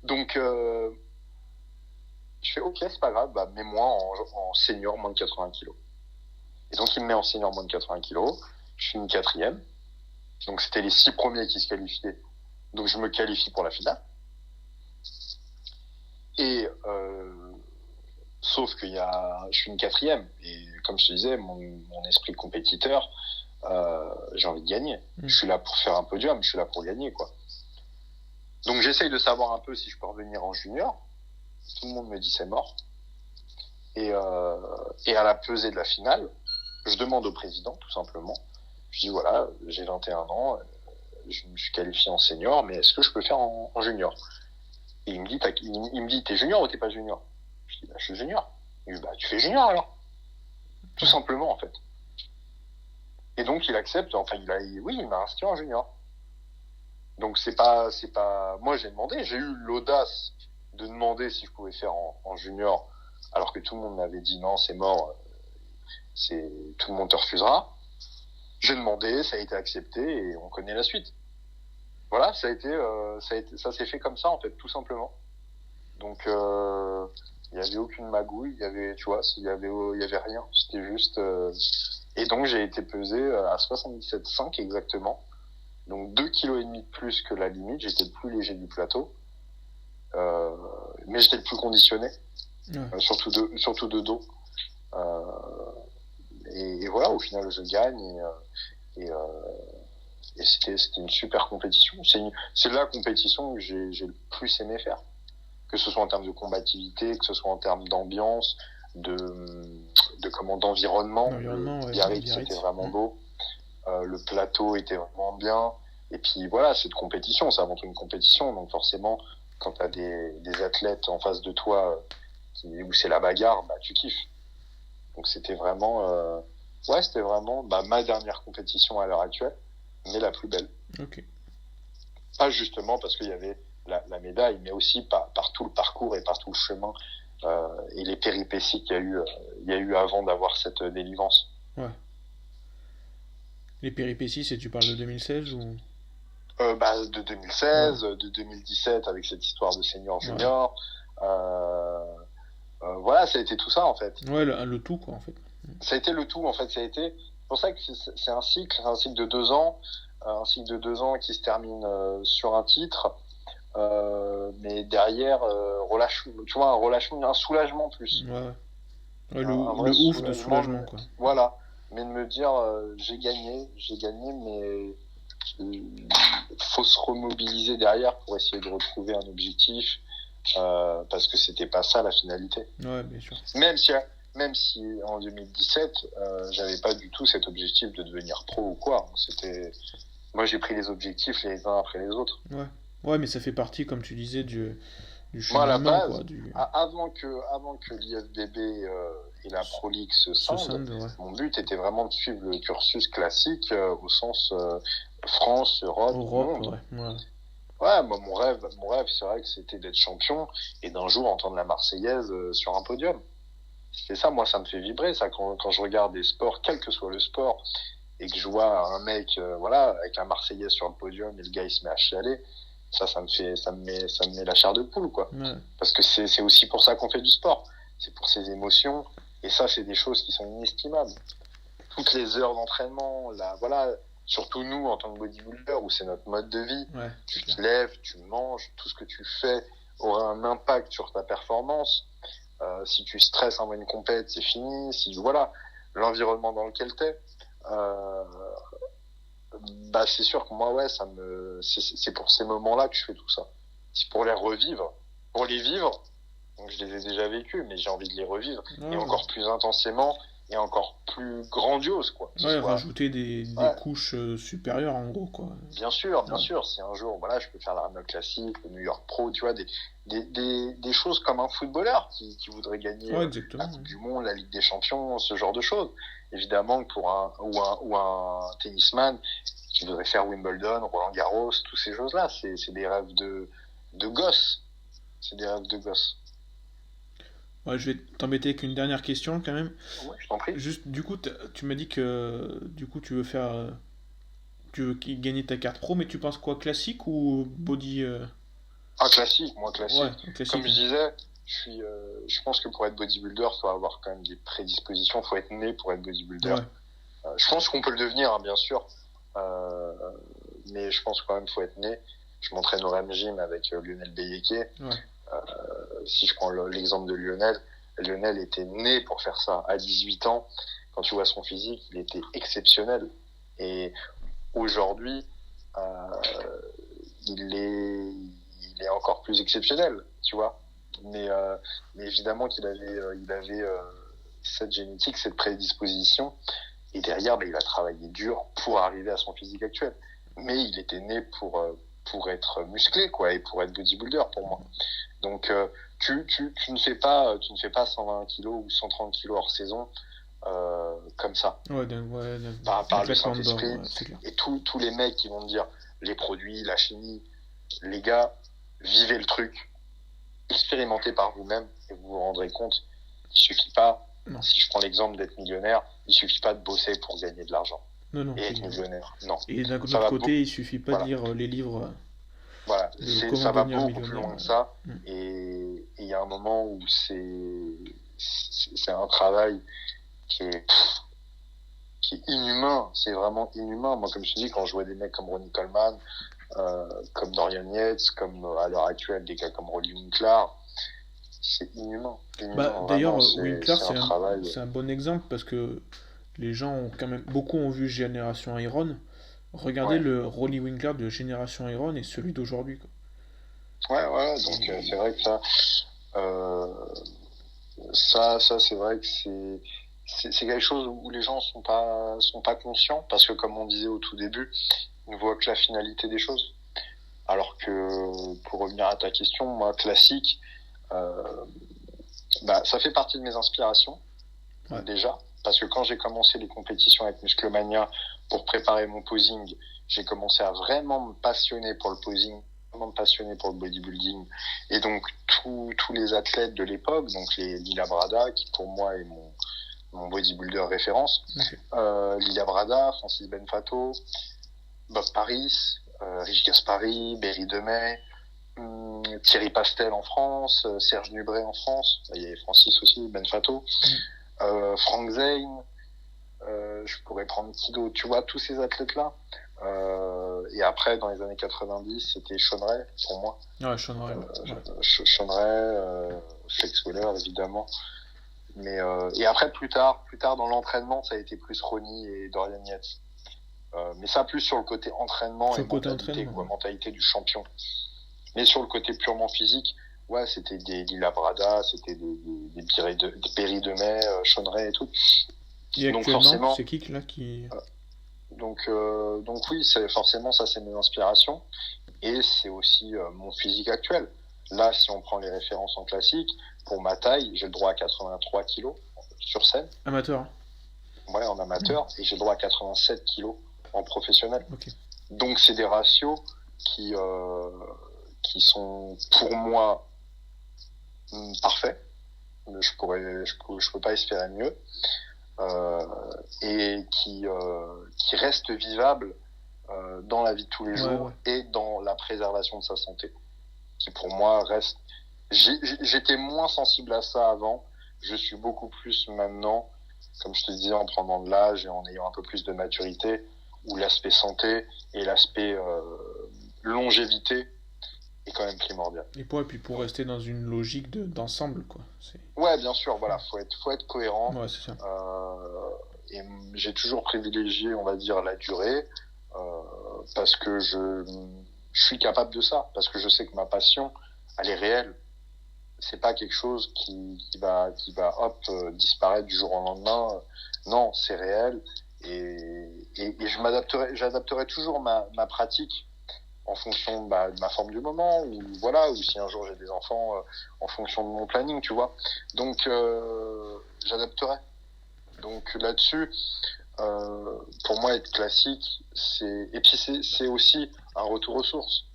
Donc, je fais, ok, c'est pas grave, bah, mets-moi en senior moins de 80 kilos. Et donc, il me met en senior moins de 80 kilos. Je finis 4e. Donc, c'était les 6 premiers qui se qualifiaient. Donc, je me qualifie pour la finale. Et, sauf que je suis une 4e. Et comme je te disais, mon esprit compétiteur, j'ai envie de gagner. Je suis là pour faire un podium, je suis là pour gagner, quoi. Donc, j'essaye de savoir un peu si je peux revenir en junior. Tout le monde me dit c'est mort. Et à la pesée de la finale, je demande au président, tout simplement. Je dis, voilà, j'ai 21 ans, je me suis qualifié en senior, mais est-ce que je peux faire en junior? Et il me dit, t'es junior ou t'es pas junior? Je dis, bah, je suis junior. Il me dit, bah, tu fais junior alors. Tout simplement, en fait. Et donc, il accepte, enfin, il m'a inscrit en junior. Donc, c'est pas, moi, j'ai eu l'audace de demander si je pouvais faire en junior, alors que tout le monde m'avait dit non, c'est mort, tout le monde te refusera. J'ai demandé, ça a été accepté et on connaît la suite. Voilà, ça s'est fait comme ça, en fait, tout simplement. Donc, il y avait aucune magouille, il y avait rien, c'était juste, et donc j'ai été pesé à 77,5 exactement. Donc 2,5 kg de plus que la limite, j'étais le plus léger du plateau. Mais j'étais le plus conditionné, surtout de dos. Et voilà, au final, je gagne et c'était une super compétition. C'est la compétition que j'ai le plus aimé faire. Que ce soit en termes de combativité, que ce soit en termes d'ambiance, d'environnement. Biarritz, c'était vraiment beau. Le plateau était vraiment bien. Et puis voilà, cette compétition, ça montre une compétition. Donc forcément, quand tu as des athlètes en face de toi où c'est la bagarre, bah, tu kiffes. Donc c'était vraiment, ma dernière compétition à l'heure actuelle, mais la plus belle. Okay. Pas justement parce qu'il y avait la médaille, mais aussi par tout le parcours et par tout le chemin et les péripéties qu'il y a eu avant d'avoir cette délivrance. Ouais. Les péripéties, tu parles de 2016 ou de 2016, de 2017 avec cette histoire de senior junior. Voilà, ça a été tout ça en fait. Ouais, le tout quoi en fait. Ça a été le tout en fait. C'est pour ça que c'est un cycle de 2 ans, un cycle de 2 ans qui se termine sur un titre, mais derrière un relâchement, un soulagement plus. Ouais, le ouf de soulagement quoi. Voilà, mais de me dire j'ai gagné, mais faut se remobiliser derrière pour essayer de retrouver un objectif, parce que c'était pas ça la finalité. Ouais, bien sûr. Même si en 2017 j'avais pas du tout cet objectif de devenir pro ou quoi. Moi j'ai pris les objectifs les uns après les autres. Ouais, mais ça fait partie, comme tu disais, du moi à la base, avant que l'IFBB et la Pro League se scindent, mon but était vraiment de suivre le cursus classique au sens France, Europe, monde. Ouais, moi mon rêve c'est vrai que c'était d'être champion et d'un jour entendre la Marseillaise sur un podium. C'est ça, moi ça me fait vibrer ça quand je regarde des sports, quel que soit le sport, et que je vois un mec avec la Marseillaise sur le podium et le gars il se met à chialer. Ça me met la chair de poule, quoi. Parce que c'est aussi pour ça qu'on fait du sport. C'est pour ces émotions. Et ça, c'est des choses qui sont inestimables. Toutes les heures d'entraînement, surtout nous, en tant que bodybuilder, où c'est notre mode de vie. Tu te lèves, tu manges, tout ce que tu fais aura un impact sur ta performance. Si tu stresses avant une compète, c'est fini. L'environnement dans lequel t'es. C'est sûr que moi, c'est pour ces moments-là que je fais tout ça. c'est pour les revivre, pour les vivre. Donc je les ai déjà vécus, mais j'ai envie de les revivre et Ouais, encore plus intensément et encore plus grandiose, quoi. Que ce ouais, soit, rajouter des ouais, couches supérieures en gros, quoi. bien Ouais, sûr, si un jour, voilà, je peux faire l'Arnold Classic, le New York Pro, tu vois, des choses comme un footballeur qui voudrait gagner ouais, la exactement. Coupe du Monde, la Ligue des Champions, ce genre de choses. Évidemment, pour ou un tennisman qui voudrait faire Wimbledon, Roland Garros, toutes ces choses-là, c'est des rêves de gosse. C'est des rêves de gosse. Ouais, je vais t'embêter avec une dernière question quand même. Ouais, je t'en prie. Juste, du coup, tu m'as dit que du coup tu veux faire, tu veux gagner ta carte pro, mais tu penses quoi, classique ou body Un classique, moi Ouais, classique. classique. Comme je disais, je pense que pour être bodybuilder, faut avoir quand même des prédispositions, faut être né pour être bodybuilder. Ouais, Je pense qu'on peut le devenir, hein, bien sûr, euh, mais je pense quand même faut être né. Je m'entraîne au Rem Gym avec Lionel Beyeke. ouais. Si je prends l'exemple de Lionel, Lionel était né pour faire ça. À 18 ans, quand tu vois son physique, il était exceptionnel. Et aujourd'hui, euh, il est encore plus exceptionnel, tu vois. Mais, euh, mais évidemment il avait cette génétique, cette prédisposition. Et derrière, il a travaillé dur pour arriver à son physique actuel. Mais il était né pour être musclé, quoi, et pour être bodybuilder, pour moi. Donc, tu ne fais pas 120 kilos ou 130 kilos hors saison comme ça, Ouais, d'un par le claquement de doigts, Saint-Esprit. ouais, c'est clair. Et tous les mecs qui vont me dire les produits, la chimie, les gars, vivez le truc, expérimentez par vous-même et vous vous rendrez compte qu'il suffit pas, Non, si je prends l'exemple d'être millionnaire, il suffit pas de bosser pour gagner de l'argent non, non, et c'est être clair. millionnaire. Non, Et d'un ça autre va côté, il suffit pas de voilà, lire les livres voilà, de comment ça va devenir beaucoup plus millionnaire. loin que ça. Mm. Et il y a un moment où c'est un travail qui est, qui est inhumain. C'est vraiment inhumain. Moi, comme je te dis, quand je vois des mecs comme Ronnie Coleman, comme Dorian Yates, comme à l'heure actuelle des gars comme Rolly Winkler, c'est inhumain. Bah, Inhumain, d'ailleurs, vraiment, Winkler, c'est un travail. c'est un bon exemple parce que les gens ont quand même, beaucoup ont vu Génération Iron. Regardez Ouais, le Rolly Winkler de Génération Iron et celui d'aujourd'hui, quoi. ouais, donc c'est vrai que euh, ça c'est vrai que c'est quelque chose où les gens sont pas conscients parce que comme on disait au tout début, ils ne voient que la finalité des choses. Alors que pour revenir à ta question, moi classique, euh, ça fait partie de mes inspirations Ouais, déjà parce que quand j'ai commencé les compétitions avec Musclemania pour préparer mon posing, j'ai commencé à vraiment me passionner pour le posing, vraiment me passionner pour le bodybuilding et donc tous les athlètes de l'époque, donc les Lila Brada qui pour moi est mon bodybuilder référence, ok. Lila Brada, Francis Benfato, Bob Paris, Rich Gaspari, Berry Demey, Thierry Pastel en France, Serge Nubret en France, il y avait Francis aussi, Benfato, Mm. Frank Zane, je pourrais prendre qui d'autre, tu vois, tous ces athlètes-là. Et après, dans les années 90, c'était Sean Ray, pour moi. Ouais, Sean Ray, ouais. Ouais. Sean Ray, Flex Wheeler, évidemment. Mais, et après, plus tard dans l'entraînement, ça a été plus Ronnie et Dorian Yates. Mais ça, plus sur le côté entraînement Sur et le côté mentalité, entraînement, quoi, ouais. mentalité du champion. Mais sur le côté purement physique, ouais, c'était des Lila Brada, c'était des Berry de Mai, Sean Ray et tout. Et Donc actuellement, forcément, c'est qui là qui. donc oui, c'est forcément ça, c'est mes inspirations et c'est aussi mon physique actuel. Là, si on prend les références en classique, pour ma taille, j'ai le droit à 83 kilos sur scène, Amateur, hein. ouais, en amateur, et j'ai le droit à 87 kilos en professionnel. Ok. Donc c'est des ratios qui sont pour moi parfaits. Je peux pas espérer mieux. Euh, et qui reste vivable dans la vie de tous les Ouais, jours ouais. et dans la préservation de sa santé, qui pour moi reste. J'étais moins sensible à ça avant, je suis beaucoup plus maintenant, comme je te disais, en prenant de l'âge et en ayant un peu plus de maturité, où l'aspect santé et l'aspect longévité est quand même primordial. Et puis pour rester dans une logique d'ensemble, quoi. C'est. Ouais, bien sûr, voilà, faut être cohérent. Ouais, c'est ça. Et j'ai toujours privilégié, on va dire, la durée, parce que je suis capable de ça parce que je sais que ma passion, elle est réelle. C'est pas quelque chose qui va hop disparaître du jour au lendemain. Non, c'est réel et j'adapterai toujours ma pratique en fonction de ma forme du moment ou voilà, ou si un jour j'ai des enfants en fonction de mon planning, tu vois. Donc j'adapterai. Donc là-dessus, pour moi être classique, et puis c'est aussi un retour aux sources,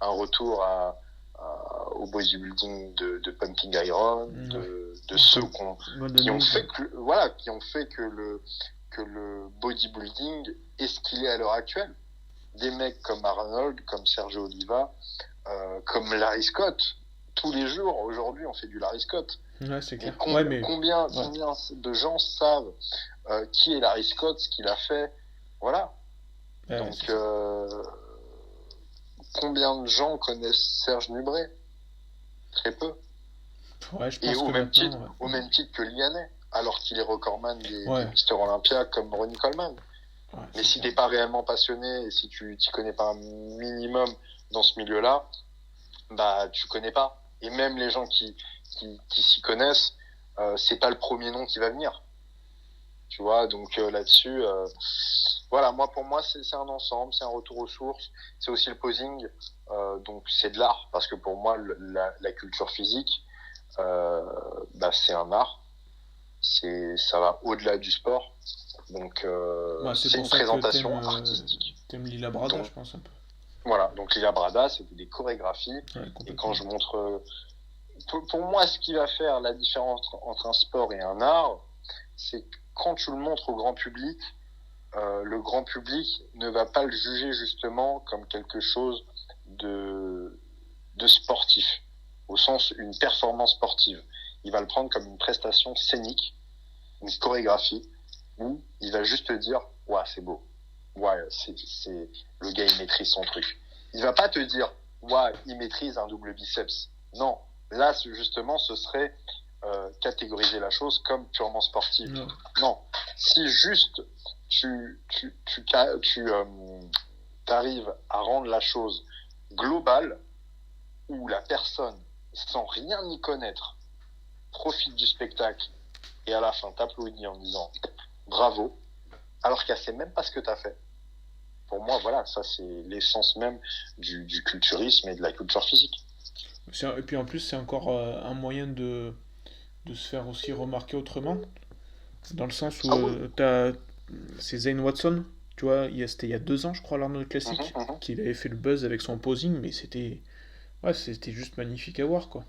un retour au bodybuilding de Pumping Iron, de ceux qui ont fait que le bodybuilding est ce qu'il est à l'heure actuelle. Des mecs comme Arnold, comme Sergio Oliva, comme Larry Scott. Tous les jours, aujourd'hui, on fait du Larry Scott. Ouais, c'est clair. Combien de gens savent qui est Larry Scott, ce qu'il a fait, voilà. Ouais, donc, combien de gens connaissent Serge Nubret? Très peu. Ouais, je pense et au même titre que Lianet, alors qu'il est recordman des Mister Olympia comme Ronnie Coleman. Ouais, mais si t'es pas réellement passionné et si tu t'y connais pas un minimum dans ce milieu-là, bah tu connais pas. Et même les gens qui s'y connaissent, c'est pas le premier nom qui va venir. Tu vois, donc là-dessus, voilà, pour moi c'est un ensemble, c'est un retour aux sources, c'est aussi le posing, donc c'est de l'art parce que pour moi la culture physique, c'est un art, ça va au-delà du sport. Donc c'est une présentation artistique. T'aimes Lila Brada, je pense un peu. Voilà, donc Lila Brada, c'était des chorégraphies. Ouais, et quand je montre, pour moi, ce qui va faire la différence entre un sport et un art, c'est que quand tu le montres au grand public, le grand public ne va pas le juger justement comme quelque chose de sportif, au sens une performance sportive. Il va le prendre comme une prestation scénique, une chorégraphie, où il va juste te dire ouais c'est beau, ouais c'est le gars il maîtrise son truc. Il va pas te dire ouais il maîtrise un double biceps. Non, là justement ce serait catégoriser la chose comme purement sportive. Non, si juste tu arrives à rendre la chose globale, où la personne sans rien y connaître profite du spectacle et à la fin t'applaudit en disant bravo, alors qu'elle sait même pas ce que t'as fait. Pour moi, voilà, ça c'est l'essence même du culturisme et de la culture physique. Et puis en plus, c'est encore un moyen de se faire aussi remarquer autrement, dans le sens où c'est Zane Watson, tu vois, c'était il y a 2 ans, je crois, l'Arnold Classic, qu'il avait fait le buzz avec son posing, mais c'était juste magnifique à voir, quoi.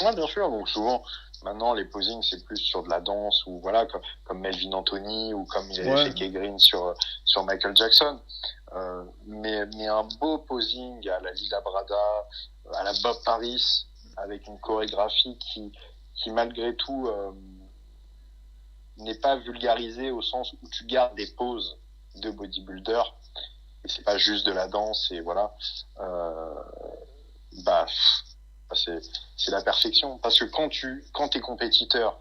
Ouais, bien sûr. Donc souvent, maintenant, les posings, c'est plus sur de la danse ou voilà, comme Melvin Anthony ou comme il avait fait Kay Green sur Michael Jackson. Mais un beau posing à la Lila Brada, à la Bob Paris, avec une chorégraphie qui malgré tout n'est pas vulgarisée au sens où tu gardes des poses de bodybuilder et c'est pas juste de la danse et voilà. C'est la perfection parce que quand t'es compétiteur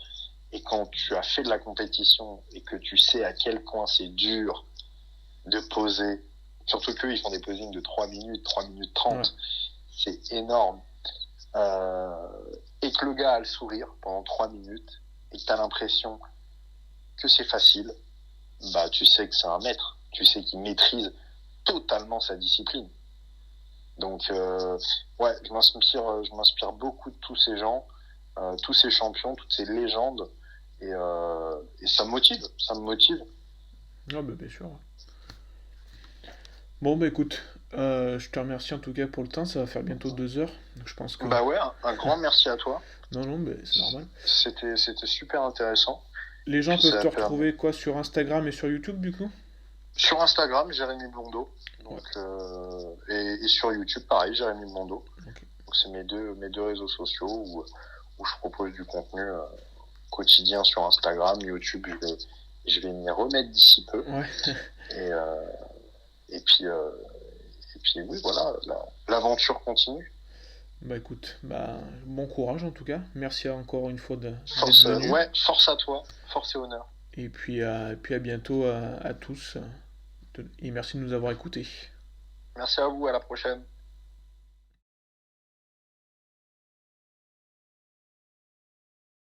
et quand tu as fait de la compétition et que tu sais à quel point c'est dur de poser, surtout qu'eux ils font des posings de 3 minutes 30, c'est énorme, et que le gars a le sourire pendant 3 minutes et que t'as l'impression que c'est facile, bah tu sais que c'est un maître, tu sais qu'il maîtrise totalement sa discipline. Donc je m'inspire beaucoup de tous ces gens, tous ces champions, toutes ces légendes et ça me motive. Ah bah bien sûr. Bon bah écoute, je te remercie en tout cas pour le temps, ça va faire bientôt 2 heures, donc je pense que... Bah ouais, un grand merci à toi. Non mais c'est normal. C'était super intéressant. Les gens peuvent te retrouver quoi sur Instagram et sur YouTube du coup? Sur Instagram, Jérémy Blondeau. Donc, et sur YouTube, pareil, Jérémy Blondeau. Okay. Donc c'est mes deux réseaux sociaux où je propose du contenu quotidien sur Instagram, YouTube. Je vais m'y remettre d'ici peu. Ouais. Et puis oui, voilà, l'aventure continue. Bah écoute, bon courage en tout cas. Merci encore une fois force à toi, force et honneur. Et puis à bientôt à tous. Et merci de nous avoir écoutés. Merci à vous, à la prochaine.